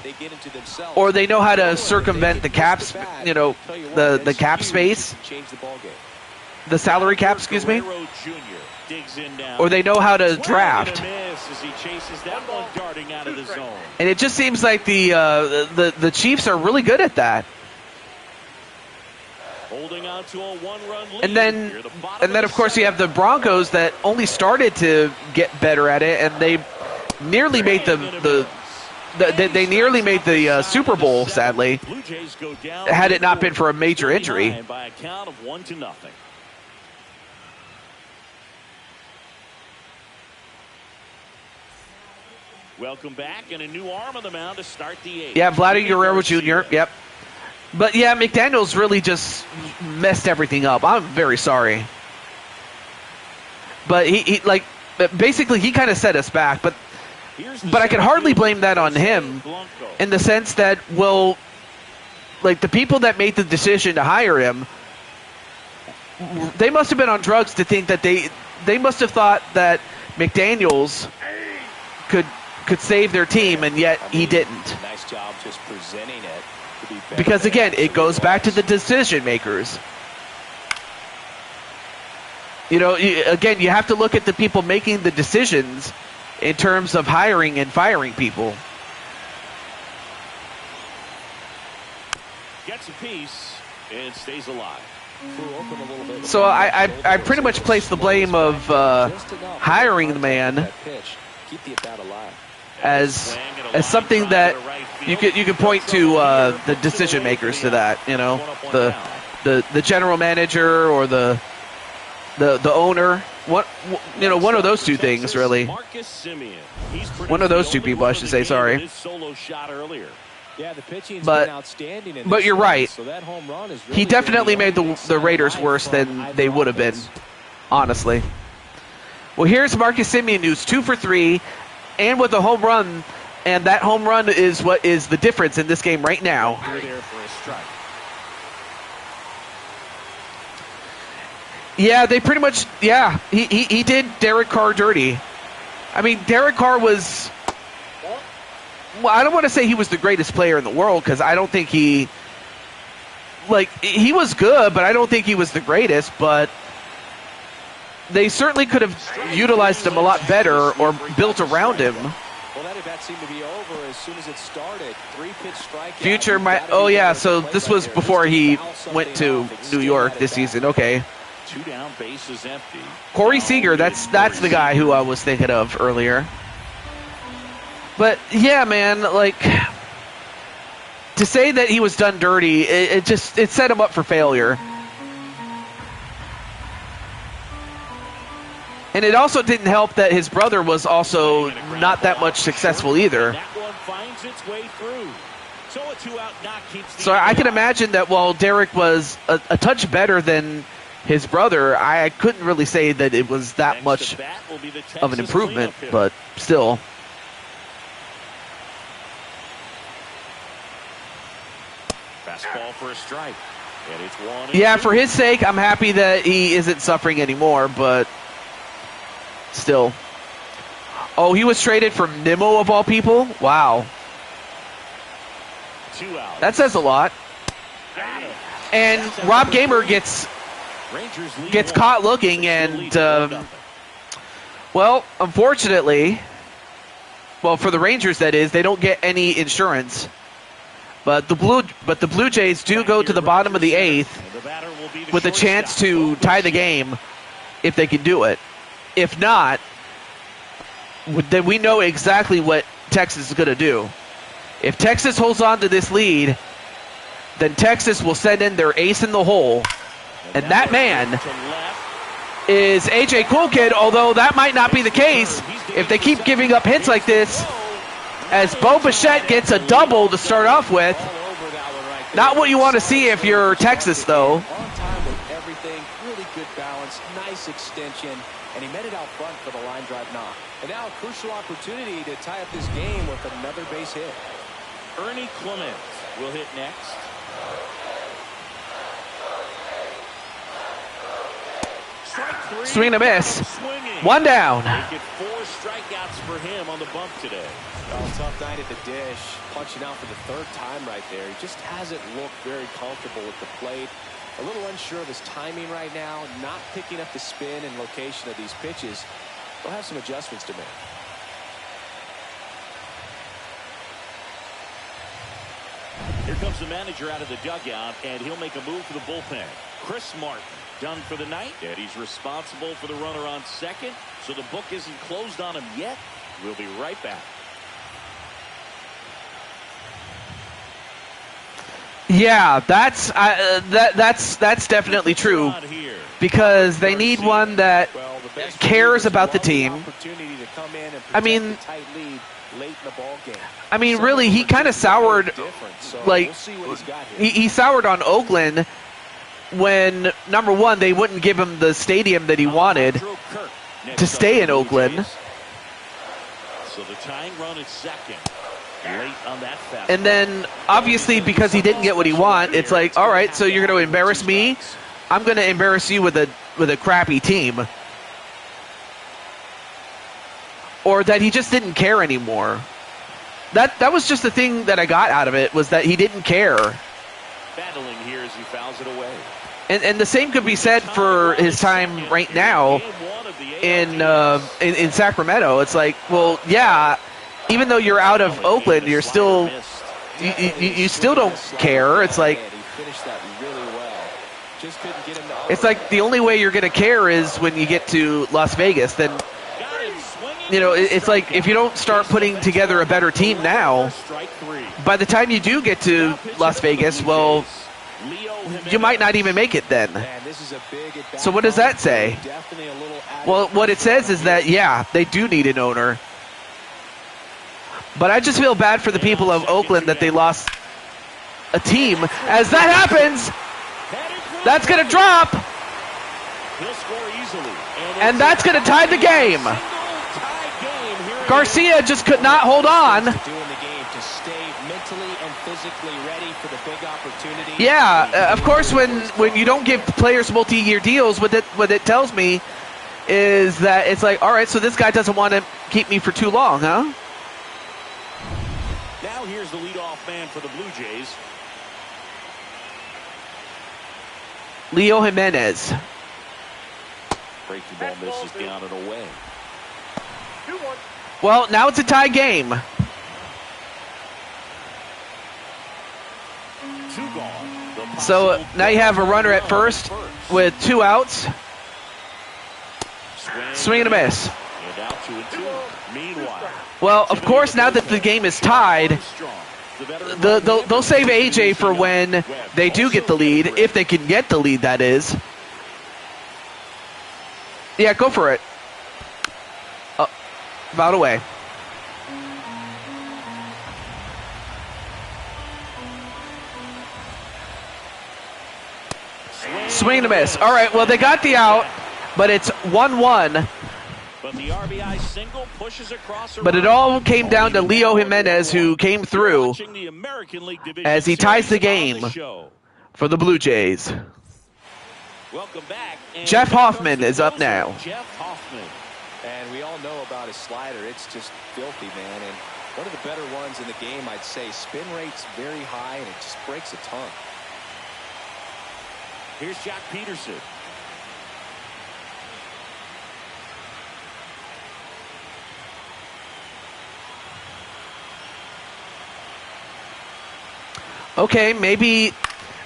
or they know how to circumvent the caps, the cap space. The salary cap, excuse me. Or they know how to draft. And it just seems like the Chiefs are really good at that. Holding on to a 1-run lead. And then of course you have the Broncos that only started to get better at it, and they nearly made they nearly made the Super Bowl, sadly, had it not been for a major injury. By a count of 1-0. Welcome back, and a new arm on the mound to start the 8th. Yeah, Vladimir Guerrero Jr., yep. But yeah, McDaniels really just messed everything up. I'm very sorry. But he basically he kind of set us back, but I can hardly blame that on him in the sense that, well, like the people that made the decision to hire him, they must have been on drugs to think that they must have thought that McDaniels could could save their team, and yet he didn't. Nice job just presenting it to be better. Because again, it goes back to the decision makers. You know, again, you have to look at the people making the decisions in terms of hiring and firing people. Gets a piece and stays alive. So I pretty much place the blame of hiring the man as something that you could point to the decision makers to that. You know, the general manager or the owner. What, you know, one of those two things really. One of those two people, I should say. Sorry. Yeah, the pitching's been outstanding. But you're right. So that home run is really he definitely made the Raiders worse than they would have been, honestly. Well, here's Marcus Semien, who's 2 for 3, and with a home run, and that home run is what is the difference in this game right now. There for a strike. Yeah, they pretty much, yeah, he did Derek Carr dirty. I mean, Derek Carr was... Well, I don't want to say he was the greatest player in the world because I don't think he was good, but I don't think he was the greatest. But they certainly could have utilized him a lot better or built around him. Well, that at-bat seemed to be over as soon as it started. 3-pitch strikeout. Future might. Oh yeah, so this was before he went to New York this season. Okay. 2 down, bases empty. Corey Seager, that's the guy who I was thinking of earlier. But yeah, man, like to say that he was done dirty, it set him up for failure. And it also didn't help that his brother was also not that much successful either. That one finds its way through. So a 2-out knock keeps the So I can imagine that while Derek was a touch better than his brother, I couldn't really say that it was that much of an improvement, but still. Fastball for a strike. And it's 1-2. Yeah, for his sake, I'm happy that he isn't suffering anymore, but still. Oh, he was traded from Nimmo of all people? Wow. 2 out. That says a lot. And Rob Gamer gets caught looking, and well, unfortunately, well, for the Rangers that is, they don't get any insurance. But the Blue Jays do go to the bottom of the 8th with a chance to tie the game if they can do it. If not, then we know exactly what Texas is going to do. If Texas holds on to this lead, then Texas will send in their ace in the hole. And that man is A.J. Coolkid, although that might not be the case if they keep giving up hits like this, as Bo Bichette gets a double to start off with. Not what you want to see if you're Texas, though. On time with everything, really good balance, nice extension, and he met it out front for the line drive knock. And now a crucial opportunity to tie up this game with another base hit. Ernie Clement will hit next. Swing and a miss. 1 down. Make it 4 strikeouts for him on the bump today. Oh, tough night at the dish. Punching out for the 3rd time right there. He just hasn't looked very comfortable at the plate. A little unsure of his timing right now. Not picking up the spin and location of these pitches. He'll have some adjustments to make. Here comes the manager out of the dugout, and he'll make a move for the bullpen. Chris Martin done for the night, and he's responsible for the runner on second, so the book isn't closed on him yet. We'll be right back. Yeah, that's definitely true, because they need one that cares about the team. I mean, really, he kind of soured, like, he soured on Oakland when, number one, they wouldn't give him the stadium that he wanted to stay in Oakland. So the tying run is second. Late on that fastball. And then, obviously, because he didn't get what he wanted, it's like, all right, so you're going to embarrass me? I'm going to embarrass you with a crappy team. or that he just didn't care anymore. That was just the thing that I got out of it, was that he didn't care. Battling here as he fouls it away. And the same could be said for his time right now in Sacramento. It's like, well, yeah, even though you're out of Oakland, you're still you still don't care. It's like it's like the only way you're going to care is when you get to Las Vegas. Then, you know, it's like if you don't start putting together a better team now, by the time you do get to Las Vegas, well, you might not even make it then. So what does that say? Well, what it says is that, yeah, they do need an owner. But I just feel bad for the people of Oakland that they lost a team. As that happens, that's going to drop. And that's going to tie the game. Garcia just could not hold on. Yeah, of course, when you don't give players multi-year deals, what it tells me is that it's like, all right, so this guy doesn't want to keep me for too long, huh? Now here's the leadoff man for the Blue Jays. Leo Jimenez. Breaking ball misses down and away. 2-1. Well, now it's a tie game. So now you have a runner at first with 2 outs. Swing and a miss. Well, of course, now that the game is tied, they'll save AJ for when they do get the lead, if they can get the lead, that is. Yeah, go for it. Oh, about away. Swing and a miss. All right, well, they got the out, but it's 1-1. But the RBI single pushes across. But it all came down to Leo Jimenez, who came through as he ties the game for the Blue Jays. Welcome back. Jeff Hoffman is up now. Jeff Hoffman. And we all know about his slider. It's just filthy, man. And one of the better ones in the game, I'd say. Spin rate's very high, and it just breaks a ton. Here's Jack Peterson. Okay, maybe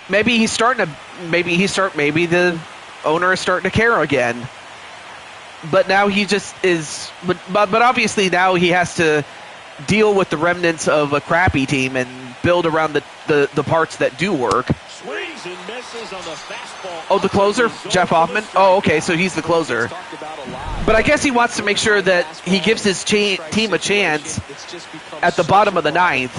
he's starting to maybe the owner is starting to care again. But now he just is but obviously now he has to deal with the remnants of a crappy team and build around the parts that do work. Swings and misses on the fastball. Oh, the closer, Jeff Hoffman? Oh, okay, so he's the closer. But I guess he wants to make sure that he gives his team a chance at the bottom of the 9th.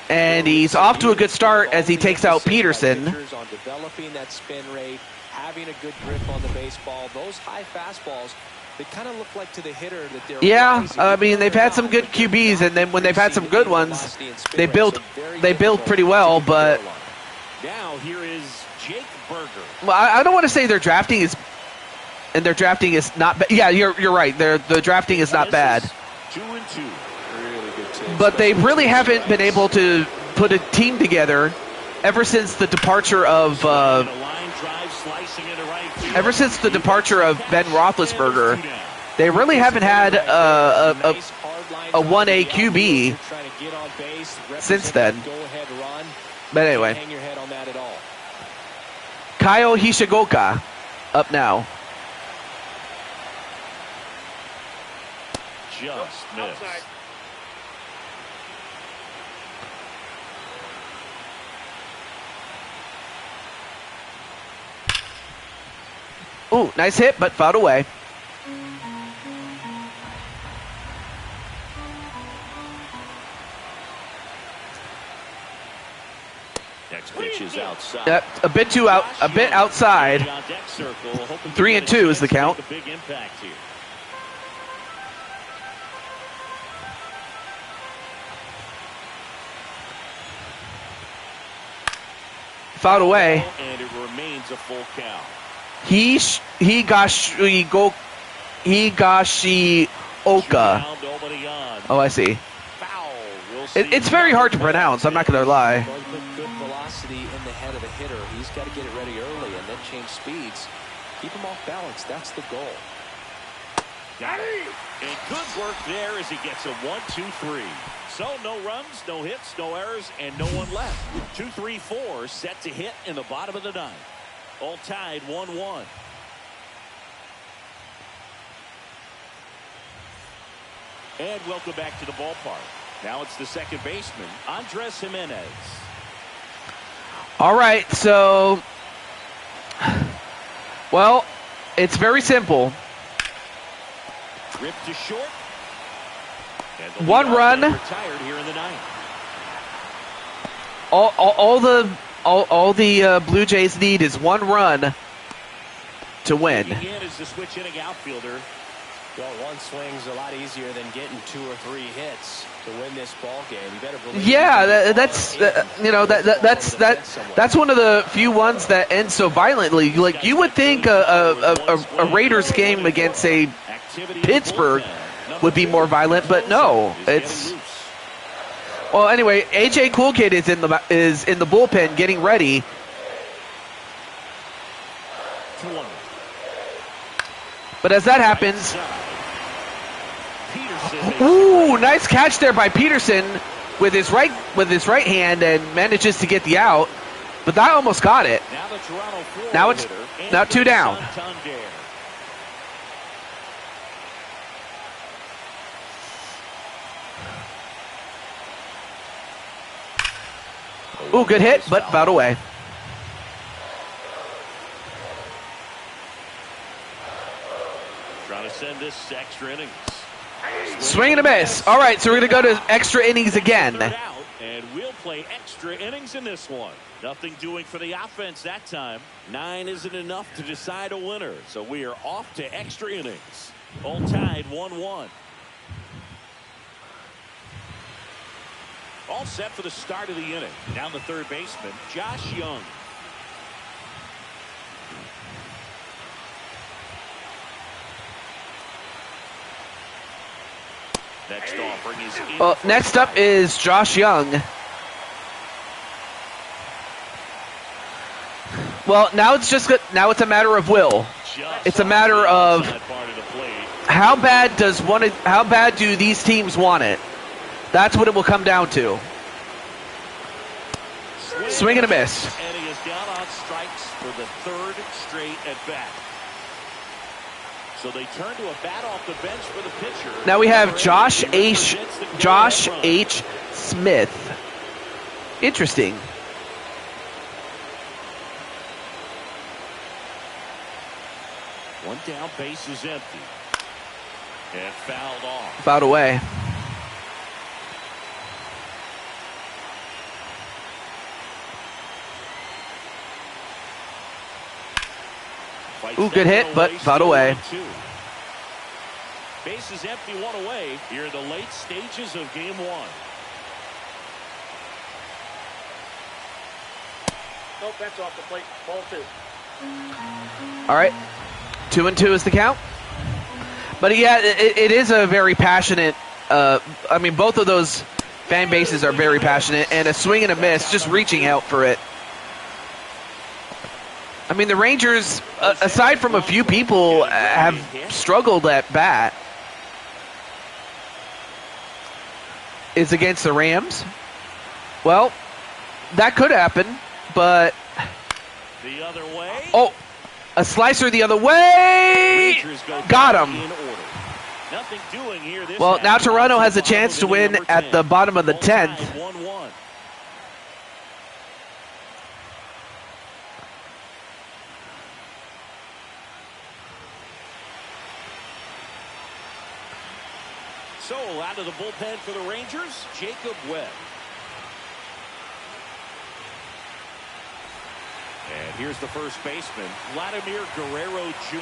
And he's off to a good start as he takes out Peterson. On developing that spin rate, having a good grip on the baseball. Those high fastballs, they kind of look like to the hitter that they're yeah, I mean, they've had some good QBs, and then when they've had some good ones, they build pretty well, but Now here is Jake Berger. well, I don't want to say their drafting is not bad. Yeah, you're right. The drafting is not bad. 2-2. really good team. But they really haven't been able to put a team together ever since the departure of Ben Roethlisberger. They really haven't had a 1A QB since then. But anyway, Kyle Hishigoka up now. Just missed. Outside. Ooh, nice hit, but fouled away. Next pitch is outside. A bit outside. 3-2 is the count. Big impact here. Fouled away. And it remains a full count. Higashi Oka. Down, nobody on. Oh, I see. Foul. We'll see. It's very hard to pronounce. I'm not going to lie. Well, you put good velocity in the head of the hitter. He's got to get it ready early and then change speeds. Keep him off balance. That's the goal. Got it. And good work there as he gets a 1-2-3. So no runs, no hits, no errors, and no one left. 2-3-4 set to hit in the bottom of the ninth. All tied 1-1. And welcome back to the ballpark. Now it's the second baseman, Andres Jimenez. All right, so, well, it's very simple. Ripped to short. And the One run. Retired here in the ninth. All the Blue Jays need is one run to win. Again is the switch hitting outfielder. Well, one swing's a lot easier than getting 2 or 3 hits to win this ball game. You better believe. Yeah, that's one of the few ones that ends so violently. Like, you would think a Raiders game against, say, Pittsburgh would be more violent, but no, it's. Well, anyway, AJ Cool Kid is in the bullpen getting ready. But as that happens, ooh, nice catch there by Peterson with his right hand and manages to get the out. But that almost got it. Now it's 2 down. Ooh, good hit, but fouled away. Trying to send this to extra innings. Swing and a miss. All right, so we're going to go to extra innings again. And we'll play extra innings in this one. Nothing doing for the offense that time. 9 isn't enough to decide a winner, so we are off to extra innings. All tied 1-1. All set for the start of the inning. Down the third baseman, Josh Young. Next offering is well, next up is Josh Young. Well, now it's a matter of will. It's a matter of how bad do these teams want it? That's what it will come down to. Swing and a miss. And he has gone on strikes for the 3rd straight at bat. So they turn to a bat off the bench for the pitcher. Now we have Josh H. Smith. Interesting. One down, base is empty. And fouled off. Fouled away. Ooh, good hit, but fouled away. Base is empty, 1 away here in the late stages of game 1. Nope, that's off the plate. Ball 2. All right, 2-2 is the count. But yeah, it is a very passionate. I mean, both of those fan bases are very passionate, and a swing and a miss, just reaching out for it. I mean, the Rangers, aside from a few people, have struggled at bat. Is against the Rams. Well, that could happen, but the other way. Oh, a slicer the other way. Got him. Nothing doing here this well, now Toronto has a chance to win at the bottom of the 10th. 1-1. So out of the bullpen for the Rangers, Jacob Webb. And here's the first baseman, Vladimir Guerrero Jr.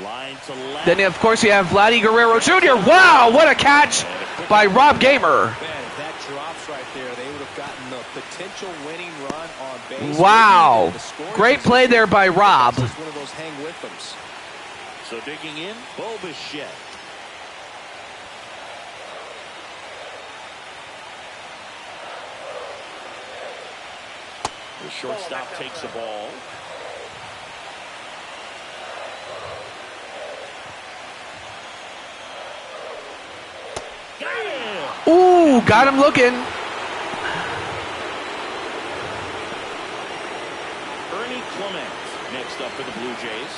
Line to left. Then, of course, you have Vladdy Guerrero Jr. Wow, what a catch by Rob Gamer. Man, if that drops right there, they would have gotten the potential base. Wow. The scoring Great play position, there by Rob. that's just one of those hang with thems. So digging in, Bo Bichette. The shortstop takes the ball. Got him! Ooh, got him looking. Ernie Clement next up for the Blue Jays.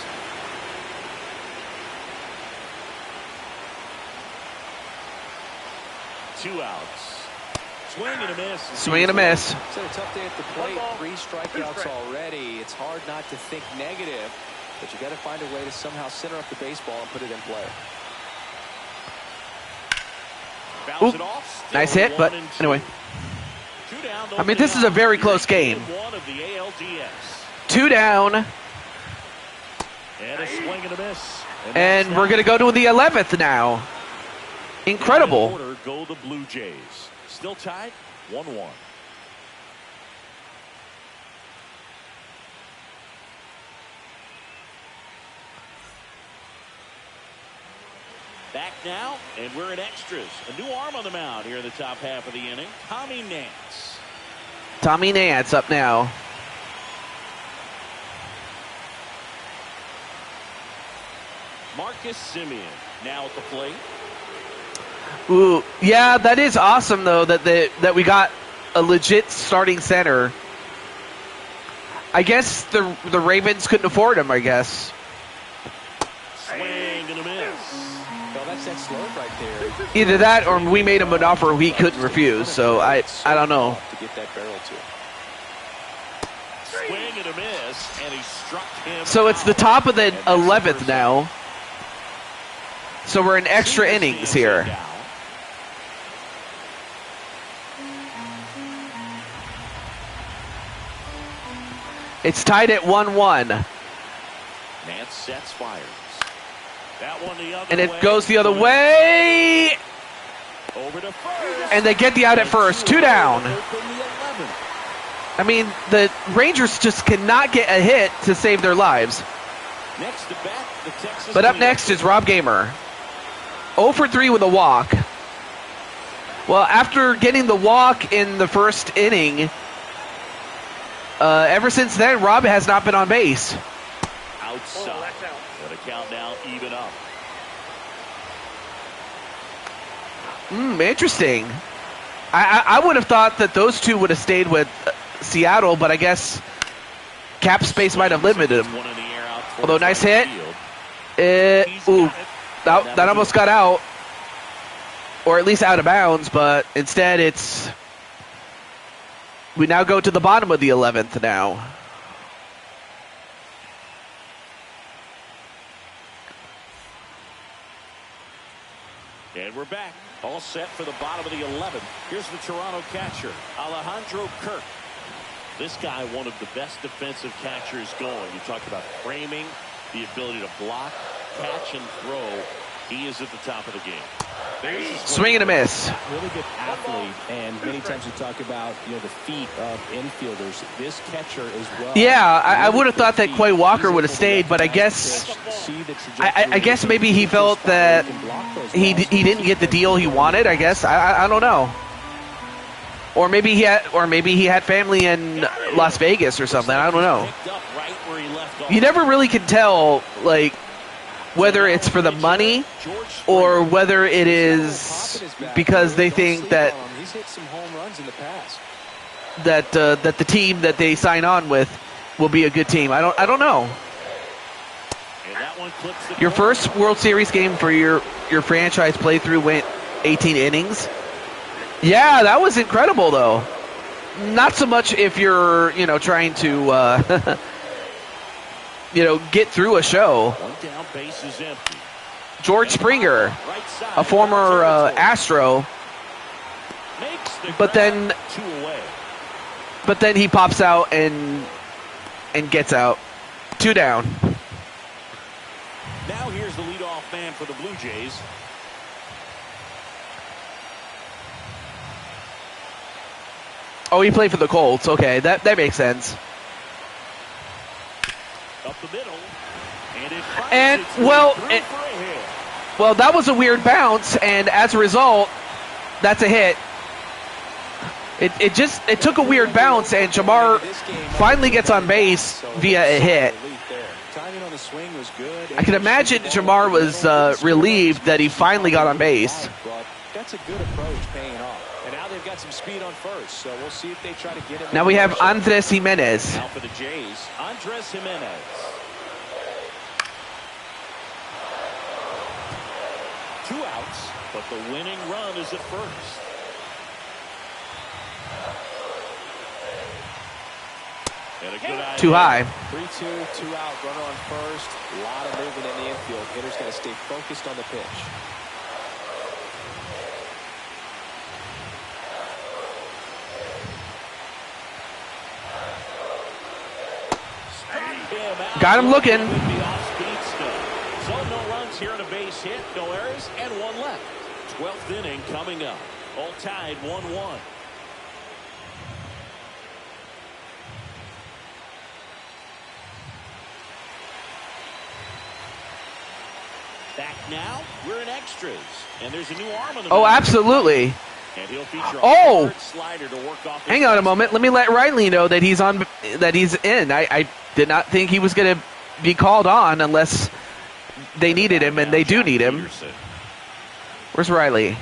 Two outs. Swing and a miss. Swing and a miss. It's a tough day at the plate. 3 strikeouts already. It's hard not to think negative, but you got to find a way to somehow center up the baseball and put it in play. Bounce it off. Still Nice hit, but 1-2. anyway. Two down, I mean, this is a very close game. One of the ALDS. 2 down, And a swing and a miss. and we're going to go to the 11th now. Incredible. In order go the Blue Jays. Still tied, 1-1. Back now, and we're in extras. A new arm on the mound here in the top half of the inning. Tommy Nance. Tommy Nance up now. Marcus Simeon now at the plate. Ooh, yeah, that is awesome though that we got a legit starting center. I guess the Ravens couldn't afford him, I guess. Swing and a miss. Well, that's that slope right there. Either that or we made him an offer he couldn't refuse. So I don't know. To get that barrel to. Swing and a miss, and he struck him. So it's the top of the 11th now. So we're in extra innings here. It's tied at 1-1. Nance sets, fires. That one the other And way. it goes the other way. Over to first. And they get the out at first. 2 down. Open the 11th. I mean, the Rangers just cannot get a hit to save their lives. Next to bat, the Texas But up Rangers. next is Rob Gamer. 0 for 3 with a walk. Well, after getting the walk in the first inning, ever since then, Rob has not been on base. Outside. Oh, that's out. But a count now, even up. Interesting. I would have thought that those two would have stayed with Seattle, but I guess cap space might have limited them. One in the air out towards Although, nice right hit. field. Ooh, that almost got out. Or at least out of bounds, but instead it's... We now go to the bottom of the 11th now. And we're back. All set for the bottom of the 11th. Here's the Toronto catcher, Alejandro Kirk. This guy, one of the best defensive catchers going. You talked about framing, the ability to block, catch, and throw. He is at the top of the game. Swing and a miss. Really good athlete, and many times we talk about the feet of infielders. This catcher as well. Yeah, I would have thought that Quay Walker would have stayed, but I guess I guess maybe he felt that he didn't get the deal he wanted. I guess I don't know. Or maybe he had family in Las Vegas or something. I don't know. You never really can tell, like, whether it's for the money or whether it is because they think that he's hit some home runs in the past. that the team that they sign on with will be a good team. I don't know. Your first World Series game for your franchise playthrough went 18 innings. Yeah, that was incredible though. Not so much if you're trying to get through a show. One down, base is empty. George Springer, a former Astro, but then he pops out and gets out. 2 down. Now here's the leadoff man for the Blue Jays. Oh, he played for the Colts. Okay, that makes sense. the middle. And, well, that was a weird bounce, and as a result, that's a hit. It took a weird bounce, and Jamar finally gets on base via a hit. I can imagine Jamar was relieved that he finally got on base. That's a good approach paying off. And now they've got some speed on first, so we'll see if they try to get him. Now we have Andres Jimenez. Now for the Jays, Andres Jimenez. Two outs, but the winning run is at first. And a good idea. Too high. 3-2, 2 out, runner on first. A lot of movement in the infield. Hitter's got to stay focused on the pitch. Got him looking. So no runs here and a base hit, no errors, and one left. 12th inning coming up. All tied 1-1. Back now, we're in extras, and there's a new arm on the Oh, absolutely. And he'll feature a Oh, slider to work off. hang on a moment. Let me let Riley know that he's on. That he's in. I did not think he was going to be called on unless they needed him, and they do need him. Where's Riley?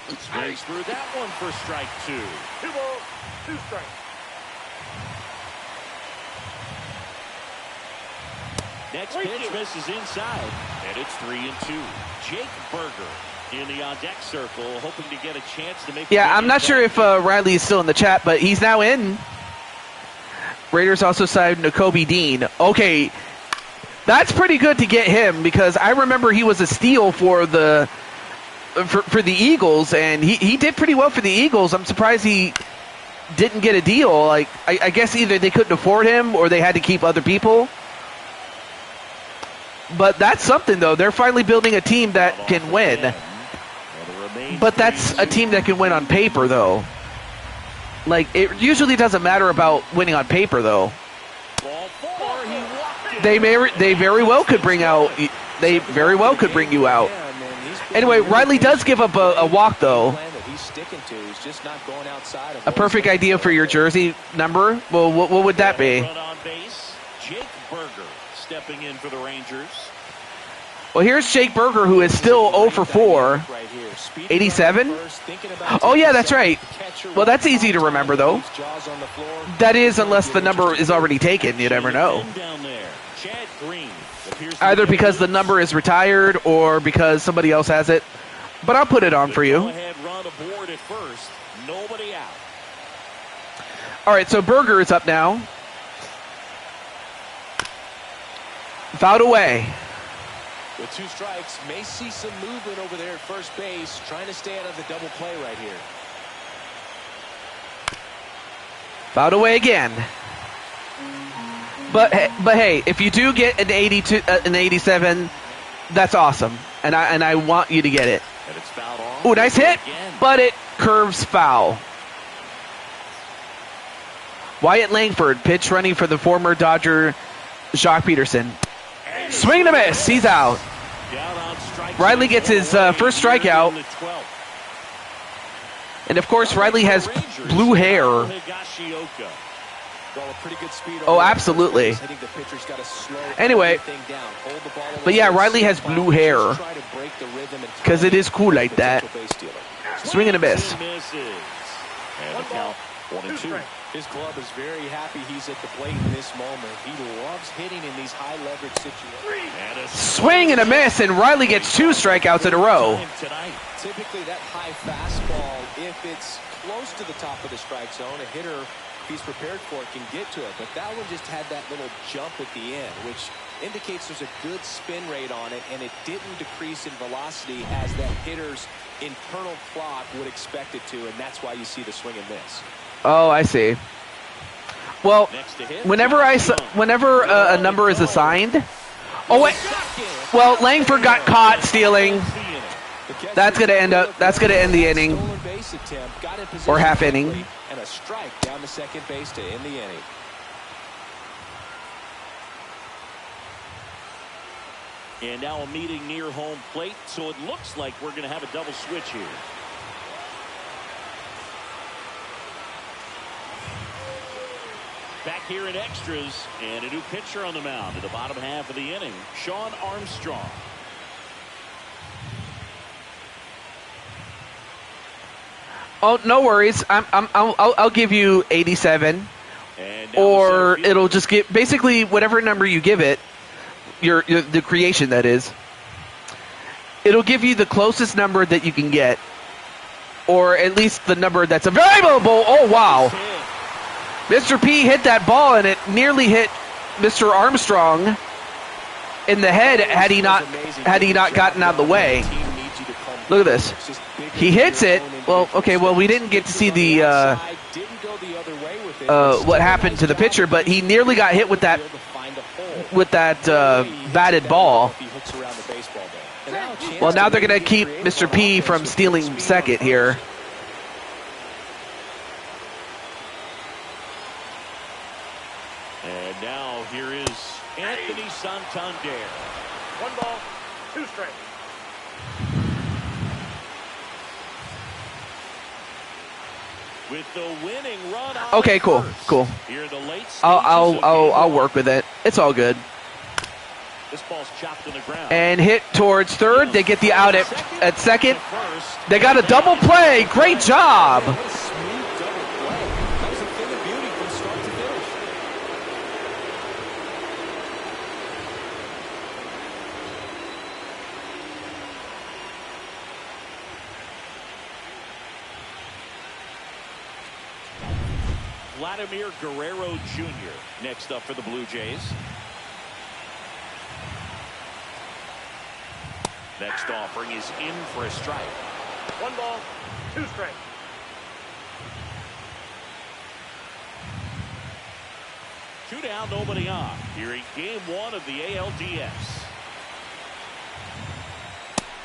Swings through that one for strike 2. 2 balls, 2 strikes. Next pitch misses inside, and it's 3-2. Jake Berger in the on-deck circle, hoping to get a chance to make. Yeah, I'm not sure if Riley is still in the chat, but he's now in. Raiders also signed Nakobe Dean. Okay, that's pretty good to get him because I remember he was a steal for the Eagles, and he did pretty well for the Eagles. I'm surprised he didn't get a deal. Like I guess either they couldn't afford him or they had to keep other people. But that's something, though. They're finally building a team that can win. But that's a team that can win on paper, though. Like, it usually doesn't matter about winning on paper, though. They very well could bring out. They very well could bring you out. Anyway, Riley does give up a walk, though. A perfect idea for your jersey number. Well, what would that be? Jake Berger stepping in for the Rangers. Well, here's Jake Berger, who is still 0 for 4. 87? Oh, yeah, that's right. Well, that's easy to remember, though. That is, unless the number is already taken. You never know. Either because the number is retired or because somebody else has it. But I'll put it on for you. All right, so Berger is up now. Fouled away. With 2 strikes, may see some movement over there at first base, trying to stay out of the double play right here. Fouled away again. But hey, if you do get an 82, an 87, that's awesome, and I want you to get it. Ooh, nice hit, but it curves foul. Wyatt Langford, pitch running for the former Dodger Jacques Peterson. Swing and a miss. He's out. Riley gets his first strikeout. And, of course, Riley has blue hair. Oh, absolutely. Anyway, but yeah, Riley has blue hair because it is cool like that. Swing and a miss. His club is very happy he's at the plate in this moment. He loves hitting in these high leverage situations. Swing and a miss, and Riley gets 2 strikeouts in a row. Typically that high fastball, if it's close to the top of the strike zone, a hitter, if he's prepared for it, can get to it. But that one just had that little jump at the end, which indicates there's a good spin rate on it, and it didn't decrease in velocity as that hitter's internal clock would expect it to, and that's why you see the swing and miss. Oh, I see. Well, whenever a number is assigned. Oh wait. Well, Langford got caught stealing. That's gonna end the inning. base attempt, got in position or half inning. quickly, and a strike down to second base to end the inning. And now a meeting near home plate, so it looks like we're going to have a double switch here. Back here in extras, and a new pitcher on the mound in the bottom half of the inning, Sean Armstrong. Oh, no worries. I'll give you 87, or it'll just get basically whatever number you give it. The creation, that is. It'll give you the closest number that you can get, or at least the number that's available. Oh wow! Mr. P hit that ball, and it nearly hit Mr. Armstrong in the head had he not gotten out of the way. Look at this. He hits it. Well, okay. Well, we didn't get to see the what happened to the pitcher, but he nearly got hit with that batted ball. Well, now they're going to keep Mr. P from stealing second here. And now here is Anthony Santander. 1 ball, 2 strikes. With the winning run on Okay, cool. Here in the late I'll work with it. It's all good. This ball's chopped in the ground. And hit towards third. They get the out at second. They got a double play. Great job. What a smooth double play. That was a thing of beauty from start to finish. Vladimir Guerrero Jr. next up for the Blue Jays. Next offering is in for a strike. 1 ball, 2 strikes. Two down, nobody on. Here in game 1 of the ALDS.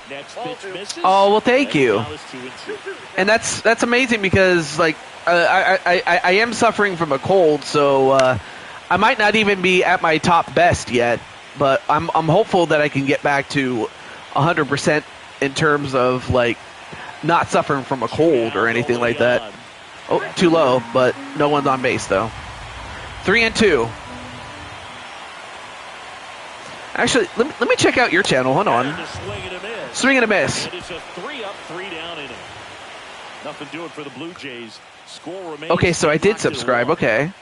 Next pitch misses. Oh, well, thank you. Now it's 2-2. And that's amazing because, like, I am suffering from a cold, so I might not even be at my top best yet. But I'm hopeful that I can get back to 100% in terms of, like, not suffering from a cold or anything like that. Oh, too low, but no one's on base, though. 3-2. Actually, let me check out your channel. Hold on. Swing and a miss. And it's a 3-up, 3-down inning. Nothing doing for the Blue Jays. Score remains. Okay, so I did subscribe. Okay.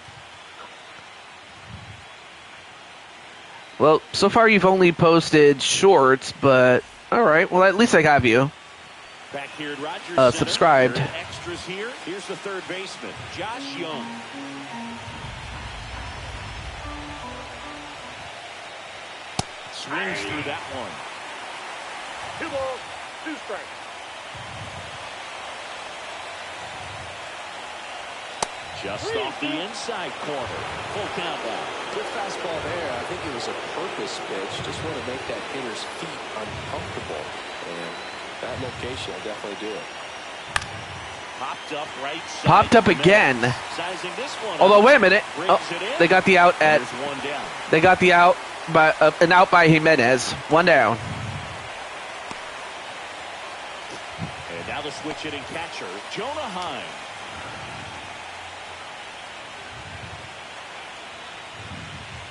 Well, so far you've only posted shorts, but all right. Well, at least I have you. Back here at Rogers Center, subscribed. Extras here. Here's the third baseman, Josh Young. Swings through that one. 2 balls, 2 strikes. Just off the inside corner. Full count now. Good fastball there. I think it was a purpose pitch. Just want to make that hitter's feet uncomfortable. And that location will definitely do it. Popped up right side. Popped up again. Sizing this one Although, up. wait a minute. Oh, they got the out at. There's one down. They got the out by an out by Jimenez. 1 down. And now the switch hitting catcher, Jonah Heim.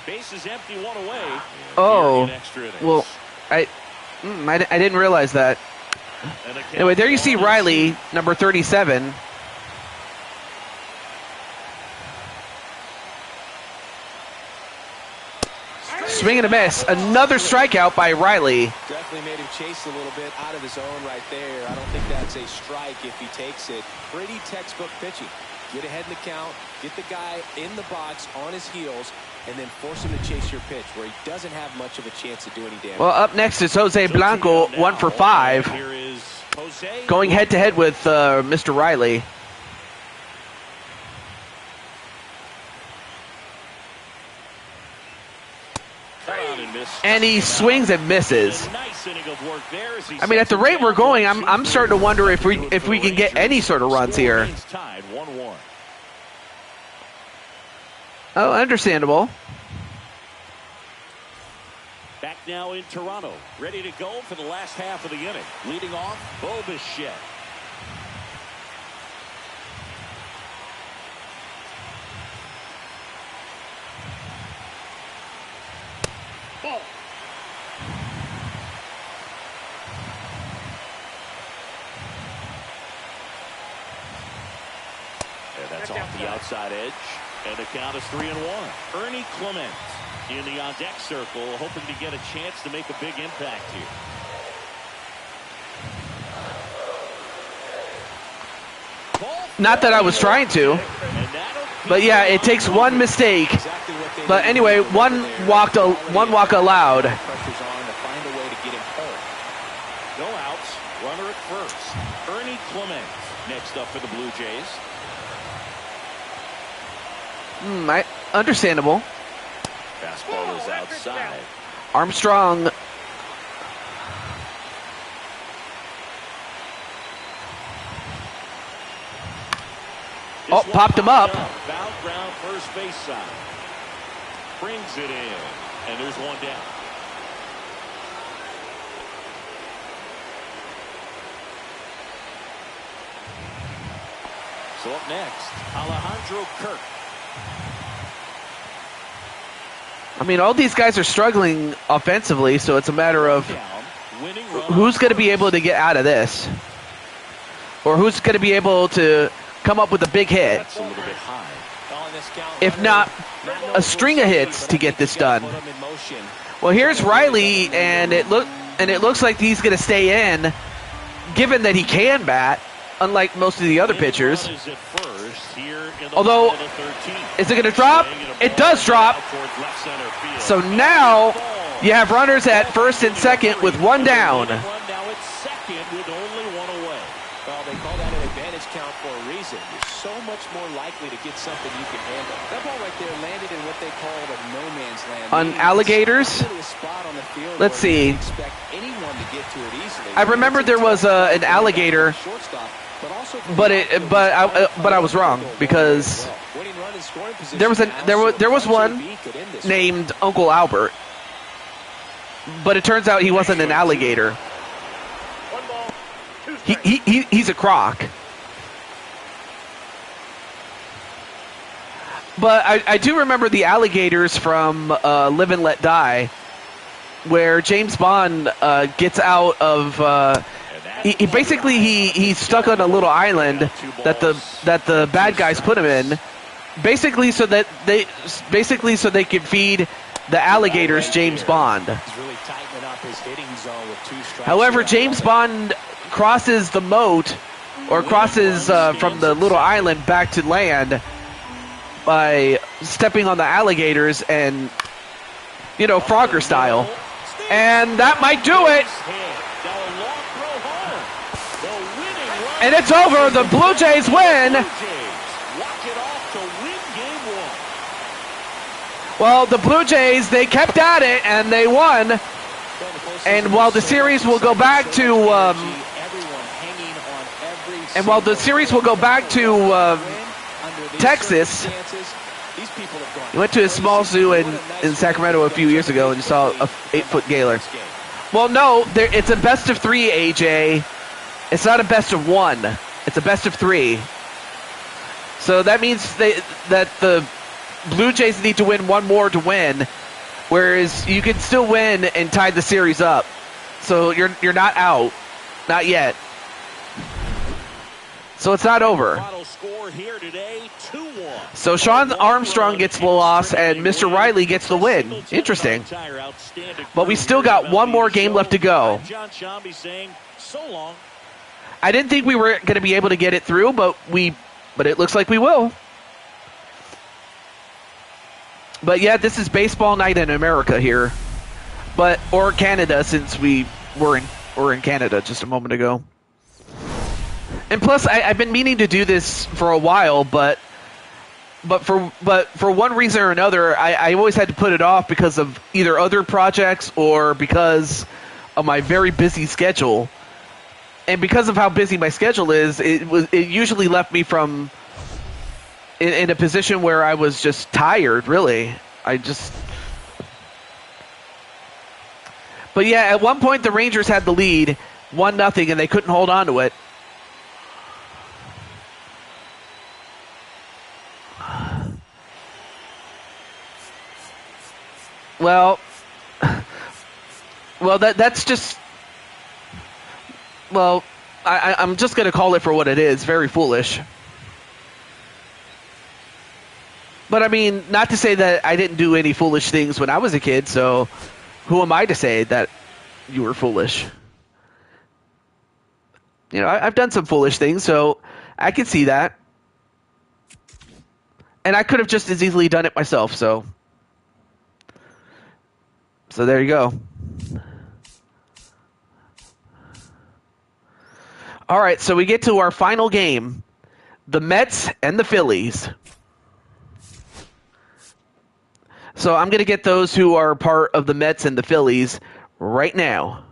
Base is empty, 1 away. Oh, Extra innings. well, I didn't realize that. Anyway, there you see Riley, number 37. Swing and a miss. Another strikeout by Riley. Definitely made him chase a little bit out of his own right there. I don't think that's a strike if he takes it. Pretty textbook pitching. Get ahead in the count, get the guy in the box on his heels, and then force him to chase your pitch where he doesn't have much of a chance to do any damage. Well, up next is Jose Blanco, 1 for 5. Here is Jose. Going head-to-head with Mr. Riley. and he swings and misses. Nice inning of work there as he I mean, at the rate we're going, I'm starting to wonder if we can get any sort of runs here. Tied 1-1. Oh, understandable. Back now in Toronto, ready to go for the last half of the inning. Leading off, Bo Bichette. Ball. And that's off the outside edge. And the count is 3-1. Ernie Clement in the on-deck circle, hoping to get a chance to make a big impact here. Not that I was trying to, but yeah, it takes one mistake. But anyway, one walk allowed. Pressure's on to find a way to get him home. No outs. Runner at first. Ernie Clement next up for the Blue Jays. Understandable. Fastball is outside. Armstrong. Oh, popped him up. Foul ground first base side. Brings it in. And there's one down. So up next, Alejandro Kirk. I mean, all these guys are struggling offensively, so it's a matter of who's going to be able to get out of this, or who's going to be able to come up with a big hit. That's a little bit high. If not, a string of hits to get this done. Well, here's Riley, and it looks like he's going to stay in, given that he can bat, unlike most of the other pitchers. Although, is it going to drop? It does drop. So now you have runners at first and second with one down. Now it's second with only one away. Well, they call that an advantage count for a reason. You're so much more likely to get something you can handle. That ball right there landed in what they call the no man's land. On alligators? Let's see. I remember there was an alligator, but I was wrong because there was one named Uncle Albert, but it turns out he wasn't an alligator. 1 ball, 2 strikes. He's a croc. But I do remember the alligators from Live and Let Die, where James Bond gets out of. He's stuck on a little island that the bad guys put him in, basically so they could feed the alligators James Bond. However, James Bond crosses the moat, or crosses from the little island back to land by stepping on the alligators and, Frogger style. And that might do it. And it's over. The Blue Jays win. Well, the Blue Jays, they kept at it and they won. And while the series will go back to Texas, we went to a small zoo in Sacramento a few years ago and saw a 8-foot gator. Well, no, it's a best of 3, AJ. It's not a best of 1. It's a best of 3. So that means that the Blue Jays need to win one more to win, whereas you can still win and tie the series up. So you're not out, not yet. So it's not over. So Sean Armstrong gets the loss and Mr. Riley gets the win. Interesting. But we still got one more game left to go. I didn't think we were going to be able to get it through, but it looks like we will. But yeah, this is baseball night in America here, or Canada, since we were in Canada just a moment ago. And plus, I've been meaning to do this for a while, but for one reason or another, I always had to put it off because of either other projects or because of my very busy schedule. And because of how busy my schedule is, it usually left me in a position where I was just tired, really. But yeah, at one point the Rangers had the lead, 1-0, and they couldn't hold on to it. Well, that's just. Well, I'm just going to call it for what it is. Very foolish. But I mean, not to say that I didn't do any foolish things when I was a kid, so who am I to say that you were foolish? You know, I've done some foolish things, so I can see that. And I could have just as easily done it myself, so there you go. All right, so we get to our final game, the Mets and the Phillies. So I'm going to get those who are part of the Mets and the Phillies right now.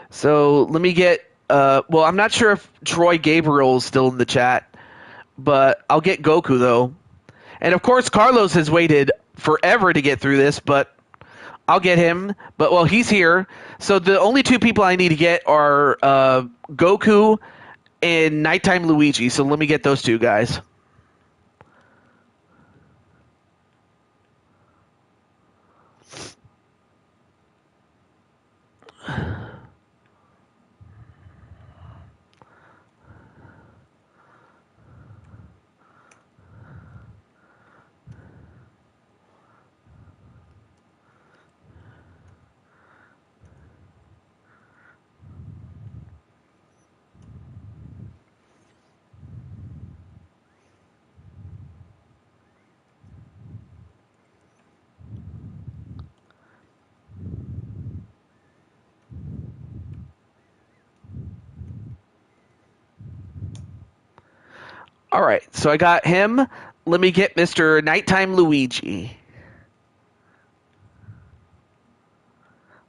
So let me get, well, I'm not sure if Troy Gabriel's still in the chat, but I'll get Goku, though. And, of course, Carlos has waited forever to get through this, but I'll get him. But, well, he's here. So the only two people I need to get are Goku and Nighttime Luigi. So let me get those two guys. All right, so I got him. Let me get Mr. Nighttime Luigi.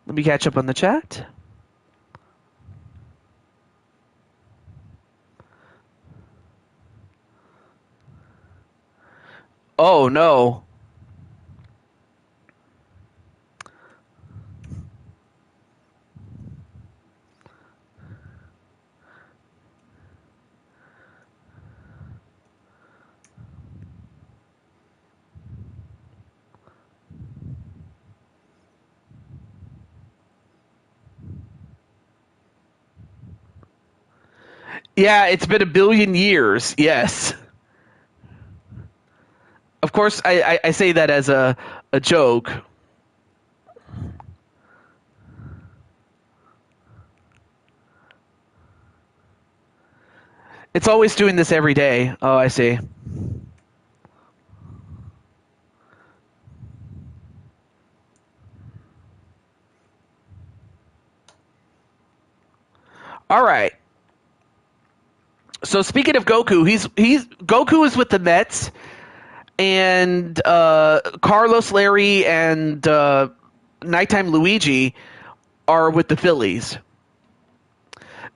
Let me catch up on the chat. Oh, no. Yeah, it's been a billion years. Yes. Of course, I say that as a joke. It's always doing this every day. Oh, I see. All right. So speaking of Goku, Goku is with the Mets, and Carlos, Larry, and Nighttime Luigi are with the Phillies.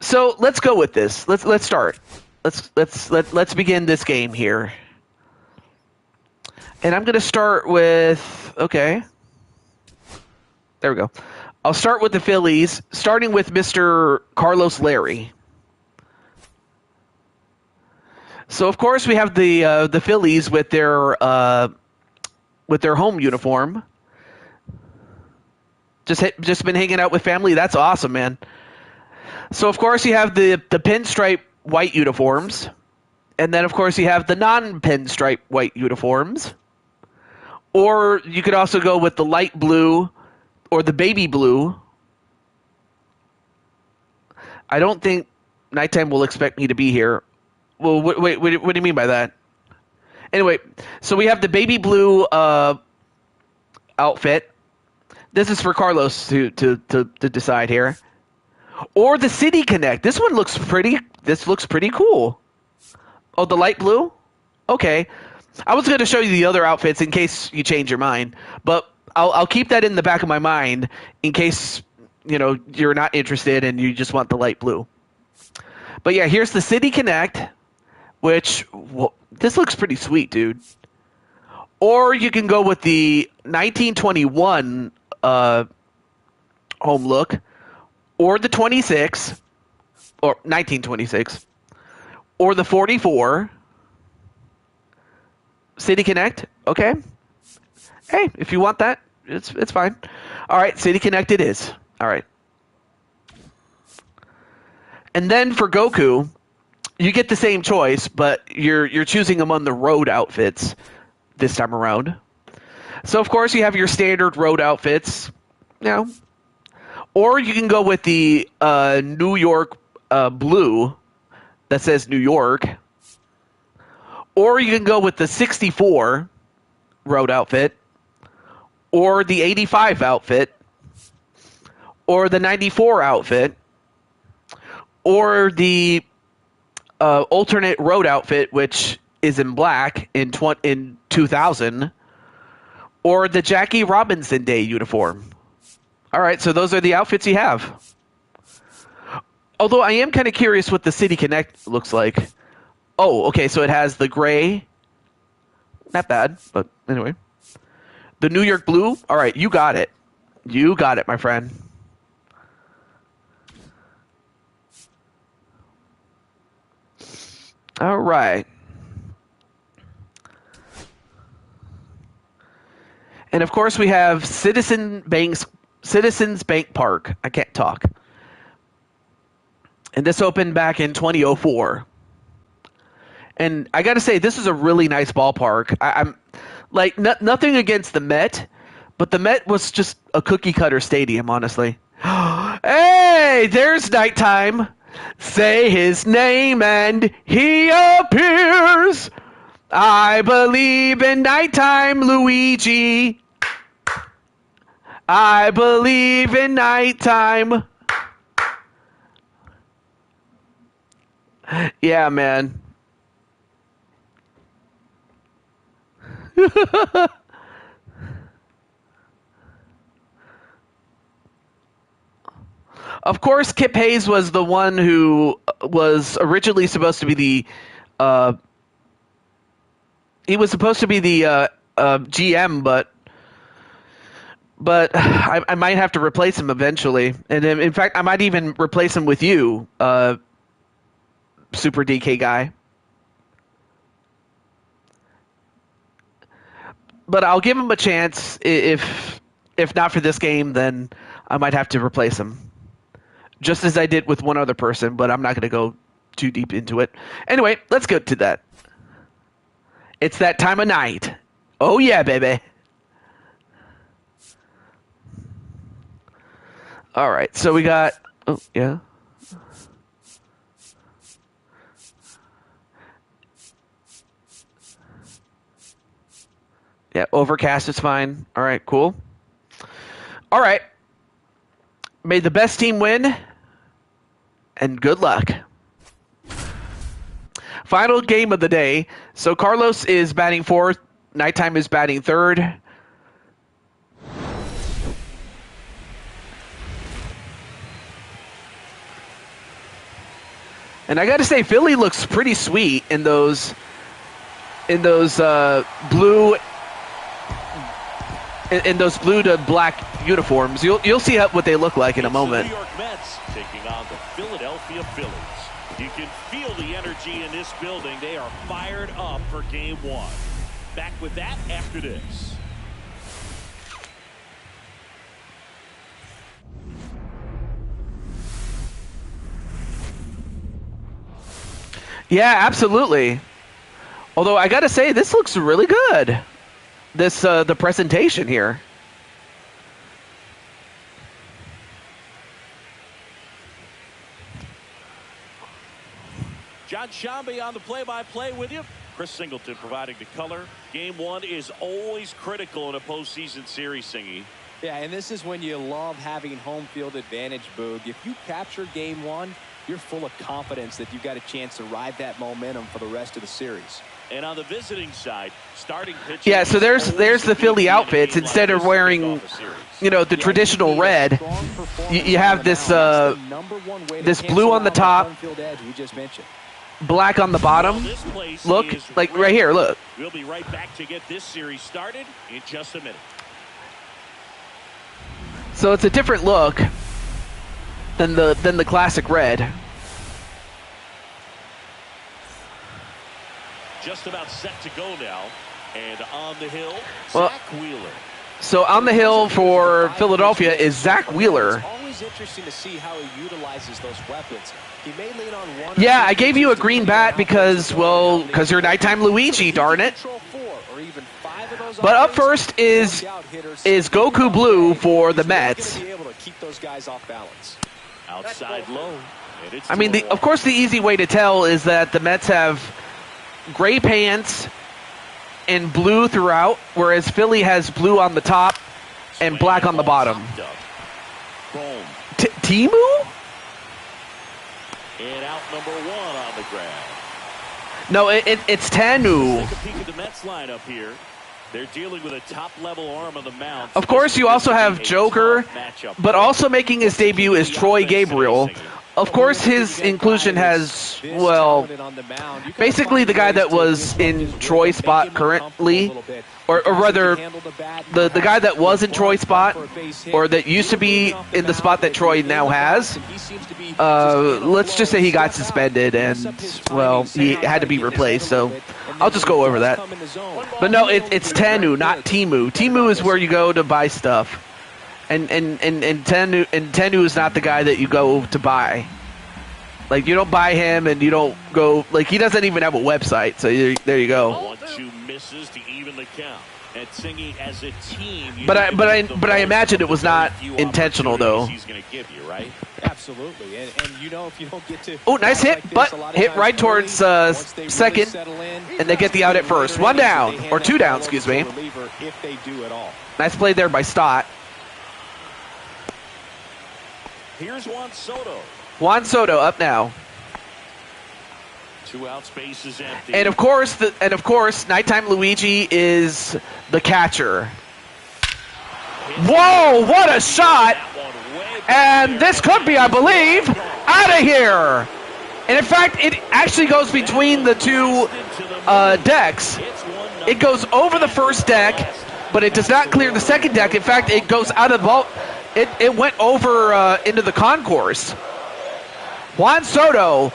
So let's go with this. Let's start. Let's begin this game here. And I'm going to start with, okay. There we go. I'll start with the Phillies, starting with Mr. Carlos Larry. So of course we have the Phillies with their home uniform. Just been hanging out with family. That's awesome, man. So of course you have the pinstripe white uniforms, and then of course you have the non-pinstripe white uniforms. Or you could also go with the light blue or the baby blue. I don't think Nighttime will expect me to be here. Well, wait, what do you mean by that? Anyway, so we have the baby blue outfit. This is for Carlos to decide here. Or the City Connect. This looks pretty cool. Oh, the light blue? Okay. I was going to show you the other outfits in case you change your mind, but I'll keep that in the back of my mind in case, you're not interested and you just want the light blue. But yeah, here's the City Connect, which, this looks pretty sweet, dude. Or you can go with the 1921 home look, or the 26, or 1926, or the 44. City Connect, okay. Hey, if you want that, it's fine. All right, City Connect it is. All right. And then for Goku, you get the same choice, but you're choosing among the road outfits this time around. So of course you have your standard road outfits, or you can go with the New York blue that says New York, or you can go with the 64 road outfit, or the 85 outfit, or the 94 outfit, or the alternate road outfit, which is in black in 2000, or the Jackie Robinson Day uniform. All right, so those are the outfits you have. Although I am kind of curious what the City Connect looks like. Oh, okay, so it has the gray. Not bad, but anyway. The New York blue. All right, you got it. You got it, my friend. All right. And of course, we have Citizens Bank Park. I can't talk. And this opened back in 2004. And I got to say, this is a really nice ballpark. I'm like, nothing against the Met, but the Met was just a cookie cutter stadium, honestly. Hey, there's nighttime. Say his name and he appears. I believe in nighttime, Luigi. I believe in nighttime. Yeah, man. Of course, Kip Hayes was the one who was originally supposed to be the he was supposed to be the GM, but I might have to replace him eventually. And in fact, I might even replace him with you, Super DK guy. But I'll give him a chance. If not for this game, then I might have to replace him. Just as I did with one other person, but I'm not going to go too deep into it. Anyway, let's go to that. It's that time of night. Oh, yeah, baby. All right, so we got... Oh, yeah. Yeah, overcast is fine. All right, cool. All right. May the best team win, and good luck. Final game of the day. So Carlos is batting fourth. Nighttime is batting third. And I got to say, Philly looks pretty sweet in those blue to black uniforms. You'll see what they look like in a moment. The New York Mets taking on the Philadelphia Phillies. You can feel the energy in this building. They are fired up for game one. Back with that after this. Yeah, absolutely. Although I got to say, this looks really good. This the presentation here. John Shambi on the play-by-play with you. Chris Singleton providing the color. Game one is always critical in a postseason series, Singy. Yeah, and this is when you love having home field advantage, Boog. If you capture game one, you're full of confidence that you've got a chance to ride that momentum for the rest of the series. And on the visiting side, starting pitching. Yeah, so there's the Philly outfits. Instead of wearing, the traditional red, you have this this blue on the top, black on the bottom. Look, like right here, look. We'll be right back to get this series started in just a minute. So it's a different look than the classic red. Just about set to go now, and on the hill, Well, Zach Wheeler. So on the hill for Philadelphia is Zach Wheeler. It's always interesting to see how he utilizes those weapons. He may lean on one. Yeah, I gave you a green bat because you're nighttime Luigi, darn it. But up first is Goku Blue for the Mets. Outside low. I mean, of course, the easy way to tell is that the Mets have gray pants and blue throughout, whereas Philly has blue on the top and black on the bottom. Timu? And out number 1 on the ground. No, it's Tanu. Take a peek at the Mets lineup here. They're dealing with a top-level arm on the mound. Of course, you also have Joker, but also making his debut is Troy Gabriel. Of course, his inclusion has, well, basically the guy that was in Troy's spot currently, or rather, the guy that was in Troy's spot, or that used to be in the spot that Troy now has. Let's just say he got suspended, and, well, he had to be replaced, so I'll just go over that. But no, it's Tanu, not Timu. Timu is where you go to buy stuff. And Tenu is not the guy that you go to buy. Like, you don't buy him, and you don't go, like, he doesn't even have a website. So there you go. 1-2 misses to even the count. And singing as a team. But I imagine it was not intentional though. He's going to give you, right? Absolutely. And if you don't get to. Oh, nice hit, but hit right towards second, and they get the out at first. 1 down, or 2 down, excuse me. If they do at all. Nice play there by Stott. Here's Juan Soto. Juan Soto up now. 2 out, space is empty. And of course, nighttime Luigi is the catcher. Whoa, what a shot! And this could be, I believe, out of here. And in fact, it actually goes between the two decks. It goes over the first deck, but it does not clear the second deck. In fact, it goes out of the ball. It went over into the concourse. Juan Soto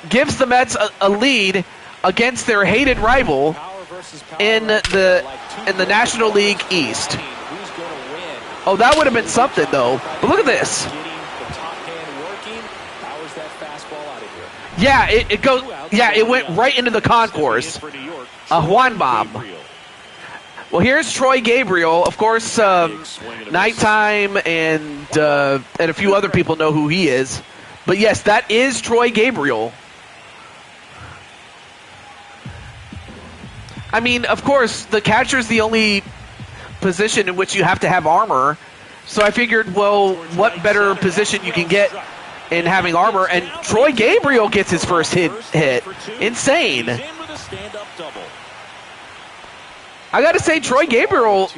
gives the Mets a lead against their hated rival in the National League East. Oh, that would have been something, though. But look at this. Yeah, it goes. Yeah, it went right into the concourse. A Juan bomb. Well, here's Troy Gabriel. Of course, Nighttime and a few other people know who he is. But yes, that is Troy Gabriel. I mean, of course, the catcher is the only position in which you have to have armor. So I figured, well, what better position you can get in having armor? And Troy Gabriel gets his first hit. Insane. I got to say, Troy Gabriel,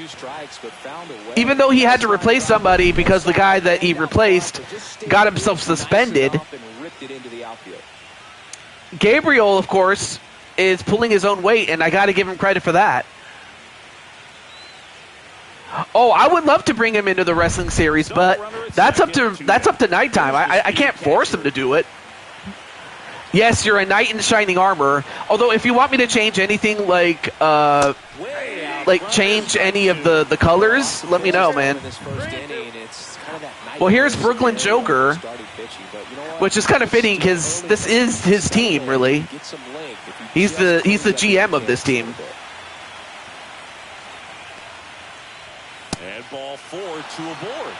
even though he had to replace somebody because the guy that he replaced got himself suspended, Gabriel, of course, is pulling his own weight, and I got to give him credit for that. Oh, I would love to bring him into the wrestling series, but that's up to Nighttime. I can't force him to do it. Yes, you're a knight in shining armor. Although, if you want me to change anything, like change any of the colors, let me know, man. Well, here's Brooklyn Joker, which is kind of fitting because this is his team, really. He's the GM of this team. And ball 4 to a board.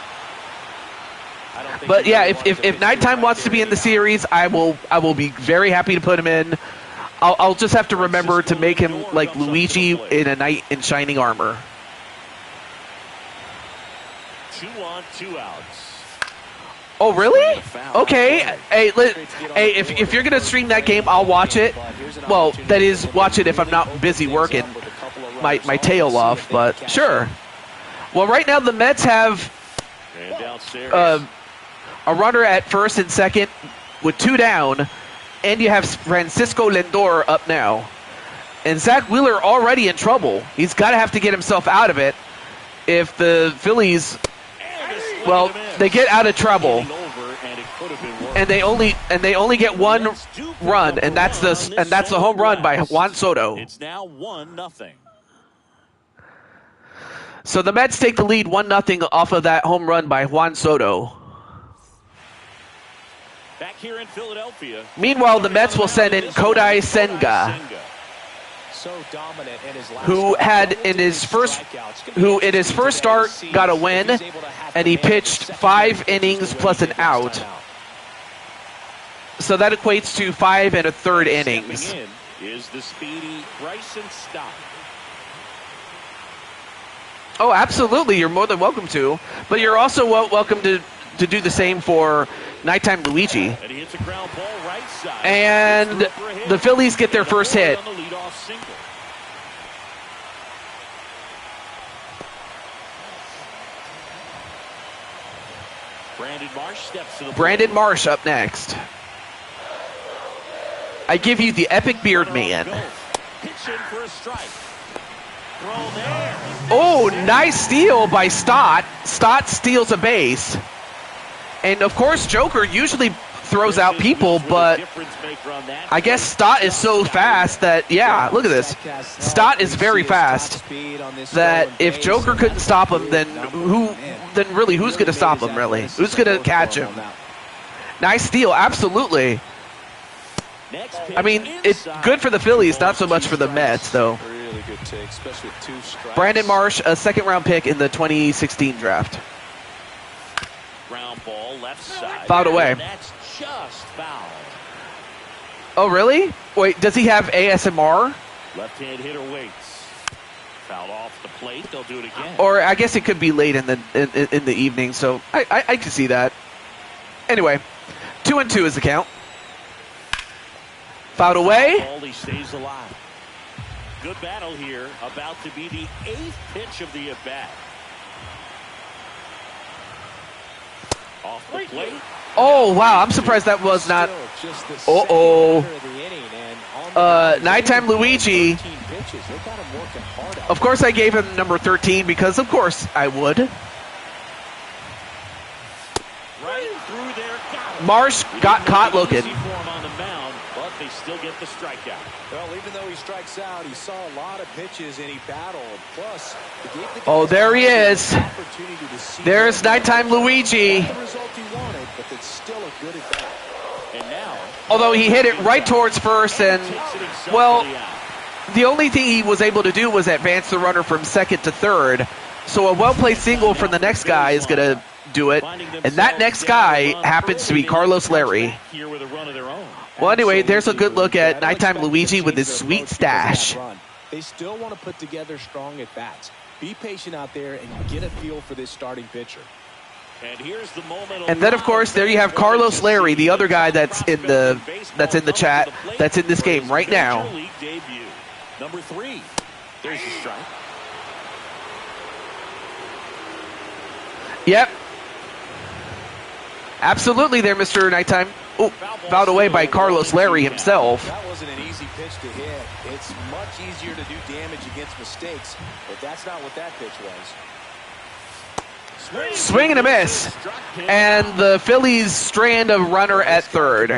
But yeah, if Nighttime wants to be in the series, I will be very happy to put him in. I'll just have to remember to make him like Luigi in a knight in shining armor. 2 on, 2 outs. Oh, really? Okay. Hey, if you're gonna stream that game, I'll watch it. Well, that is, watch it if I'm not busy working my tail off. But sure. Well, right now the Mets have a runner at first and second with 2 down, and you have Francisco Lindor up now. And Zach Wheeler already in trouble. He's got to have to get himself out of it if the Phillies, well, they get out of trouble. And they only get 1 run, and that's the home run by Juan Soto. It's now 1-0. So the Mets take the lead 1-0 off of that home run by Juan Soto. Back here in Philadelphia. Meanwhile, the Mets will send in Kodai Senga, So dominant in his last who in his first start got a win, and he pitched 5 innings plus an out. So that equates to 5 1/3 innings. In is the speedy Bryson Stott. Oh, absolutely. You're more than welcome to. But you're also welcome to do the same for Nighttime Luigi. And he hits a ground ball right side. And the Phillies get their first hit. On the leadoff single. Brandon Marsh steps to the Brandon Marsh up next. I give you the epic beard man. Pitch in for a strike. Throw there. Oh, nice steal by Stott. Stott steals a base. And, of course, Joker usually throws out people, but I guess Stott is so fast that, yeah, look at this. Stott is very fast that if Joker couldn't stop him, then really, who's going to stop him, really? Who's going to catch him? Nice steal, absolutely. I mean, it's good for the Phillies, not so much for the Mets, though. Brandon Marsh, a second-round pick in the 2016 draft. Ground ball left side. Fouled away. That's just fouled. Oh, really? Wait, does he have ASMR? Left-hand hitter waits. Fouled off the plate. They'll do it again. Or I guess it could be late in the evening, so I can see that. Anyway, 2-2 is the count. Fouled away. He stays alive. Good battle here. About to be the 8th pitch of the at-bat. Off the plate. Oh, wow. I'm surprised that was not. Nighttime Luigi. Of course, I gave him number 13 because, of course, I would. Right through there. Marsh got caught looking. They still get the strikeout. Well, even though he strikes out, he saw a lot of pitches and he battled. Plus, oh, there he is. There's Nighttime Luigi. The result he wanted, but it's still a good at bat. And now, although he hit it right towards first, and well, the only thing he was able to do was advance the runner from second to third. So a well-placed single from the next guy is going to do it, and that next guy happens to be Carlos Larry. here with a run of their own. Well, anyway, there's a good look at Nighttime Luigi with his sweet stash. They still want to put together strong at-bats. Be patient out there and get a feel for this starting pitcher. And here's the moment. And then, of course, there you have Carlos Larry, the other guy that's in the chat, that's in this game right now. Number 3. There's the strike. Yep. Absolutely there, Mr. Nighttime. Oh, fouled away by Carlos Larry himself. That wasn't an easy pitch to hit. It's much easier to do damage against mistakes, but that's not what that pitch was. Swing and a miss. And the Phillies strand a runner at third.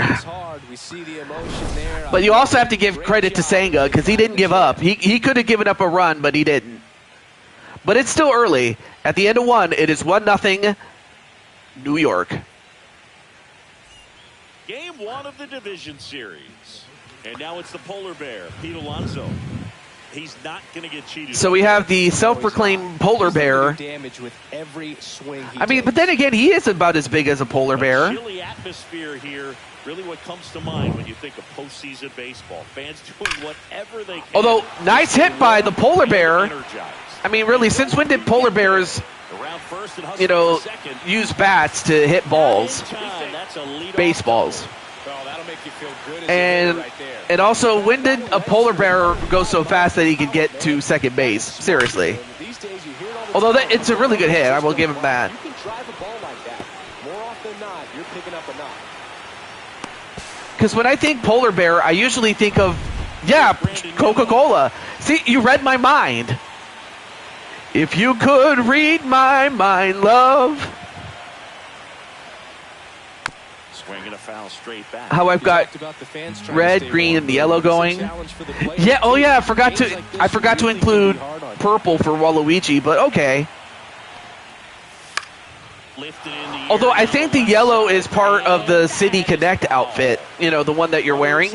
But you also have to give credit to Senga because he didn't give up. He could have given up a run, but he didn't. But it's still early. At the end of 1, it is 1-0 New York. Game 1 of the division series. And now it's the polar bear, Pete Alonso. He's not going to get cheated. So we have the self-proclaimed polar bear. I mean, but then again, he is about as big as a polar bear. Chilly atmosphere here. Really what comes to mind when you think of postseason baseball. Fans doing whatever they can. Although, nice hit by the polar bear. I mean, really, since when did polar bears first and hustle you know, for second. use bats to hit balls, That's a leadoff baseballs. double. Well, that'll make you feel good as And right there. and also, when did a polar bear go so fast that he could get to second base? Seriously. These days you hear it all the Although time. it's a really good hit, I will give him that. You can drive a ball like that. More often than not, you're picking up a knock. Because when I think polar bear, I usually think of, yeah, Coca-Cola. See, you read my mind. If you could read my mind, love. Swinging a foul straight back. How I've got red, green, and yellow going. Yeah, oh yeah, I forgot to include purple for Waluigi, but okay. Although I think the yellow is part of the City Connect outfit, you know, the one that you're wearing.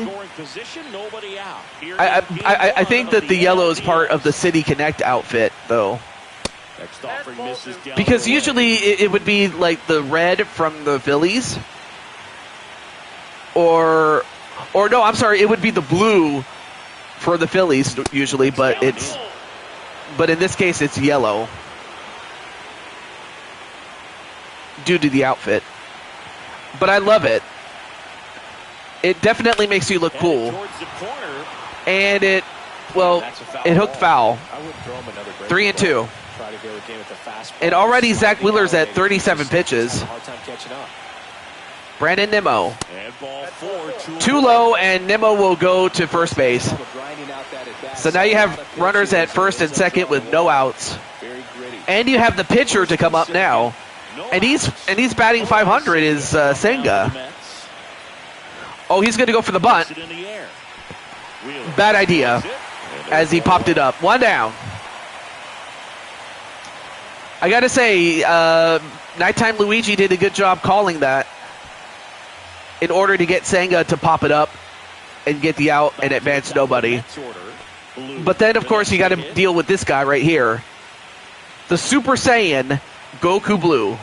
I think that the yellow is part of the City Connect outfit, though. Because usually it would be like the red from the Phillies. Or no, I'm sorry, it would be the blue for the Phillies usually, but in this case it's yellow due to the outfit. But I love it. It definitely makes you look cool. And it hooked foul. 3-2. And already Zach Wheeler's at 37 pitches. Brandon Nimmo. Too low, and Nimmo will go to first base. So now you have runners at first and second with no outs. And you have the pitcher to come up now. And he's batting 500 is Senga. Oh, he's going to go for the bunt. Bad idea as he popped it up. One down. I got to say, Nighttime Luigi did a good job calling that in order to get Senga to pop it up and get the out and advance nobody. But then, of course, you got to deal with this guy right here. The Super Saiyan Goku Blue.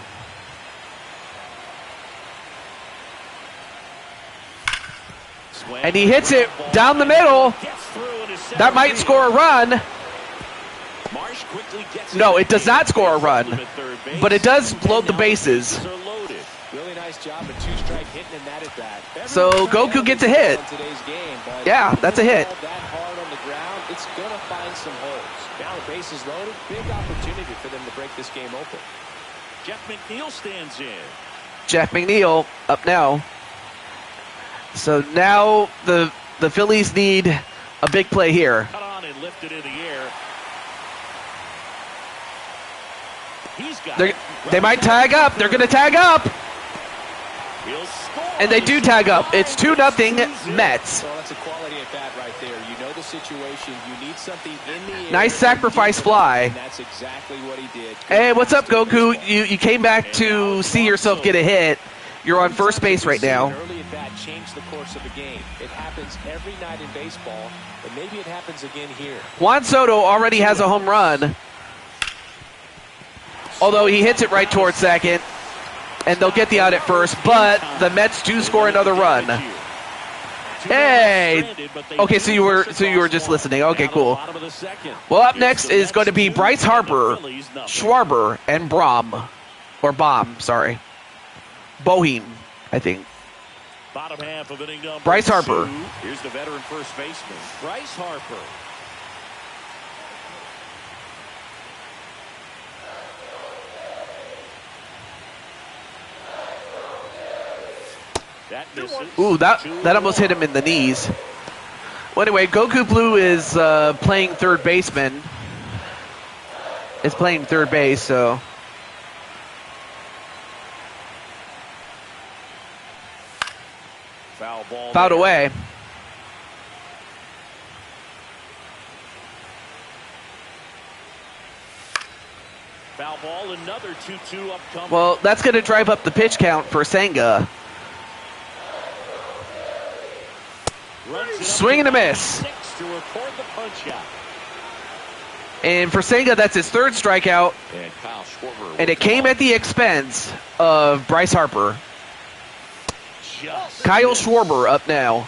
And he hits it down the middle. That might score a run. No, it does not score a run. But it does load the bases. So Goku gets a hit. Yeah, that's a hit. It's going to find some holes. Now the bases loaded. Big opportunity for them to break this game open. Jeff McNeil stands in. Jeff McNeil up now. So now the Phillies need a big play here. Cut on and lifted in the air. They might tag up. They're going to tag up. And they do tag up. It's 2-0 Mets. Well, that's a quality at bat right there. You know the situation. You need something in the air. Nice sacrifice fly. And that's exactly what he did. Hey, what's up, Goku? You came back to see yourself get a hit. You're on first base right now. Early at bat changed the course of the game. It happens every night in baseball, but maybe it happens again here. Juan Soto already has a home run. Although he hits it right towards second. And they'll get the out at first, but the Mets do score another run. Hey! Okay, so you were just listening. Okay, cool. Well, up next is going to be Bryce Harper, Schwarber, and Baum, sorry. Boehm, I think. Bottom half of inning number Bryce Harper. 2. Here's the veteran first baseman, Bryce Harper. That misses. Ooh, that almost hit him in the knees. Well, anyway, Goku Blue is playing third baseman. Is playing third base, so. Foul ball. Fouled away. Foul ball, another 2-2 upcoming. Well, that's going to drive up the pitch count for Senga. Swing and a miss. To record the punch out. And for Senga, that's his third strikeout. And Kyle Schwarber. And it came at the expense of Bryce Harper. Kyle Schwarber up now.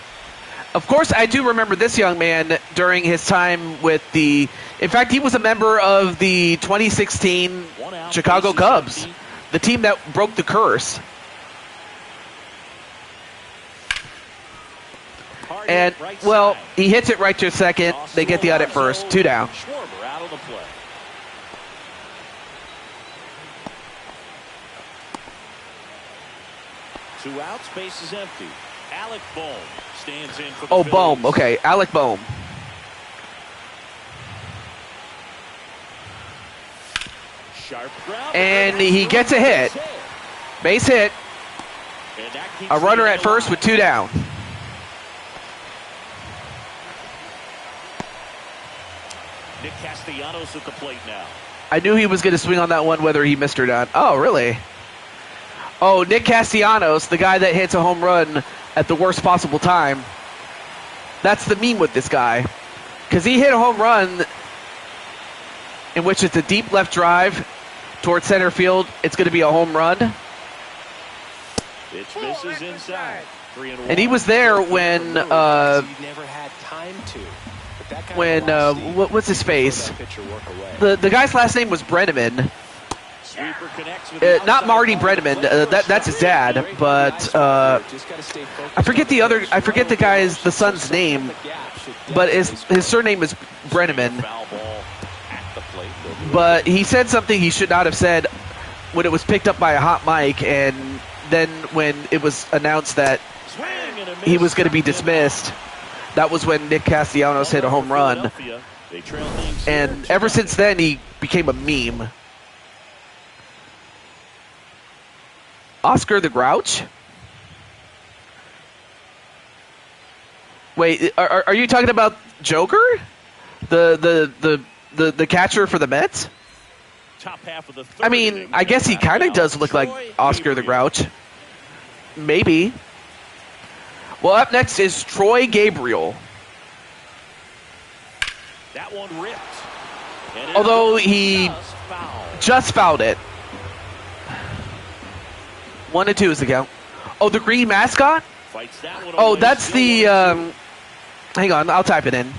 Of course, I do remember this young man during his time with the... In fact, he was a member of the 2016 out, Chicago bases Cubs, empty. the team that broke the curse. Hard And, hit right well, side. he hits it right to second. They get the out at first. 2 down. Schwarber out of the play. Two outs, base is empty. Alec Bohm stands in for the Oh, Phillies. Bohm. Okay, Alec Bohm. Sharp ground. And he gets a hit. Base hit. And that keeps A runner the at first with 2 down. Nick Castellanos at the plate now. I knew he was going to swing on that one whether he missed or not. Oh, really? Oh, Nick Castellanos, the guy that hits a home run at the worst possible time. That's the meme with this guy. Because he hit a home run in which it's a deep left drive towards center field. It's going to be a home run. Pitch misses inside. 3-1. And he was there when, He never had time to. But that kind of velocity, what's his face? that pitcher work away. The guy's last name was Brenneman. Sweeper connects with the Not outside Marty corner. Brenneman. That's his dad. But I forget the guy's, the son's name. But his surname is Brenneman. Foul ball at the plate. But he said something he should not have said when it was picked up by a hot mic, and then when it was announced that Swing and a miss. he was going to be dismissed, that was when Nick Castellanos hit a home run. They trail things And here. ever since then, he became a meme. Oscar the Grouch? Wait, are you talking about Joker? The catcher for the Mets? Top half of the third I mean, inning. I guess he kind of does look like Troy Oscar the Gabriel. Grouch. Maybe. Well, up next is Troy Gabriel. That one ripped. And it Although was he just foul. just fouled it. 1-2 is the count. Oh, the green mascot? Fights that one Oh, away. that's Still the. 1-2. Hang on, I'll type it in.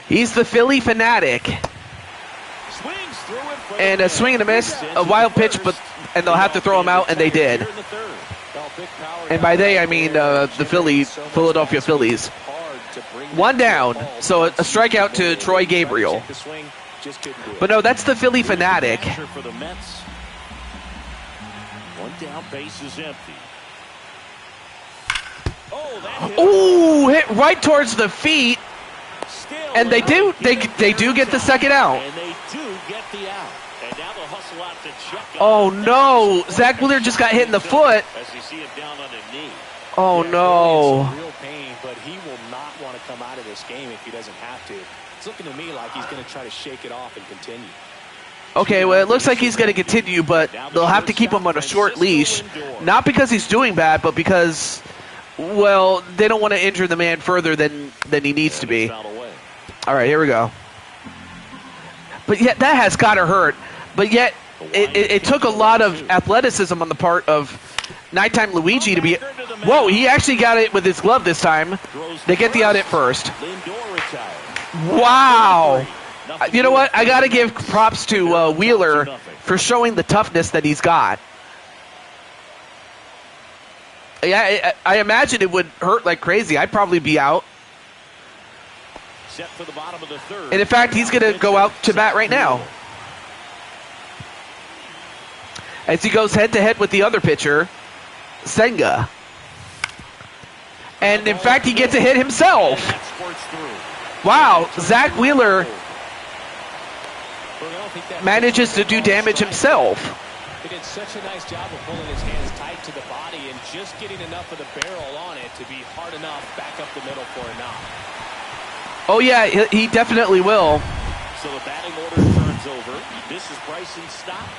He's the Philly fanatic. Swings through it for the And a win. swing and a miss, Sends a it wild to pitch, first. and they'll have to throw him out, and they did. Here in the third. And by they, I mean the Philadelphia Phillies. One down, so a strikeout to Troy Gabriel. But no, that's the Philly fanatic. Catcher for the Mets. One down, base is empty. Oh, that hit Ooh, hit right towards the feet, still and they do get the second out. And they do get the out. And now they'll hustle out to check on Oh him. no, Zach Wheeler just got hit in the foot. As you see him down on a knee. Oh no. Real pain, but he will not want to come out of this game if he doesn't have to. It's looking to me like he's going to try to shake it off and continue. Okay, well, it looks like he's going to continue, but they'll have to keep him on a short leash. Not because he's doing bad, but because, well, they don't want to injure the man further than he needs to be. Foul away. All right, here we go. But yet, that has got to hurt. But yet, it took a lot of athleticism on the part of Nighttime Luigi to be... Whoa, he actually got it with his glove this time. They get the out at first. Lindor retired. Wow. You know what? I got to give props to Wheeler for showing the toughness that he's got. Yeah, I imagine it would hurt like crazy. I'd probably be out. Set for the bottom of the third. And in fact, he's going to go out to bat right now. As he goes head-to-head with the other pitcher, Senga. And in fact, he gets a hit himself. That squirts through. Wow, Zach Wheeler manages to do damage himself. He did such a nice job of pulling his hands tight to the body and just getting enough of the barrel on it to be hard enough back up the middle for a knock. Oh yeah, he definitely will. So the batting order turns over. This is Bryson's stop.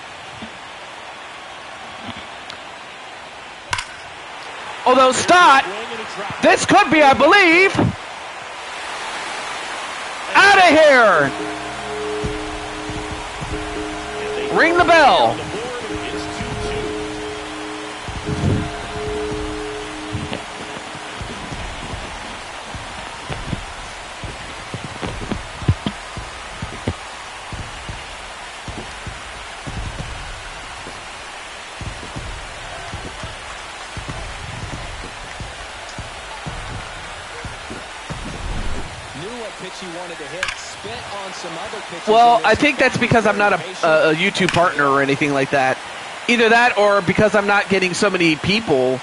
Although Stott, this could be, I believe, out of here. Ring the bell. pitch he wanted to hit. Spit on some other pitches. Well, I think that's because I'm not a YouTube partner or anything like that. Either that, or because I'm not getting so many people,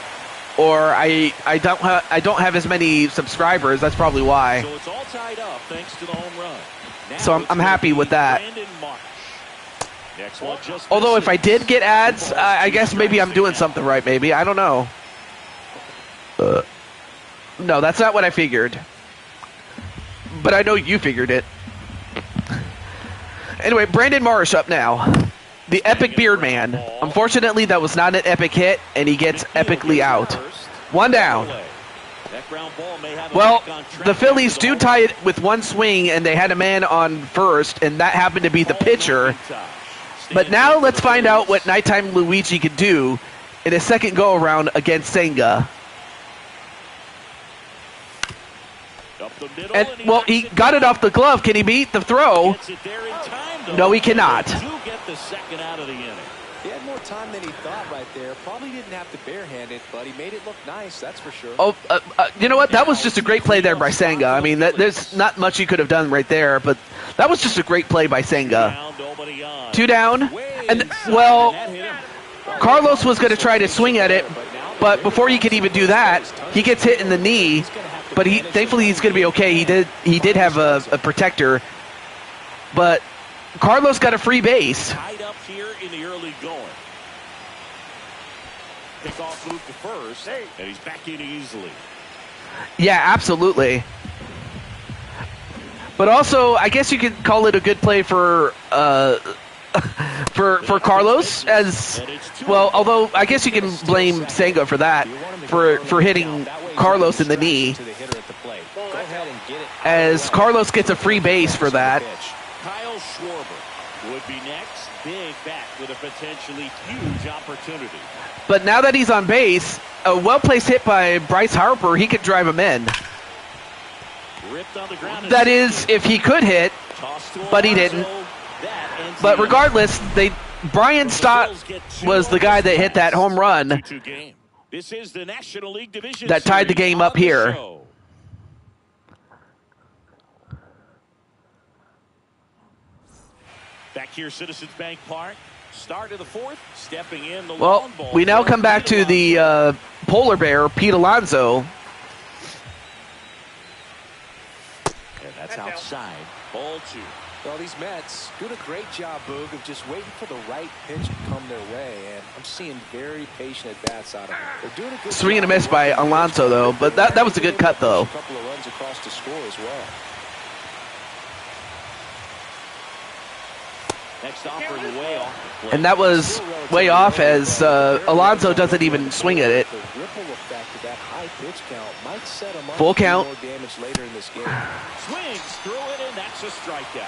or I don't have as many subscribers. That's probably why. So it's all tied up thanks to the home run. Now So I'm happy with that. Next one, just Although if I did get ads, I guess maybe I'm doing something right. Maybe I don't know. No, that's not what I figured. But I know you figured it. Anyway, Brandon Marsh up now. The Epic Beard Man. Unfortunately, that was not an epic hit, and he gets epically out. One down. Well, the Phillies do tie it with one swing, and they had a man on first, and that happened to be the pitcher. But now let's find out what Nighttime Luigi can do in his second go-around against Senga. And, well, he got it off the glove. Can he beat the throw? No, he cannot. He had more time than he thought right there. Probably didn't have to barehand it, but he made it look nice, that's for sure. Oh, you know what? That was just a great play there by Senga. I mean, there's not much you could have done right there, but that was just a great play by Senga. 2 down. And, well, Carlos was going to try to swing at it, but before he could even do that, he gets hit in the knee. But thankfully he's going to be okay. He did have a protector, but Carlos got a free base. Tied up here in the early going. Kickoff move to first, and he's back in easily. Yeah, absolutely. But also, I guess you could call it a good play for Carlos as well. Although I guess you can blame Senga for that, for hitting Carlos in the knee, as Carlos gets a free base for that. Kyle Schwarber would be next. Big back with a potentially huge opportunity. But now that he's on base, a well-placed hit by Bryce Harper, he could drive him in. Ripped on the ground. That is, if he could hit, but he didn't. But regardless, Brian Stott was the guy that hit that home run This is the National League Division that tied the game up here. Back here, Citizens Bank Park. Start of the fourth, stepping in the well, long ball. we now come back to the polar bear, Pete Alonso. And that's outside. Ball 2. Well, these Mets doing a great job, Boog, of just waiting for the right pitch to come their way, and I'm seeing very patient at-bats out of them. They're doing a good swing and a miss by Alonso, though, but that was a good cut, though. A couple of runs across the score as well. Next offer the way off the plate. And that was way off as Alonso doesn't even swing at it. The ripple effect of that high pitch count might set him up Full to do count. more damage later in this game. Swings through it, and that's a strikeout.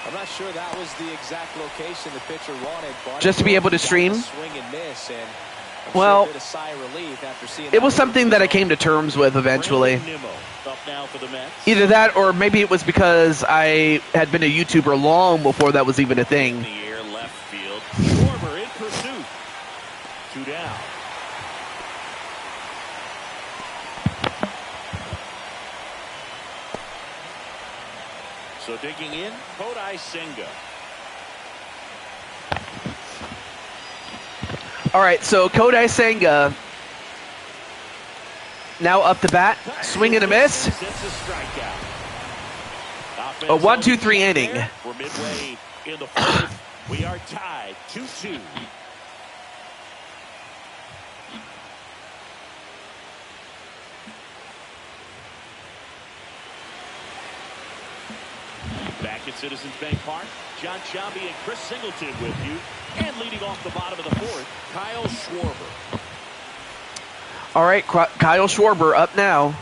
I'm not sure that was the exact location the pitcher wanted. But Just to be able to stream? Swing and miss, and Well, sure a sigh of relief after seeing it was something that I came to terms with eventually. Up now for the Mets. Either that, or maybe it was because I had been a YouTuber long before that was even a In thing. the air, left field. Schwarber in pursuit. 2 down. So digging in, Kodai Senga. All right, so Kodai Senga now up the bat, swing and a miss. It's a strikeout. A 1-2-3 inning. We're midway in the fourth. We are tied 2-2. Back at Citizens Bank Park, John Shelby and Chris Singleton with you. And leading off the bottom of the fourth, Kyle Schwarber. All right, Kyle Schwarber up now.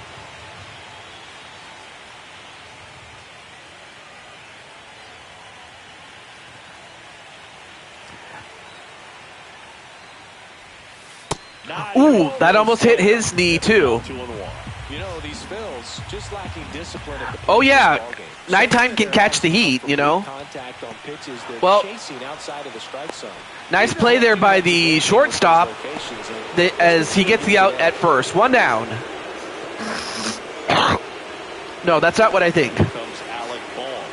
Ooh, that almost hit his knee, too. 2-1. You know, these Phils just lacking discipline at the Oh, yeah. ball game. Nighttime can catch the heat, you know. Contact on pitches they're Well, chasing outside of the strike zone. nice play there by the shortstop as he gets the out at first. 1 down. No, that's not what I think. Comes Alec Ball.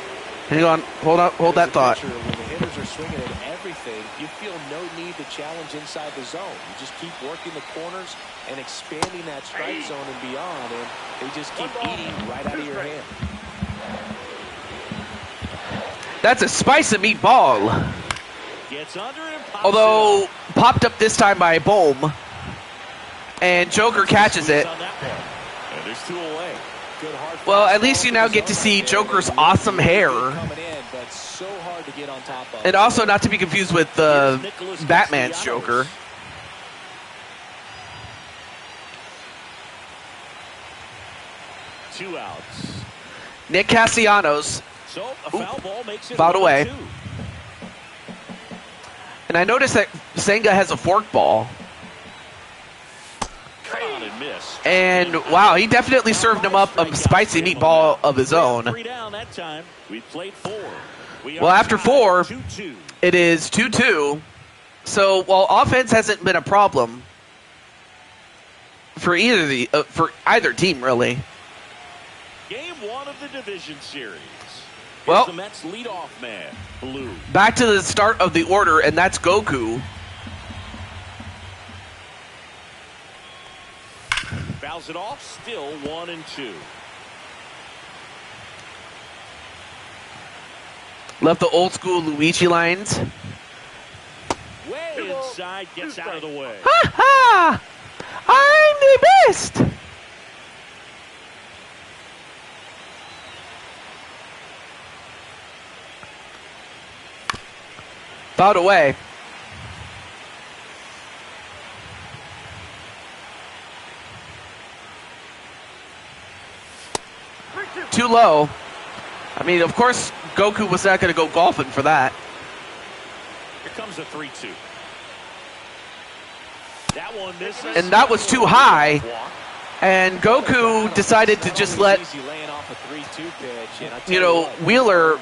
Hang on. Hold that thought. When the hitters are swinging at everything, you feel no need to challenge inside the zone. You just keep working the corners and expanding that strike zone and beyond, and they just keep eating right out of your hand. That's a spice of meatball. Gets under and pops Although popped up this time by Bohm, and Joker catches it. on that one. And there's 2 away. Good hard Well, at fastball least you to now the get to zone see right there. Joker's awesome hair. Coming in, but so hard to get on top of. And also not to be confused with Batman's Joker. Two outs. Nick Castellanos. So a foul ball makes it fouled away. 1-2. And I noticed that Senga has a fork ball. Cut on and missed. And wow, he definitely served him up a spicy meatball of his own. 3 down that time. We played 4. Well, after 4, 2-2. it is 2-2. So while offense hasn't been a problem for either team really. Game 1 of the division series. Well, the Mets leadoff man, Blue. back to the start of the order, and that's Goku. Fouls it off, still 1-2. Left the old school Luigi lines. Way inside, gets out of the way. Ha ha! I'm the best! Fouled away. Too low. I mean, of course, Goku was not going to go golfing for that. Here comes the 3-2. That one misses. And that was too high. And Goku decided to just let, Wheeler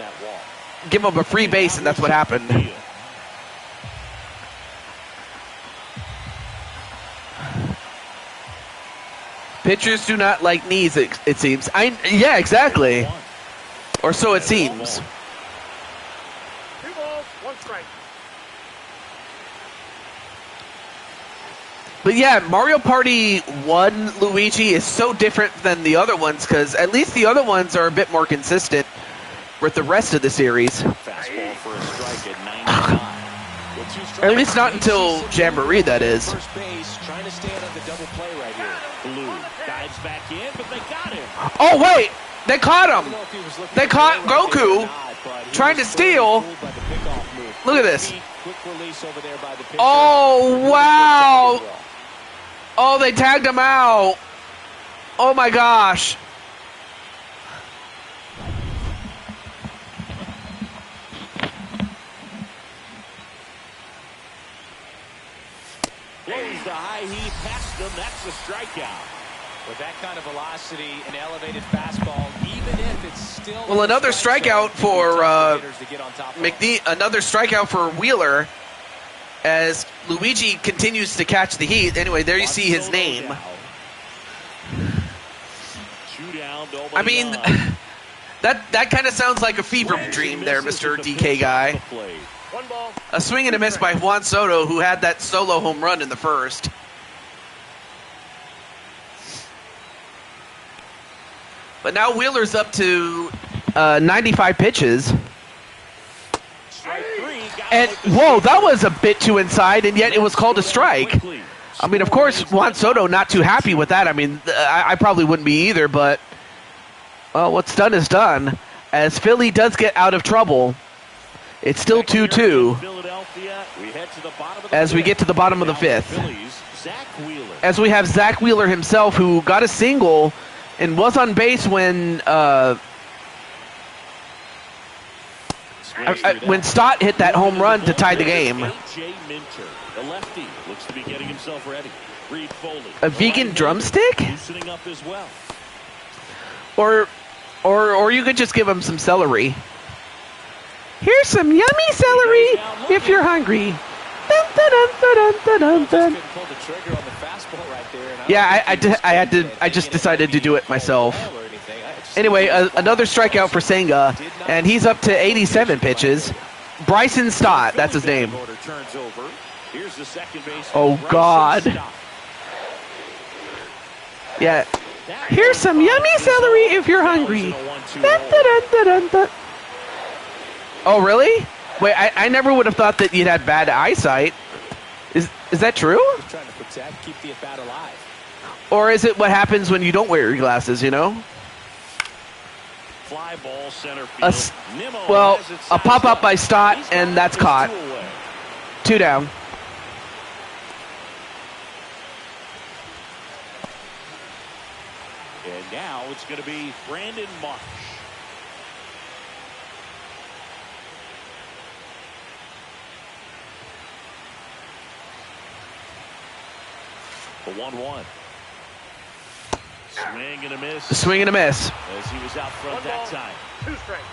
give him a free base, and that's what happened. Pitchers do not like knees, it seems. Yeah, exactly. Or so it seems. 2 balls, 1 strike. But yeah, Mario Party 1 Luigi is so different than the other ones because at least the other ones are a bit more consistent with the rest of the series. Fastball for a strike at 99. At least not until Jamboree, that is. First base, trying to stand on the double play right here. Blue dives back in, but they got him. Oh, wait! They caught him! They caught Goku trying to steal. Look at this. Oh, wow! Oh, they tagged him out. Oh, my gosh. Blows the high heat past him. That's the strikeout. With that kind of velocity and elevated fastball, even if it's still... Well, another strikeout for another strikeout for Wheeler as Luigi continues to catch the heat. Anyway, there you see his name. I mean, that kind of sounds like a fever dream there, Mr. DK guy. 1 ball. A swing and a miss by Juan Soto, who had that solo home run in the first. But now Wheeler's up to 95 pitches. And, whoa, that was a bit too inside, and yet it was called a strike. I mean, of course, Juan Soto not too happy with that. I mean, I probably wouldn't be either, but, well, what's done is done. As Philly does get out of trouble, it's still 2-2 as we get to the bottom of the 5th. As we have Zach Wheeler himself, who got a single and was on base when Stott hit that home run to tie the game. A vegan drumstick? Or you could just give him some celery. Here's some yummy celery if you're hungry. Dun, dun, dun, dun, dun, dun, dun. Yeah, I just decided to do it myself. Anyway, another strikeout for Senga, and he's up to 87 pitches. Bryson Stott, that's his name. Oh, God. Yeah. Here's some yummy celery if you're hungry. Dun, dun, dun, dun, dun. Oh, really? Wait, I never would have thought that you'd had bad eyesight. Is that true? Just trying to protect, keep the at-bat alive. Or is it what happens when you don't wear your glasses, you know? Fly ball center field. Well, a pop-up by Stott, and that's caught. 2 down. And now it's going to be Brandon Marsh. The 1-1. Swing and a miss. Swing and a miss. As he was out front that time. 2 strikes.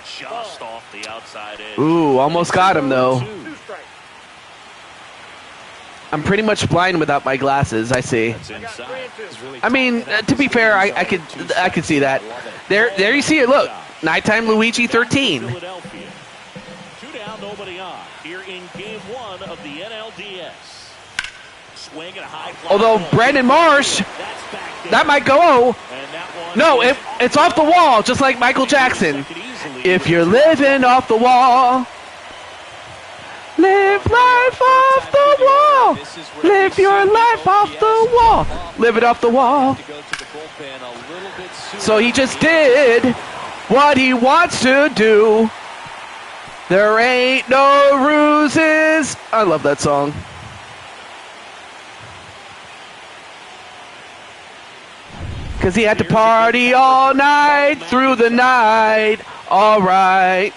Just off the outside edge. Ooh, almost got him, though. 2 strikes. I'm pretty much blind without my glasses, I see. That's inside. I mean, to be fair, I could see that. There you see it, look. Nighttime Luigi 13. Philadelphia. 2 down, nobody on. Here in game 1 of the NLDS. Swing and a high fly. Although Brandon Marsh, that might go. No, it's off the wall, just like Michael Jackson. If you're living off the wall, live life off the wall. Live your life off the wall. Live it off the wall. So he just did what he wants to do. There ain't no ruses. I love that song. Because he had to party all night through the night. All right.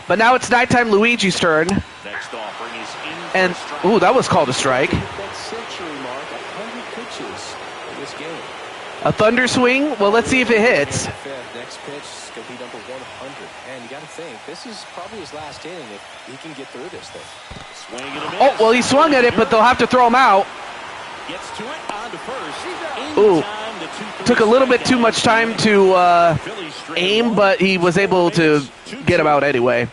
But now it's nighttime Luigi's turn. Next offering is And, ooh, that was called a strike. That century mark, 100 pitches in this game. A thunder swing? Well, let's see if it hits. Next pitch is going to be number 100. And you got to think, this is probably his last inning if he can get through this thing. swing and a miss. Oh, well, he swung at it, but they'll have to throw him out. Gets to it on to first. Ooh, took a little bit too much time to aim, but he was able to get him out anyway.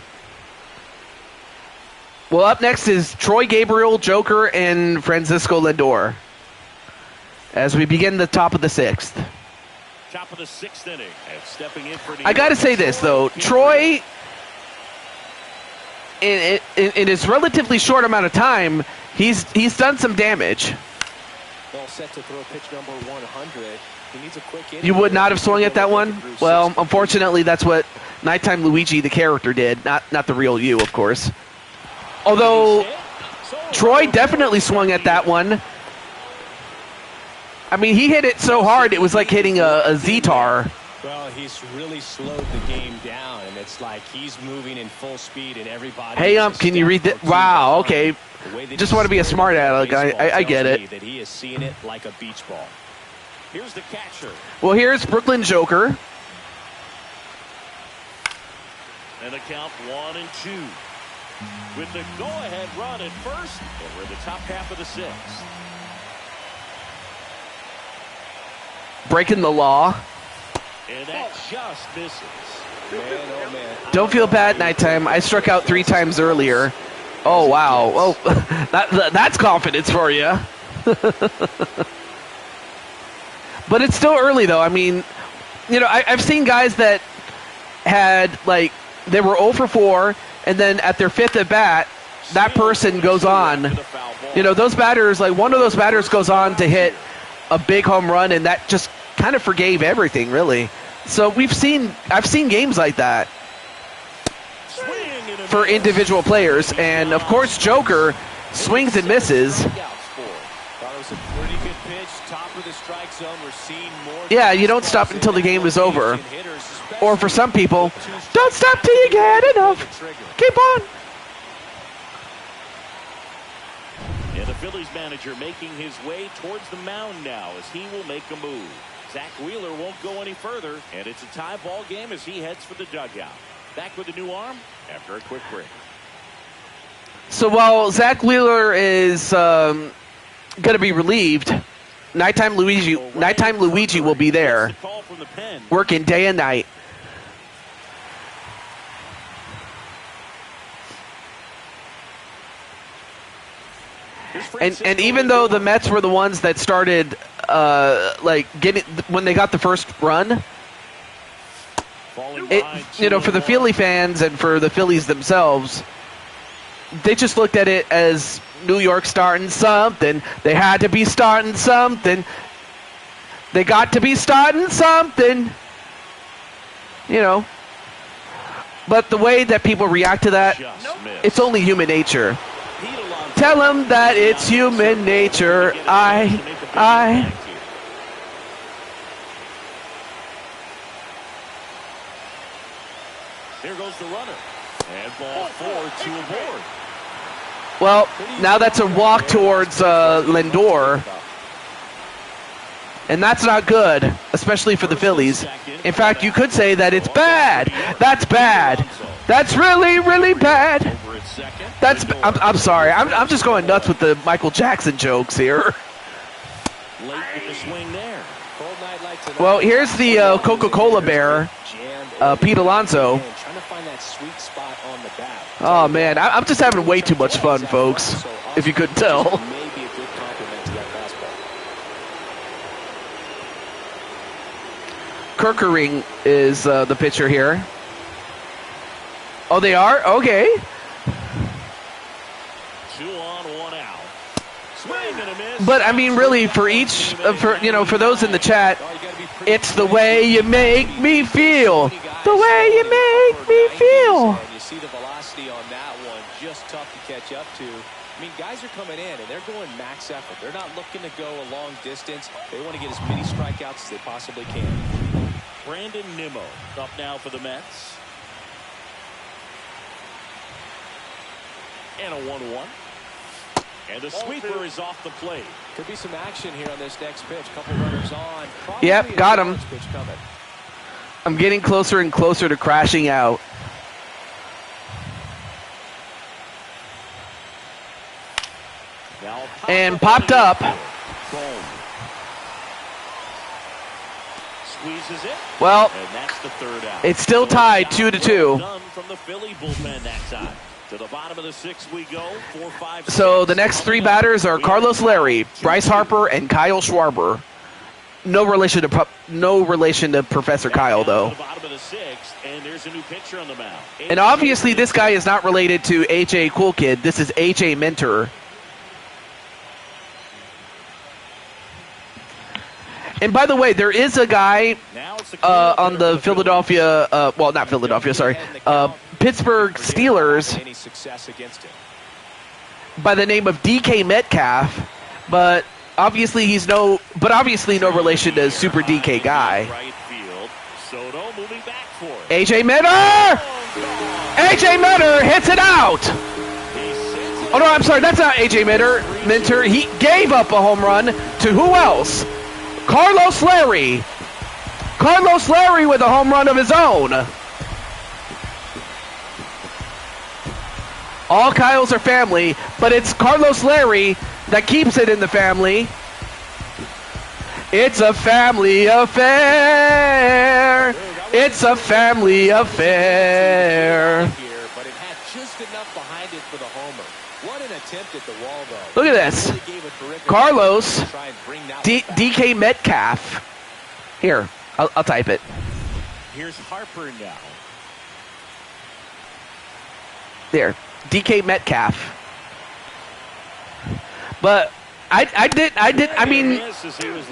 Well, up next is Troy Gabriel, Joker, and Francisco Lindor as we begin the top of the 6th. Top of the 6th inning. And stepping in for I got to say this, though. Troy, in his relatively short amount of time, he's done some damage. All set to throw pitch number 100. He needs a quick inning. You would not have swung at that one? Well, unfortunately, that's what Nighttime Luigi, the character, did. Not the real you, of course. Although, Troy definitely swung at that one. I mean, he hit it so hard, it was like hitting a Z-tar. Well, he's really slowed the game down, and it's like he's moving in full speed, and everybody... Hey, can you read that? Wow, okay. Just want to be a smart aleck. I get it. That he is seeing it like a beach ball. Here's the catcher. Well, here's Brooklyn Joker. And the count 1-2. With the go-ahead run at first, and we're in the top half of the 6th. Breaking the law. And that just misses. Man, oh man. Don't feel bad, Nighttime. I struck out 3 times earlier. Oh, wow. Oh, that's confidence for you. But it's still early, though. I mean, you know, I've seen guys that had, like, they were 0 for 4, and then at their 5th at bat, that person goes on. You know, those batters, like, one of those batters goes on to hit a big home run, and that just kind of forgave everything, really. So I've seen games like that for individual players, and of course Joker swings and misses. Yeah, you don't stop until the game is over. Or for some people, don't stop till you get enough. Keep on. And the Phillies manager making his way towards the mound now as he will make a move. Zach Wheeler won't go any further, and it's a tie ball game as he heads for the dugout. Back with a new arm after a quick break. So while Zach Wheeler is going to be relieved, Nighttime Luigi will be there, working day and night. And even though the Mets were the ones that started, when they got the first run, for the Philly fans and for the Phillies themselves, they just looked at it as New York starting something. They had to be starting something. They got to be starting something. But the way that people react to that, it's only human nature. Tell them that it's human nature. Here goes the runner. And ball 4 to aboard. Well, now that's a walk towards Lindor. And that's not good, especially for the Phillies. In fact, you could say that it's bad. That's bad. That's really, really bad. I'm sorry. I'm just going nuts with the Michael Jackson jokes here. Well, here's the Coca-Cola bear, Pete Alonso. Oh, man. I'm just having way too much fun, folks, if you couldn't tell. Kerkering is the pitcher here. Oh, they are? Okay. 2 on, 1 out. Swing and a miss. But, I mean, really, for those in the chat, it's the way you make me feel. The way you make me feel. You see the velocity on that one, just tough to catch up to. I mean, guys are coming in, and they're going max effort. They're not looking to go a long distance. They want to get as many strikeouts as they possibly can. Brandon Nimmo up now for the Mets. And a 1-1. And the sweeper is off the plate. Could be some action here on this next pitch. Couple runners on. Yep, got him. I'm getting closer and closer to crashing out. And popped up. Squeezes it. Well, and that's the third out. It's still tied 2-2. From the Philly bullpen that time. To the bottom of the 6th we go. 4, 5, 6. So the next 3 batters are Carlos Larry, Bryce Harper, and Kyle Schwarber. No relation to Professor Kyle, though. And there's a new pitcher on the mound. And obviously, this guy is not related to H.A. Cool Kid. This is H.A. Mentor. And by the way, there is a guy on the Pittsburgh Steelers by the name of DK Metcalf, but obviously no relation to Super DK guy. AJ Minter! AJ Minter hits it out! Oh no, I'm sorry, that's not AJ Minter. He gave up a home run to who else? Carlos Larry. Carlos Larry with a home run of his own. All Kyles are family, but it's Carlos Larry that keeps it in the family. It's a family affair. It's a family affair. But it had just enough behind it for the homer. What an attempt at the wall, though. Look at this. Carlos DK Metcalf. Here, I'll type it. Here's Harper now. There, DK Metcalf. But I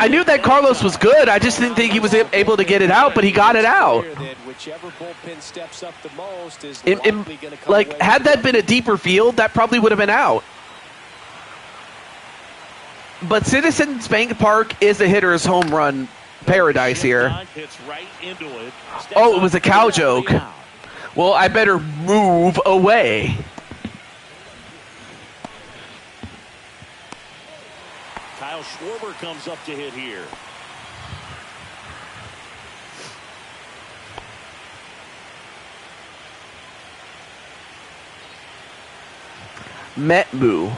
knew that Carlos was good. I just didn't think he was able to get it out, but he got it out. Had that been a deeper field, that probably would have been out. But Citizens Bank Park is a hitter's home run paradise here. Oh, it was a cow joke. Well, I better move away. Kyle Schwarber comes up to hit here. Metbu.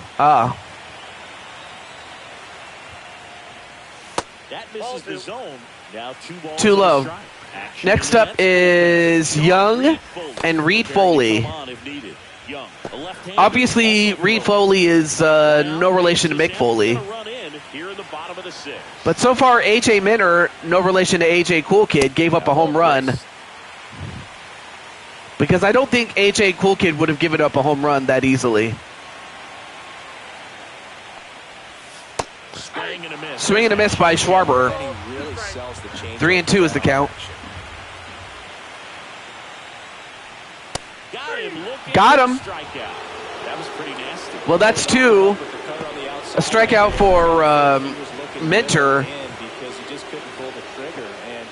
misses the zone. Now 2 balls Too and a low. strike. Action Next in the up Mets is bullpen. Young and Reed Foley. Come on if needed. Young, a left-hander, Obviously, also Reed throws. Foley is no relation to Mick Foley. Gonna run in here in the bottom of the 6th. But so far, A.J. Minter, no relation to A.J. Cool Kid, gave up a home run. Because I don't think A.J. Cool Kid would have given up a home run that easily. Swing and a miss. Swing and a miss by Schwarber. He really sells the change. 3-2 is the count. Got him. Got him. Strikeout. That was pretty nasty. Well, that's 2. A strikeout for Minter. Because he just couldn't pull the trigger. And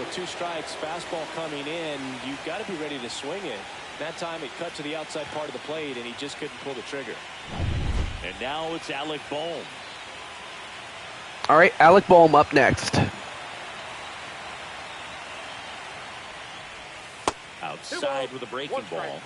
with 2 strikes, fastball coming in, you've got to be ready to swing it. That time it cut to the outside part of the plate, and he just couldn't pull the trigger. And now it's Alec Bohm. All right, Alec Bohm up next. Outside with a breaking ball.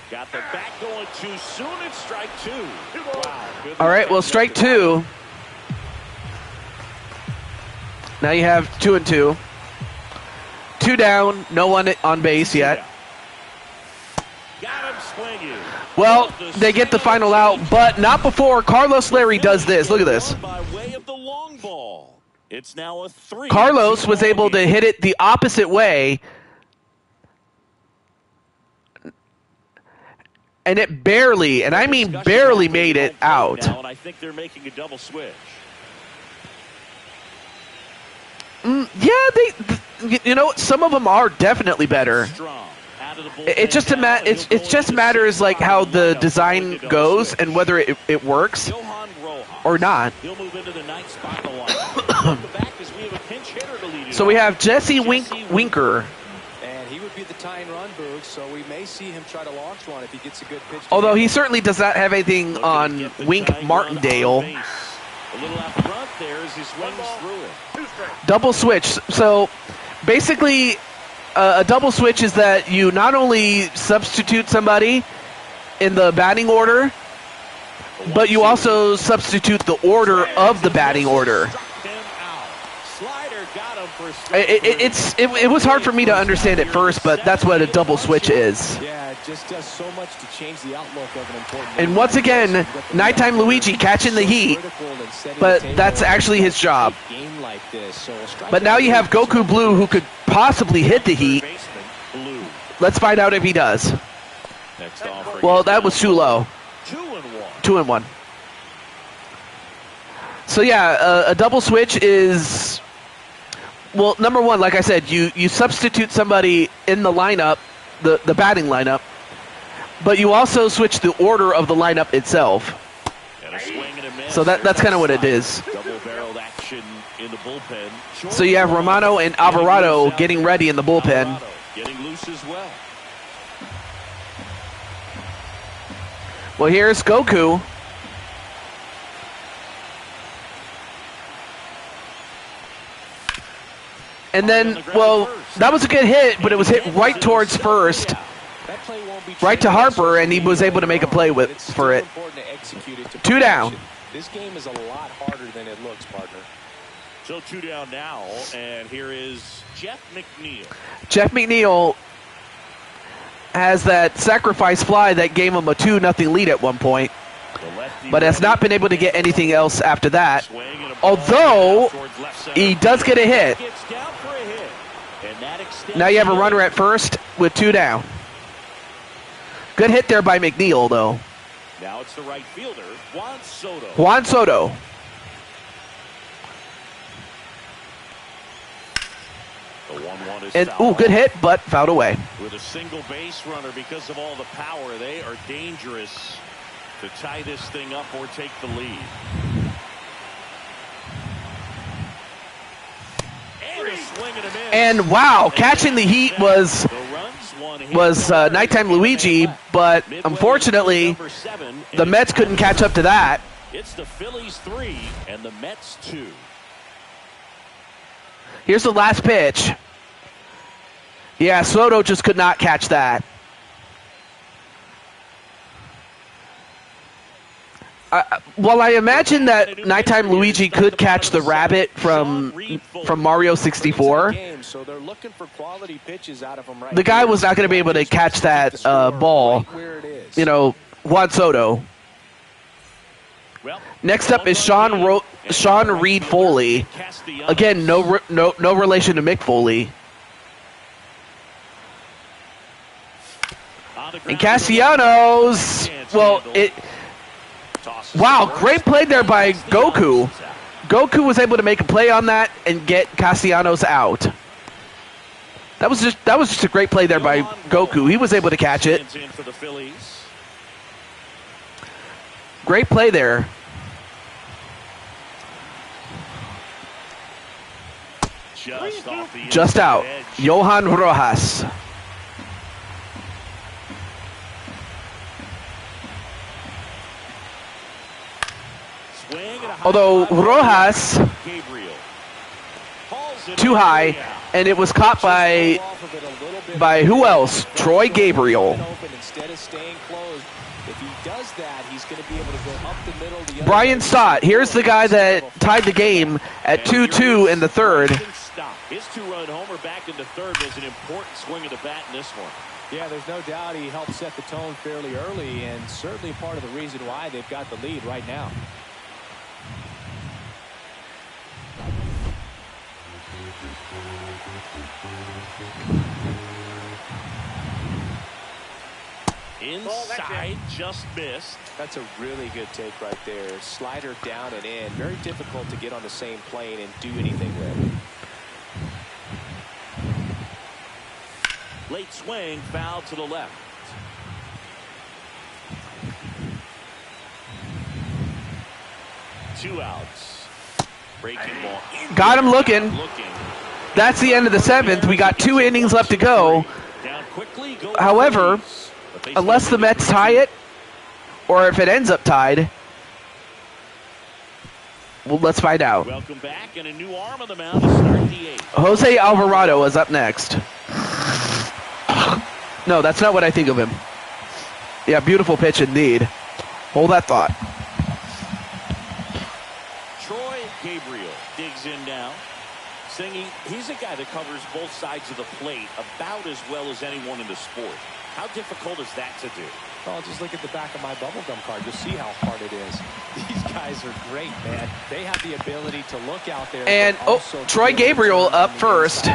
Got the bat going too soon. It's strike 2. Wow. All right, well, strike 2. Now you have 2-2. 2 down, no one on base yet. Got him swinging. Well, they get the final out, but not before Carlos Larry does this. Look at this. By way of the long ball. It's now a 3. Carlos was able to hit it the opposite way, and it barely, and I mean barely, made it out. Now, and I think they're making a double switch. Yeah, you know, some of them are definitely better. Strong. Out of the bullpen It just now, and it's he'll it go just into matters center like field. how the Lineup design with the double goes switch. and whether it works Johan Rojas. or not. He'll move into the 9th spot in the lineup. The back is we have a pinch hitter to lead it So we off. have Jesse Winker. And he would be the tying run, Boog, so we may see him try to launch one if he gets a good pitch. Although he certainly does not have anything Looking to on get the Wink tying run Martindale. on base. A little out front there as he swings through it. 2 strikes. Double switch. So basically, a double switch is that you not only substitute somebody in the batting order, but you also substitute the order of the batting order. Struck him out. Slider got him for strike It was hard for me to understand at first, but that's what a double switch is. Yeah, it just does so much to change the outlook of an important And once again, Nighttime Luigi catching the heat, but that's actually his job. But now you have Goku Blue, who could possibly hit the heat. Blue. Let's find out if he does. Next offering. Well, that was too low. 2-1. 2-1. So yeah, a double switch is, well, number one, like I said, you substitute somebody in the lineup, the batting lineup, but you also switch the order of the lineup itself. And a swing and a miss. So that's kind of what it is. Double-barreled action in the bullpen. So you have Romano and Alvarado getting ready in the bullpen. Alvarado getting loose as well. Well, here's Goku. And then, well, that was a good hit, but it was hit right towards first, right to Harper, and he was able to make a play for it. 2 down. This game is a lot harder than it looks, partner. So 2 down now, and here is Jeff McNeil. Jeff McNeil has that sacrifice fly that gave him a 2-0 lead at one point, but has not been able to get anything else after that. Although he does get a hit. Now you have a runner at first with 2 down. Good hit there by McNeil, though. Now it's the right fielder, Juan Soto. Juan Soto. The 1-1 is And, fouled. good hit, but fouled away. With a single base runner, because of all the power, they are dangerous to tie this thing up or take the lead. And a swing and a miss. And wow, catching the heat was The runs, one hit. Nighttime Luigi, but unfortunately, the Mets couldn't catch up to that. It's the Phillies 3 and the Mets 2. Here's the last pitch. Yeah, Soto just could not catch that. Well, I imagine that Nighttime Luigi could catch the rabbit from Mario 64. The guy was not going to be able to catch that ball. You know, Juan Soto. Next up is Sean Reed Foley. Again, no relation to Mick Foley. And Castellanos. Well, wow, great play there by Goku. Goku was able to make a play on that and get Castellanos out. That was just a great play there by Goku. He was able to catch it. Great play there. Just out. Johan Rojas. Although Rojas too high, and it was caught by who else? Troy Gabriel. Brian Stott. Here's the guy that tied the game at 2-2 in the third. His two-run homer back into third was an important swing of the bat in this one. Yeah, there's no doubt he helped set the tone fairly early, and certainly part of the reason why they've got the lead right now. Inside, just missed. That's a really good take right there. Slider down and in. Very difficult to get on the same plane and do anything with. Late swing, foul to the left. Two outs. Breaking ball. Got him looking. That's the end of the seventh. We got 2 innings left to go. However, unless the Mets tie it, or if it ends up tied, well, let's find out. Welcome back, and a new arm on the mound to start the 8th. Jose Alvarado is up next. No, that's not what I think of him. Yeah, beautiful pitch indeed. Hold that thought. Troy Gabriel digs in now. Singy, he's a guy that covers both sides of the plate about as well as anyone in the sport. How difficult is that to do? Oh, just look at the back of my bubblegum card. You'll see how hard it is. These guys are great, man. They have the ability to look out there. And, Troy Gabriel up first.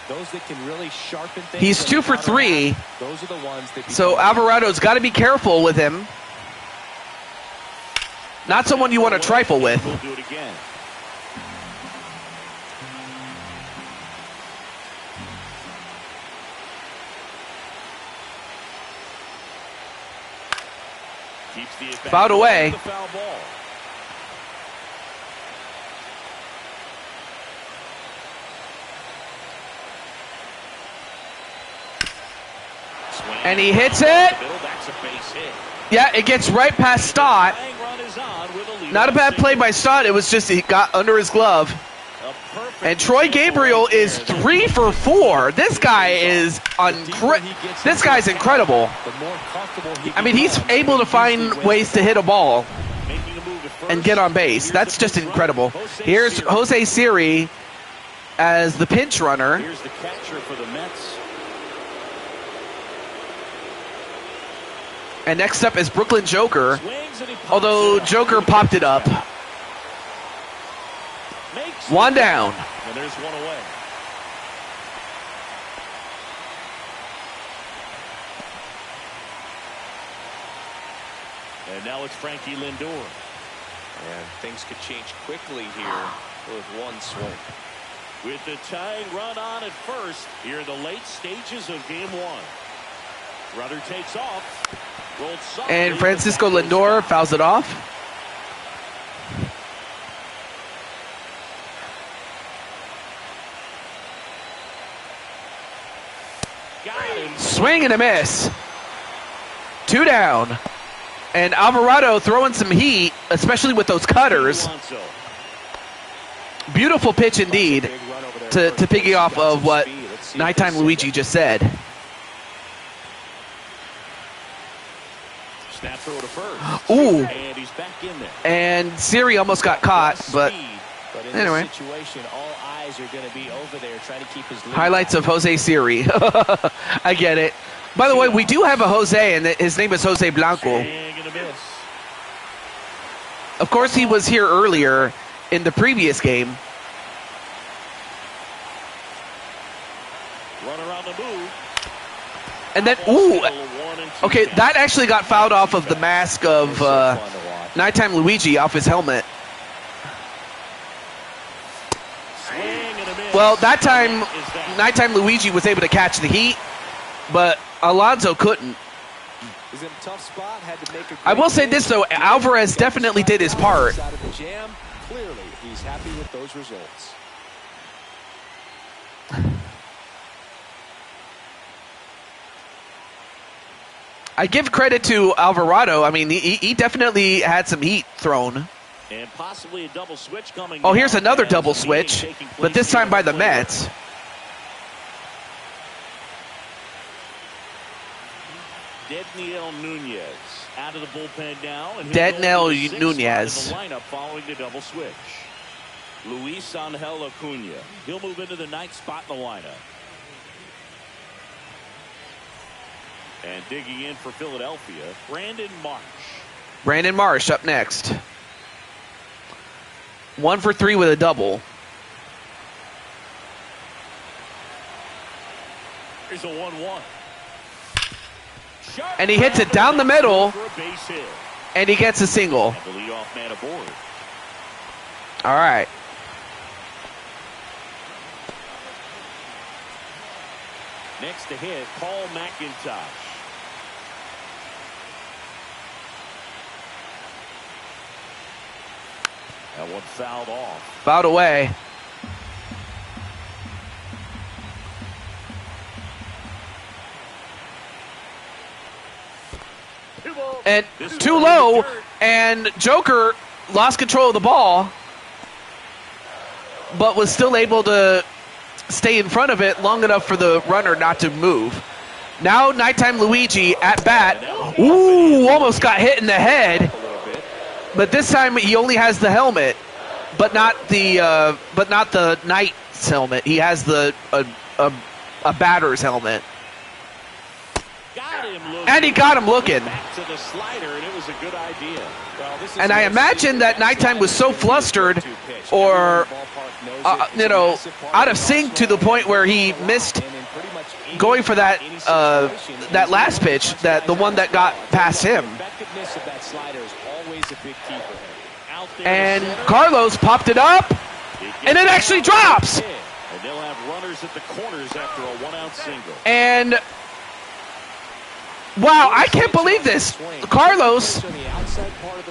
Those that can really sharpen things. He's 2 for 3. Those are the ones that so Alvarado's got to be careful with him. Not someone you want to trifle with. We'll do it again. Fouled away. And he hits it. Yeah, it gets right past Stott. Not a bad play by Stott. It was just he got under his glove. And Troy Gabriel is 3 for 4. This guy is this guy's incredible. I mean, he's able to find ways to hit a ball and get on base. That's just incredible. Here's Jose Siri as the pinch runner. Here's the catcher for the Mets. And next up is Brooklyn Joker. Although Joker popped it up. One down. And there's one away. And now it's Frankie Lindor. And things could change quickly here with one swing. With the tying run on at first here in the late stages of game 1. Runner takes off. Rolled softly. And Francisco Lindor fouls it off. Swing and a miss. 2 down. And Alvarado throwing some heat, especially with those cutters. Beautiful pitch indeed to piggy off of what Nighttime Luigi just said. Snap throw to first. Ooh. And he's back in there. And Siri almost got caught, but anyway. This situation, all eyes are going to be over there trying to keep his lead. Highlights of Jose Siri. I get it. By the way, we do have a Jose, and his name is Jose Blanco. And gonna miss. Of course, he was here earlier in the previous game. Runner on the move. And then, ooh. Okay, that actually got fouled off of the mask of Nighttime Luigi off his helmet. Well, that time, Nighttime Luigi was able to catch the heat, but Alonso couldn't. I will say this, though. Alvarez definitely did his part. Clearly, he's happy with those results. I give credit to Alvarado. I mean, he definitely had some heat thrown. And possibly a double switch coming. Oh, here's another double switch, but this time by the Mets. Dedniel Nunez out of the bullpen now. And Dedniel Nunez. In the lineup following the double switch. Luis Angel Acuna. He'll move into the ninth spot in the lineup. And digging in for Philadelphia, Brandon Marsh. Brandon Marsh up next. 1 for 3 with a double. Here's a 1-1. And he hits it down the middle, and he gets a single. The leadoff man aboard. All right. Next to hit, Paul McIntosh. That one fouled off. Fouled away. And too low, and Joker lost control of the ball, but was still able to stay in front of it long enough for the runner not to move. Now Nighttime Luigi at bat. Ooh, almost got hit in the head. But this time he only has the helmet, but not the Knight's helmet. He has the a batter's helmet. And he got him looking. Back to the slider, and it was a good idea. And I imagine that Nighttime was so flustered or out of sync to the point where he missed going for that that last pitch, that the one that got past him. And Carlos popped it up, and it actually drops. And they'll have runners at the corners after a one-out single. And wow, I can't believe this. Carlos,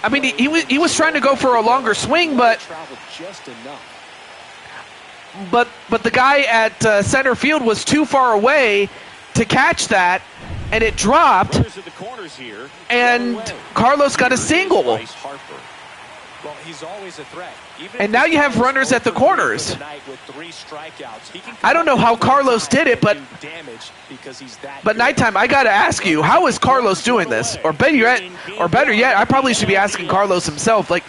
I mean, he was trying to go for a longer swing, but the guy at center field was too far away to catch that, and it dropped, and Carlos got a single. Well, he's always a threat. And now you have runners at the corners. I don't know how Carlos did it, but Nighttime, I got to ask you, how is Carlos doing this? Or better yet, I probably should be asking Carlos himself. Like,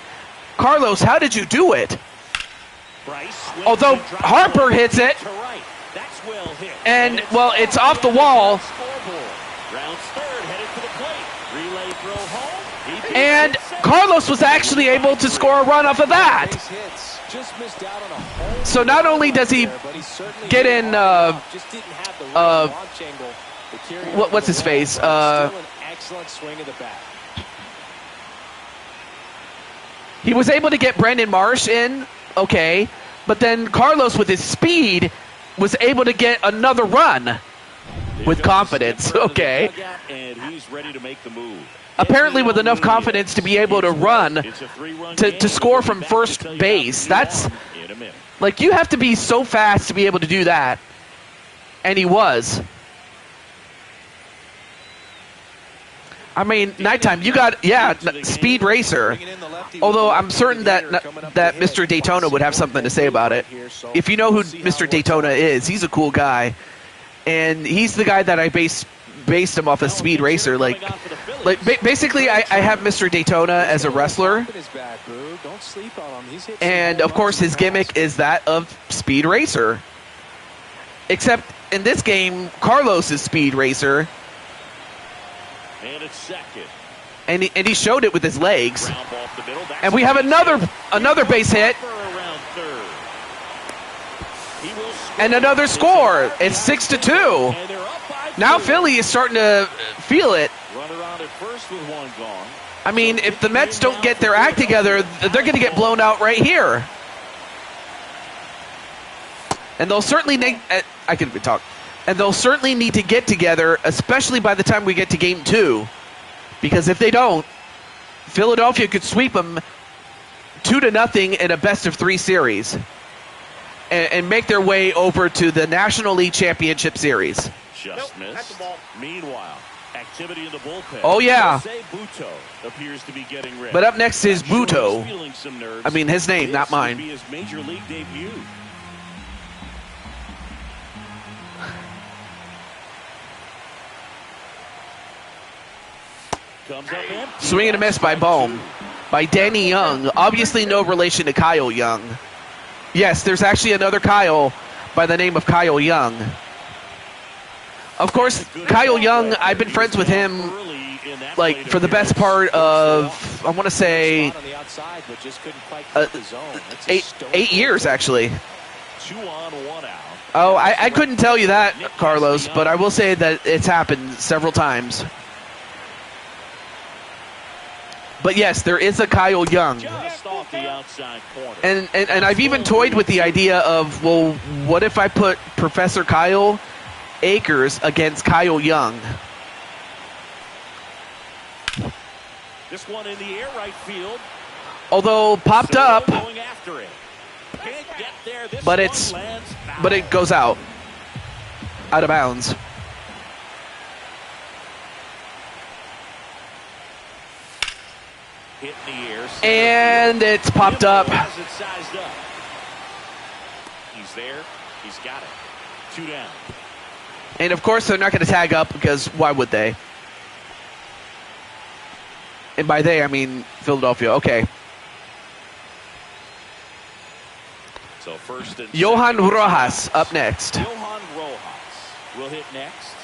Carlos, how did you do it? Although Harper hits it, and, well, it's off the wall. And Carlos was actually able to score a run off of that. So not only does he get in, what's his face? He was able to get Brandon Marsh in, okay, but then Carlos, with his speed, was able to get another run with confidence, okay. And he's ready to make the move. Apparently with enough confidence to be able to run to score from first base. That's, like, you have to be so fast to be able to do that. And he was. I mean, nighttime. You got Speed Racer. Although I'm certain that Mr. Daytona would have something to say about it. If you know who Mr. Daytona is, he's a cool guy, and he's the guy that I based him off of Speed Racer. Basically, I have Mr. Daytona as a wrestler, and of course his gimmick is that of Speed Racer. Except in this game, Carlos is Speed Racer. And it's second. And he showed it with his legs. And we have another base hit. And another score. It's 6-2. Now Philly is starting to feel it. I mean, if the Mets don't get their act together, they're going to get blown out right here. And they'll certainly need... I can talk. And they'll certainly need to get together, especially by the time we get to Game 2. Because if they don't, Philadelphia could sweep them 2-0 in a best-of-3 series. And make their way over to the National League Championship Series. Just missed. Meanwhile, activity in the bullpen. Oh, yeah. Buto appears to be getting ready. But up next is Buto. Feeling some nerves. I mean, his name, not mine. This would be his major league debut. Swing and a miss by Bohm. By Danny Young. Obviously no relation to Kyle Young. Yes, there's actually another Kyle by the name of Kyle Young. Of course, Kyle Young, I've been friends with him for the best part of, I want to say, 8 years, actually. 2 on, 1 out. Oh, I couldn't tell you that, Carlos, but I will say that it's happened several times. But yes, there is a Kyle Young. Just off the outside corner. And I've even toyed with the idea of, well, what if I put Professor Kyle Akers against Kyle Young? This one in the air, right field. Although popped up, Going after it. Can't get there. This but it goes out of bounds. Hit in the air. And it's popped up. Has it sized up. He's there. He's got it. 2 down. And of course, they're not going to tag up because why would they? And by they, I mean Philadelphia. Okay. So first and Johan second. Rojas up next. Johan Rojas will hit next.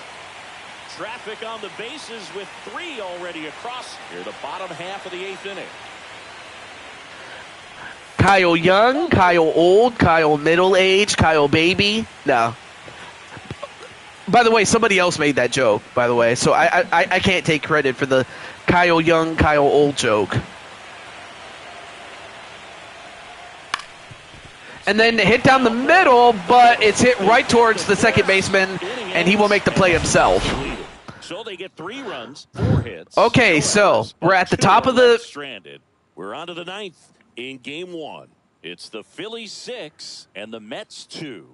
Traffic on the bases with 3 already across here, the bottom half of the 8th inning. Kyle Young, Kyle Old, Kyle Middle Age, Kyle Baby. No. By the way, somebody else made that joke, by the way. So I can't take credit for the Kyle Young, Kyle Old joke. And then hit down the middle, but it's hit right towards the second baseman, and he will make the play himself. So they get 3 runs, 4 hits. Okay, so we're at the top of the... Stranded. We're on to the 9th in Game 1. It's the Phillies 6 and the Mets 2.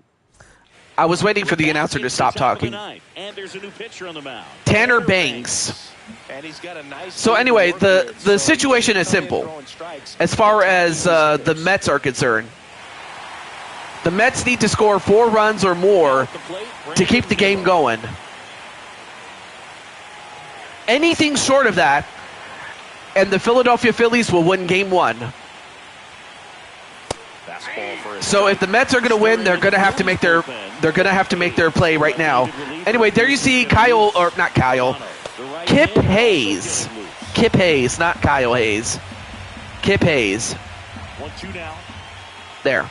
I was waiting for the announcer to stop talking. And there's a new pitcher on the mound. Tanner Banks. And he's got a nice So anyway, the situation is simple as far as the Mets are concerned. The Mets need to score 4 runs or more to keep the game going. Anything short of that, and the Philadelphia Phillies will win Game 1. So if the Mets are going to win, they're going to have to make their play right now. Anyway, there you see Kip Hayes. Kip Hayes, not Kyle Hayes. Kip Hayes. 1-2 now. There.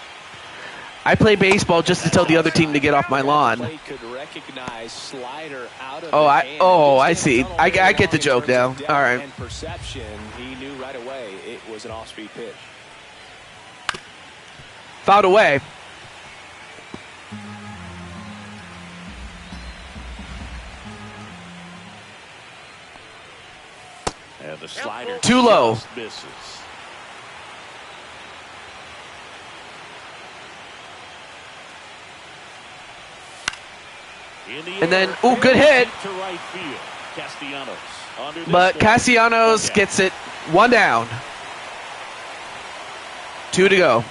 I play baseball just to tell the other team to get off my lawn. I see. I get the joke now. All right. Perception, he knew right away it was an off-speed pitch. Fouled away. And the slider too low. Misses. And then, good hit. To right field. Castellanos. Under this But one. Castellanos gets it 1 down. 2 to go.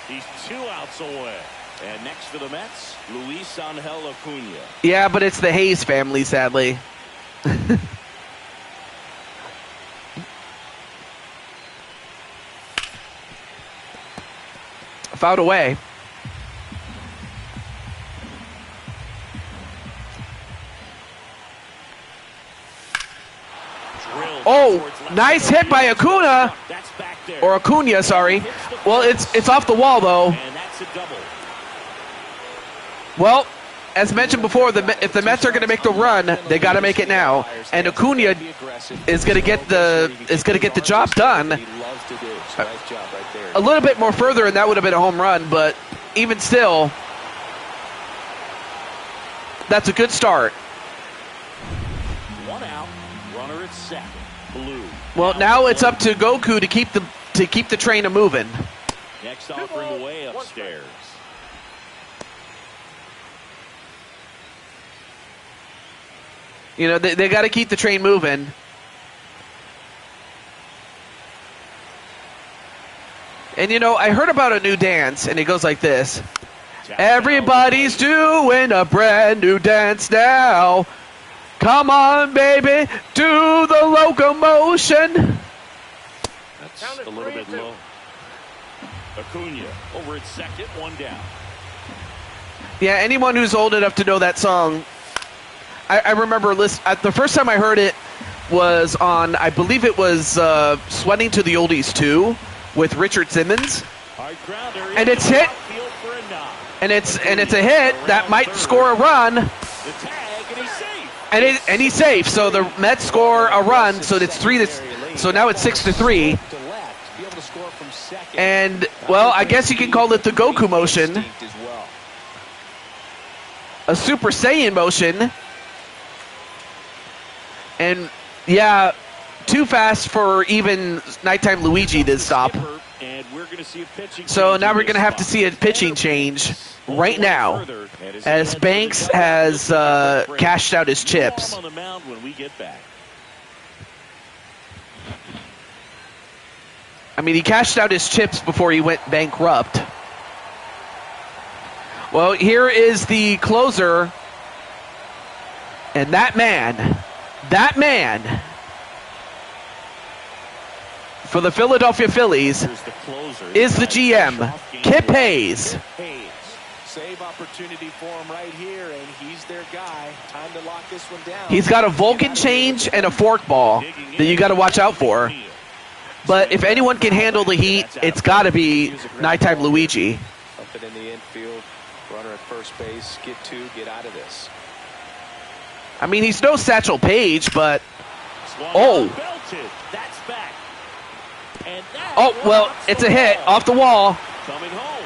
He's 2 outs away. And next for the Mets, Luis Angel Acuna. Yeah, but it's the Hayes family, sadly. Fouled away. Oh, nice hit by Acuna. That's back there. Or Acuna, sorry. Well, it's off the wall, though. And that's a double. Well, as mentioned before, if the Mets are going to make the run, they got to make it now. And Acuna is going to get the job done. A little bit more further, and that would have been a home run. But even still, that's a good start. 1 out. Runner at second. Blue. Well, now it's up to Goku to keep the train a moving. Next offering away upstairs. You know, they got to keep the train moving. And, you know, I heard about a new dance, and it goes like this. Everybody's doing a brand new dance now. Come on, baby, do the locomotion. That's a little bit low. Acuna over at second, 1 down. Yeah, anyone who's old enough to know that song, I remember the first time I heard it was on, I believe it was Sweating to the Oldies 2 with Richard Simmons. And it's hit. And it's a hit that might score a run. The tag, and he's safe. And he's safe. So the Mets score a run, so it's 3 to, so now it's 6-3. And well, I guess you can call it the Goku motion. A Super Saiyan motion. And yeah, too fast for even Nighttime Luigi to stop. So now we're going to have to see a pitching change right now, as Banks has cashed out his chips. I mean, he cashed out his chips before he went bankrupt. Well, here is the closer, and that man for the Philadelphia Phillies is the GM, Kip Hayes. Save opportunity for him right here, and he's their guy. Time to lock this one down. He's got a Vulcan change and a forkball that you got to watch out for. But if anyone can handle the heat, it's got to be Nighttime Luigi. Something in the infield, runner at first base, get 2, get out of this. I mean, he's no Satchel Paige, but oh, well, it's a hit off the wall. Coming home.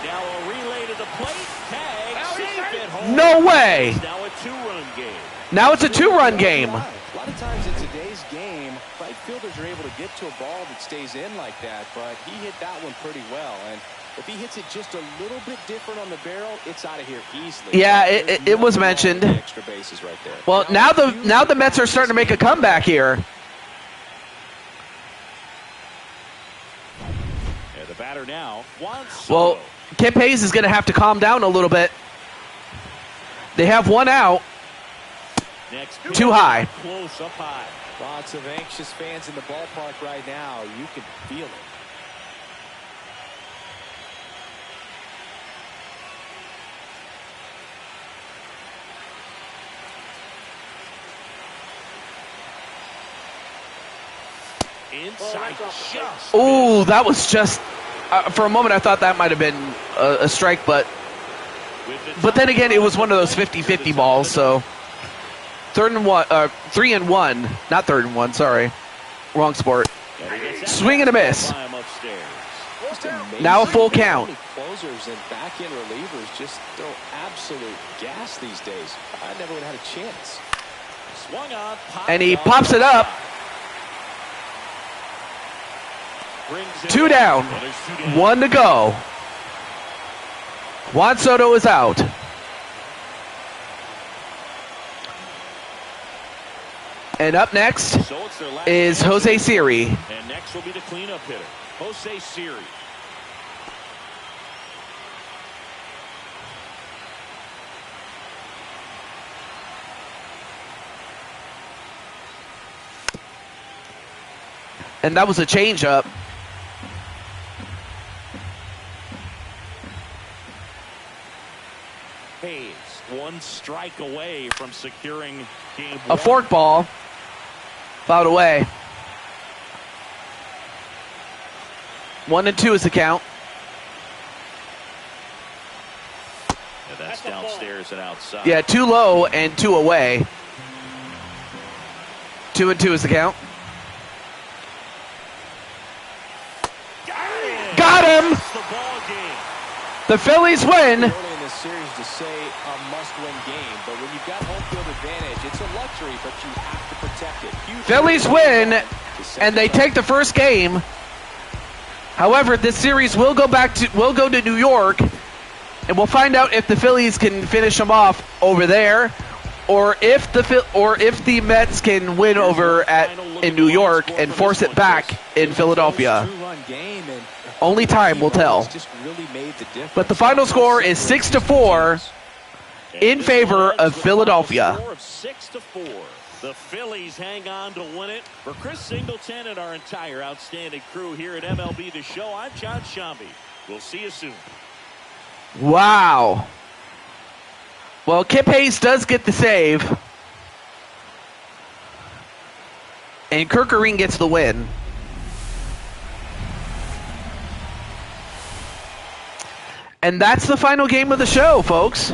Now a relay to the plate. Tag. Safe at home. No way. Now a 2-run game. Now it's a 2-run game. A lot of times in today's game, right fielders are able to get to a ball that stays in like that, but he hit that one pretty well. And if he hits it just a little bit different on the barrel, it's out of here easily. Yeah, it was mentioned. Extra bases right there. Well, now the Mets are starting to make a comeback here. And the batter now, Juan Soto. Well, Kip Hayes is going to have to calm down a little bit. They have 1 out. Next, too high. Close up high. Lots of anxious fans in the ballpark right now. You can feel it. Inside just. Ooh, that was just, for a moment I thought that might have been a strike, but then again, it was one of those 50-50 balls, so 3-1, not 3-1, sorry. Wrong sport. Swing and a miss. Now a full count. Closers and back-end relievers just throw absolute gas these days. I never would have had a chance. Swung on, and he pops it up. 2 down, 1 to go. Juan Soto is out. And up next So it's their last is chance. Jose Siri. And next will be the cleanup hitter, Jose Siri. And that was a changeup. Hayes, one strike away from securing game A one. fork ball. Fouled away. 1-2 is the count. And that's downstairs and outside. Yeah, 2 low and 2 away. 2-2 is the count. Got him! That's the ball game. The Phillies win. Early in this series to say a must-win game, but when you've got home field advantage, it's a luxury, but you have to protect it. Huge Phillies win, and they take the first game. However, this series will go to New York, and we'll find out if the Phillies can finish them off over there, or if the Mets can win over in New York and force it back in Philadelphia. Two-run game, and Only time will tell. just really made the difference. But the final score is 6-4 in favor of Philadelphia. Score of 6-4. The Phillies hang on to win it. For Chris Singleton and our entire outstanding crew here at MLB The Show, I'm John Shambi. We'll see you soon. Wow. Well, Kip Hayes does get the save. And Kirkerine gets the win. And that's the final game of the show, folks.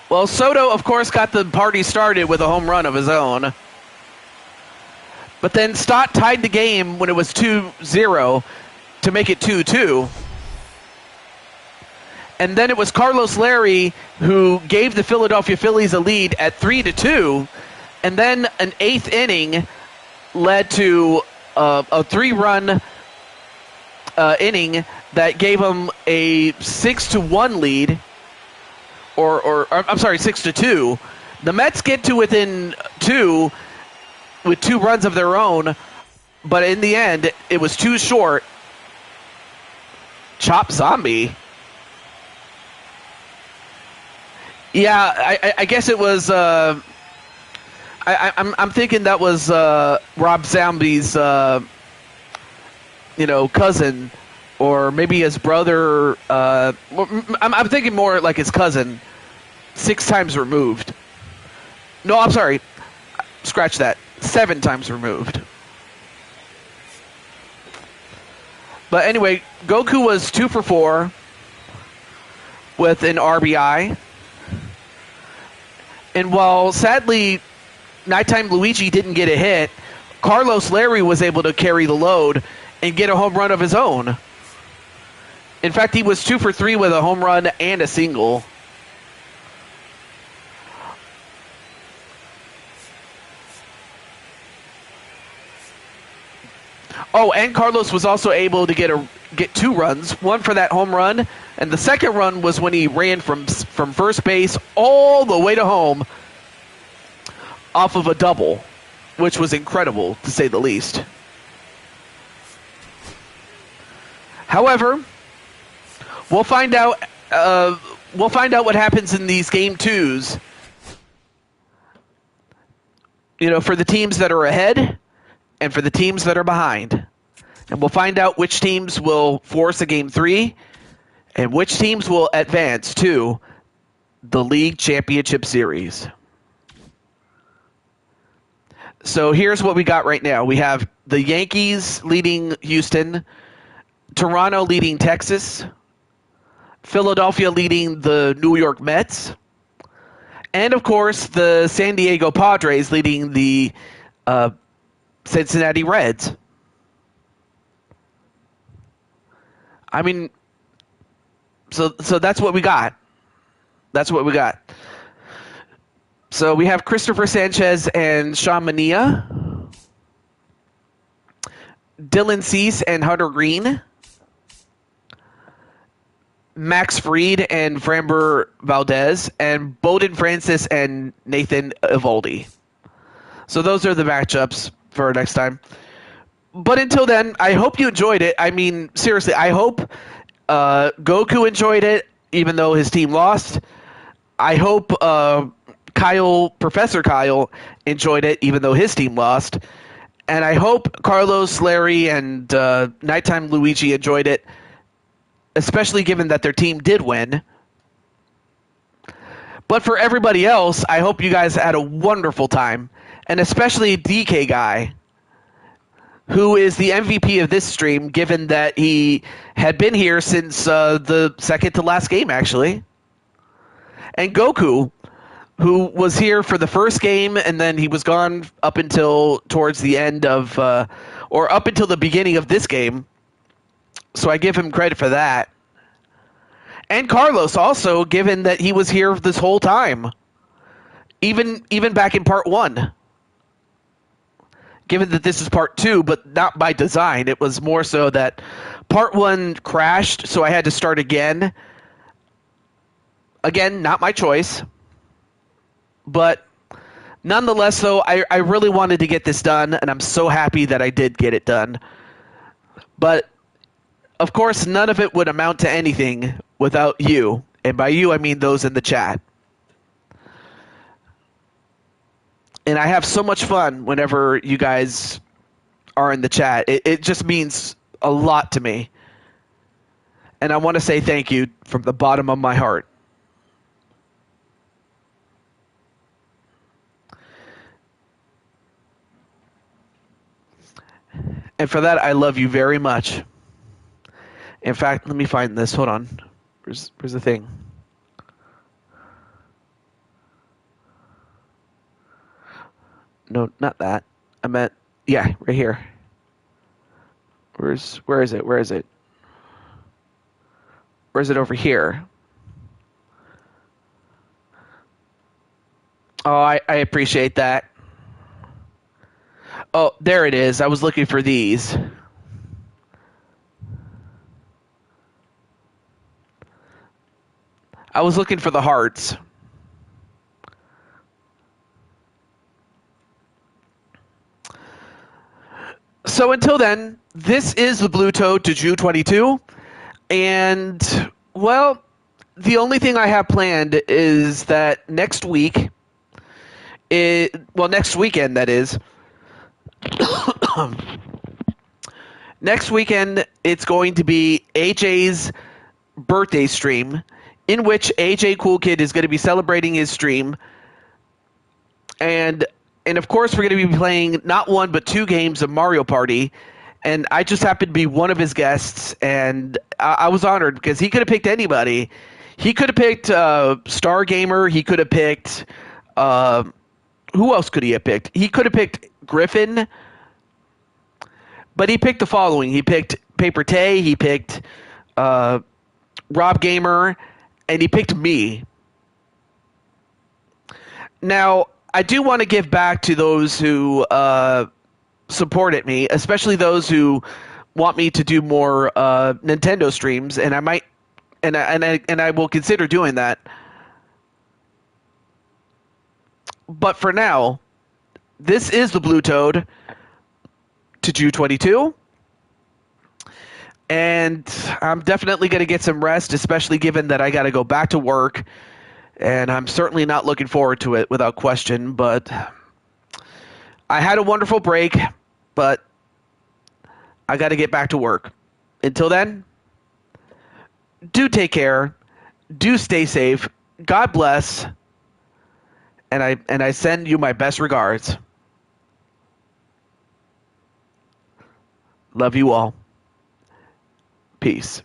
Well, Soto, of course, got the party started with a home run of his own. But then Stott tied the game when it was 2-0 to make it 2-2. And then it was Carlos Larry who gave the Philadelphia Phillies a lead at 3-2. And then an 8th inning led to a 3-run inning that gave them a 6-1 lead. Or I'm sorry, 6-2. The Mets get to within 2 with 2 runs of their own, but in the end, it was too short. Chop Zombie. Yeah, I guess it was. I'm thinking that was Rob Zombie's, cousin, or maybe his brother. I'm thinking more like his cousin, 6 times removed. No, I'm sorry. Scratch that. 7 times removed. But anyway, Goku was 2 for 4 with an RBI. And while sadly Nighttime Luigi didn't get a hit, Carlos Larry was able to carry the load and get a home run of his own. In fact, he was 2 for 3 with a home run and a single. Oh, and Carlos was also able to get 2 runs, one for that home run, and the second run was when he ran from first base all the way to home off of a double, which was incredible to say the least. However, we'll find out what happens in these game 2s. For the teams that are ahead and for the teams that are behind. And we'll find out which teams will force a game 3 and which teams will advance to the League Championship Series. So here's what we got right now. We have the Yankees leading Houston, Toronto leading Texas, Philadelphia leading the New York Mets, and of course the San Diego Padres leading the Cincinnati Reds. I mean, so that's what we got. That's what we got. So we have Christopher Sanchez and Sean Mania, Dylan Cease and Hunter Green, Max Fried and Framber Valdez, and Bowden Francis and Nathan Eovaldi. So those are the matchups for next time. But until then, I hope you enjoyed it. I mean, seriously, I hope Goku enjoyed it, even though his team lost. I hope Professor Kyle, enjoyed it, even though his team lost. And I hope Carlos, Larry, and Nighttime Luigi enjoyed it, especially given that their team did win. But for everybody else, I hope you guys had a wonderful time, and especially DK Guy, who is the MVP of this stream, given that he had been here since the second to last game, actually. And Goku, who was here for the first game, and then he was gone up until towards the end of, or up until the beginning of this game. So I give him credit for that. And Carlos also, given that he was here this whole time, even back in part 1. Given that this is part 2, but not by design. It was more so that part 1 crashed, so I had to start again. Again, not my choice. But nonetheless, though, I really wanted to get this done, and I'm so happy that I did get it done. But, of course, none of it would amount to anything without you. And by you, I mean those in the chat. And I have so much fun whenever you guys are in the chat. It just means a lot to me. And I want to say thank you from the bottom of my heart. And for that, I love you very much. In fact, let me find this. Hold on. Where's the thing? No, not that. I meant, yeah, right here. Where is it? Where is it over here? Oh, I appreciate that. Oh, there it is. I was looking for these. I was looking for the hearts. So until then, this is the Blue Toad to Jew 22. And, well, the only thing I have planned is that next week, next weekend, that is. Next weekend, it's going to be AJ's birthday stream, in which AJ Cool Kid is going to be celebrating his stream. And of course, we're going to be playing not one, but 2 games of Mario Party. And I just happened to be one of his guests, and I was honored because he could have picked anybody. He could have picked Star Gamer. He could have picked... who else could he have picked? He could have picked Griffin. But he picked the following. He picked Paper Tay. He picked Rob Gamer. And he picked me. Now, I do want to give back to those who supported me, especially those who want me to do more Nintendo streams, and I might, and I will consider doing that. But for now, this is the Blue Toad to Jew 22. And I'm definitely going to get some rest, especially given that I got to go back to work. And I'm certainly not looking forward to it without question. But I had a wonderful break, but I got to get back to work. Until then, do take care. Do stay safe. God bless. And I send you my best regards. Love you all. Peace.